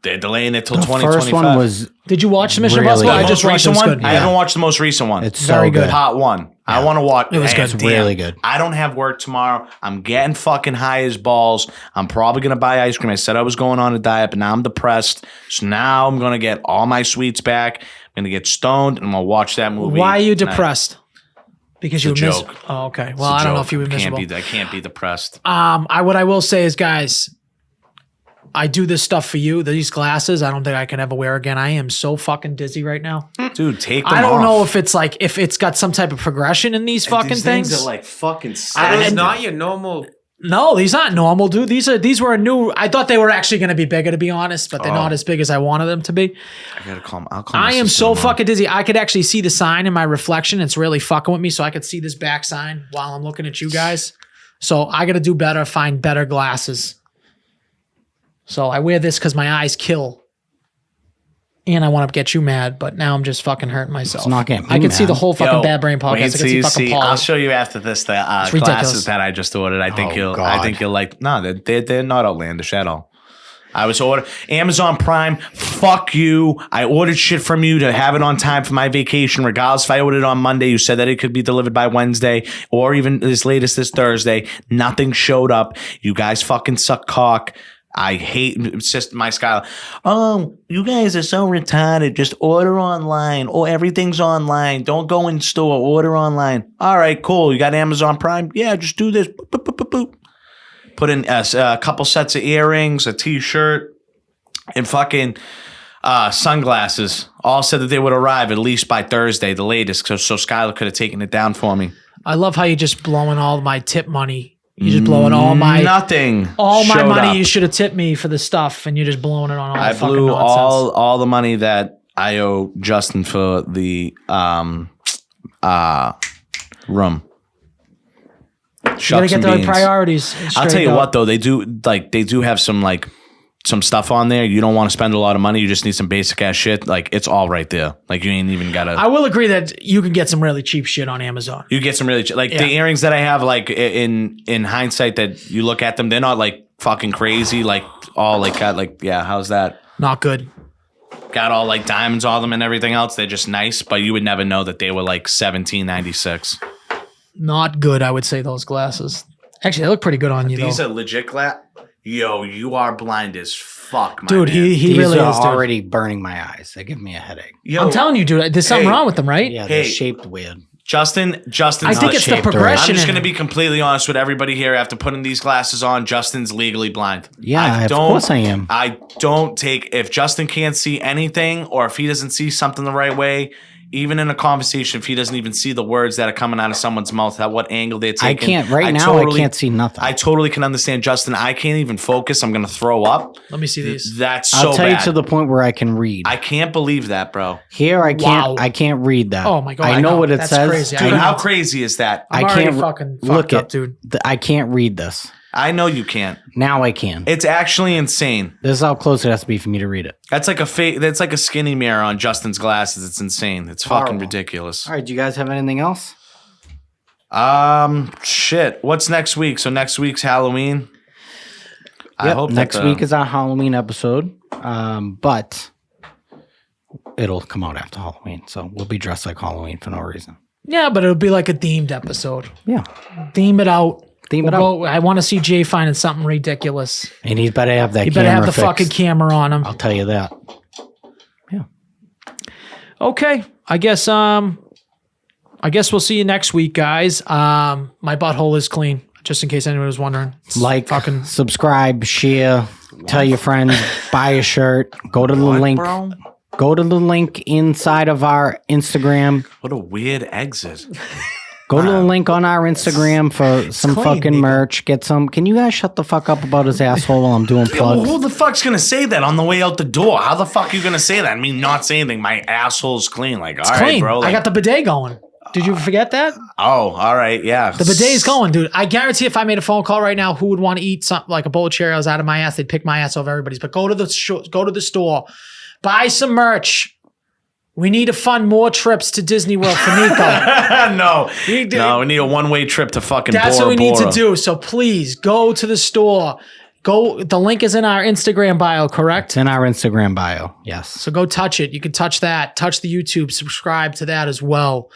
they're delaying it till The 2025. first one was Did you watch the Mission Really Impossible? good. I the just most watched it. recent It was one. good. I haven't watched the most recent one. it's Very so good. good. Part 1. I want to watch. It was good. It's really good. I don't have work tomorrow. I'm getting fucking high as balls. I'm probably gonna buy ice cream. I said I was going on a diet, but now I'm depressed. So now I'm gonna get all my sweets back. I'm gonna get stoned and I'm gonna watch that movie. Why are you tonight. depressed? Because you It's a miss. joke. Oh, okay. It's Well, a I don't know joke. if you were I miserable. can't be depressed. What I will say is, guys, I do this stuff for you. These glasses, I don't think I can ever wear again. I am so fucking dizzy right now. Dude, take them I don't off. know if it's like if it's got some type of progression in these fucking These things. are like fucking It's not your normal. No, these aren't normal, dude. These were a new. I thought they were actually going to be bigger, to be honest, but they're not as big as I wanted them to be. I gotta call. I'll call. I my am sister so tomorrow. fucking dizzy. I could actually see the sign in my reflection. It's really fucking with me, so I could see this back sign while I'm looking at you guys. So I got to do better, find better glasses. So I wear this because my eyes kill. And I want to get you mad, but now I'm just fucking hurting myself. It's not getting me I can see mad. the whole fucking Yo, Bad Brain podcast. I wait can till see you fucking see. Paul. I'll show you after this the ridiculous. glasses that I just ordered. I think Oh, I God. think you'll like. No, they're not outlandish at all. I was ordered Amazon Prime. Fuck you. I ordered shit from you to have it on time for my vacation. Regardless if I ordered it on Monday, you said that it could be delivered by Wednesday or even as late as this Thursday. Nothing showed up. You guys fucking suck cock. I hate it's just my Skylar. Oh, you guys are so retarded. Just order online. Oh, everything's online. Don't go in store. Order online. All right, cool. You got Amazon Prime? Yeah, just do this. Boop, boop, boop, boop, boop. Put in a couple sets of earrings, a t-shirt, and fucking sunglasses. All said that they would arrive at least by Thursday, the latest. So Skylar could have taken it down for me. I love how you're just blowing all my tip money. You're just blowing all my Nothing. all my showed money. up. You should have tipped me for the stuff, and you're just blowing it on all I fucking blew nonsense. all the money that I owe Justin for the room. You gotta Shucks get and the beans. priorities. I'll straight tell you up. what though, they do have some stuff on there. You don't want to spend a lot of money. You just need some basic ass shit. Like it's all right there. Like you ain't even gotta. I will agree that you can get some really cheap shit on Amazon. You get some really the earrings that I have. Like in hindsight, that you look at them, they're not like fucking crazy. Like all like got like yeah. How's that? Not good. Got all like diamonds on them and everything else. They're just nice, but you would never know that they were like $17.96. Not good, I would say, those glasses. Actually, they look pretty good on you, These though. are legit glass. Yo, you are blind as fuck, my Dude, man. he These really are is, dude. already burning my eyes. They give me a headache. Yo, I'm telling you, dude, there's something Hey. wrong with them, right? Yeah, they're Hey. shaped weird. Justin's I think not it's the shaped right. progression I'm just in going to it. be completely honest with everybody here. After putting these glasses on, Justin's legally blind. Yeah, of course I am. I don't take, if Justin can't see anything or if he doesn't see something the right way, even in a conversation, if he doesn't even see the words that are coming out of someone's mouth, at what angle they're I taking. can't right now. I can't see nothing. I totally can understand Justin. I can't even focus. I'm going to throw up. Let me see these. That's so I'll tell bad. you to the point where I can read. I can't believe that, bro. Here, I can't. Wow. I can't read that. Oh my God, I I know know. what it That's says. crazy. Dude, I how know. crazy is that? I'm I already can't fucking look fucked up, at, dude. I can't read this. I know you can't. Now I can. It's actually insane. This is how close it has to be for me to read it. That's like that's like a skinny mirror on Justin's glasses. It's insane. It's fucking Horrible. ridiculous. All right, do you guys have anything else? Shit. What's next week? So next week's Halloween. I Yep, hope next that, week is our Halloween episode, but it'll come out after Halloween, so we'll be dressed like Halloween for no reason. Yeah, but it'll be like a themed episode. Yeah, Theme it out. Theme it We'll go- I want to see Jay finding something ridiculous. and he's better have that. You better have camera the fixed. fucking camera on him. I'll tell you that. Okay, I guess we'll see you next week, guys. My butthole is clean, just in case anyone was wondering. It's Like, fucking subscribe, share, tell your friends, buy a shirt. Go to the link. bro? Go to the link inside of our Instagram. What a weird exit. Go to the link on our Instagram for some clean, fucking Nico. merch. Get some. Can you guys shut the fuck up about his asshole while I'm doing Yo, plugs? who the fuck's gonna say that on the way out the door? How the fuck are you gonna say that? I mean, not say anything. My asshole's clean. Like, all right, Clean. bro. I Like, got the bidet going. Did you forget that? oh, all right, yeah. The bidet's going, dude. I guarantee if I made a phone call right now, who would want to eat something like a bowl of Cheerios out of my ass? They'd pick my ass over everybody's. But go to the store, buy some merch. We need to fund more trips to Disney World for Nico. No, we need a one-way trip to fucking That's Bora what we need to Bora. do. So please go to the store. Go. The link is in our Instagram bio, correct? It's in our Instagram bio. Yes. So go touch it. You can touch that. Touch the YouTube. Subscribe to that as well.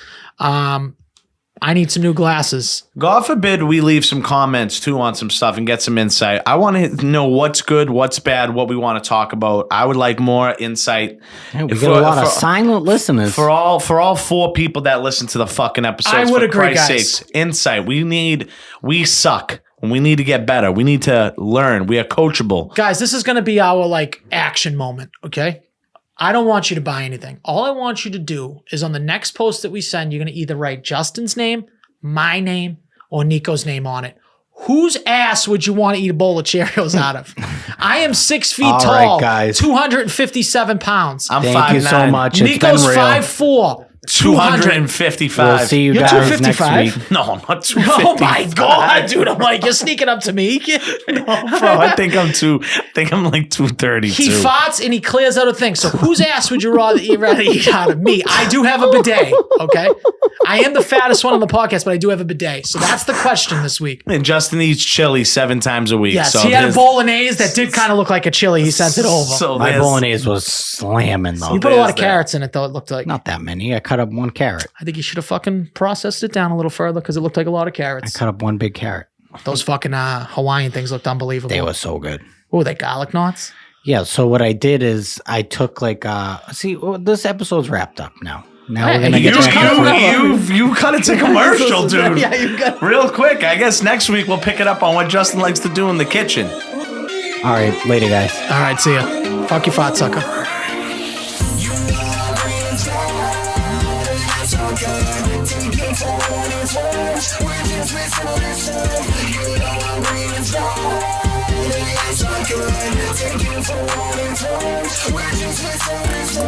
I need some new glasses. God forbid we leave some comments too on some stuff and get some insight. I want to know what's good, what's bad, what we want to talk about. I would like more insight. Yeah, we get a lot of silent listeners. For all 4 people that listen to the fucking episodes. I would for agree, Christ's guys. sakes, insight. We suck. And we need to get better. We need to learn. We are coachable. Guys, this is going to be our like action moment, okay? I don't want you to buy anything. All I want you to do is on the next post that we send, you're going to either write Justin's name, my name, or Nico's name on it. Whose ass would you want to eat a bowl of Cheerios out of? I am 6 feet All tall, right, guys. 257 pounds. I'm Thank 5'9". you so much. Nico's it's been real. 5'4", 255. We'll see you You're guys next 255? week. No, I'm not 255. Oh my God, dude. I'm like, you're sneaking up to me. Bro, I think I'm like 232. He farts and he clears out a thing. So whose ass would you rather eat out of me? I do have a bidet, okay? I am the fattest one on the podcast, but I do have a bidet. So that's the question this week. And Justin eats chili 7 times a week. Yes, so he had a there's- bolognese that did kind of look like a chili. He sent it over. So My there's- bolognese was slamming though. You put a lot of there's that. carrots in it, though, it looked like. Not that many. I cut up 1 carrot. I think you should have fucking processed it down a little further because it looked like a lot of I carrots. cut up 1 big carrot. Those fucking Hawaiian things looked unbelievable. They were so good. Oh, they garlic knots? Yeah. So what I did is I took like this episode's wrapped up now. Now we're gonna you get just back cut into it it. You cut it to commercial, dude. Yeah, you got Real quick. I guess next week we'll pick it up on what Justin likes to do in the kitchen. All right, later, guys. All right, see ya. Fuck you, fat sucker. We're just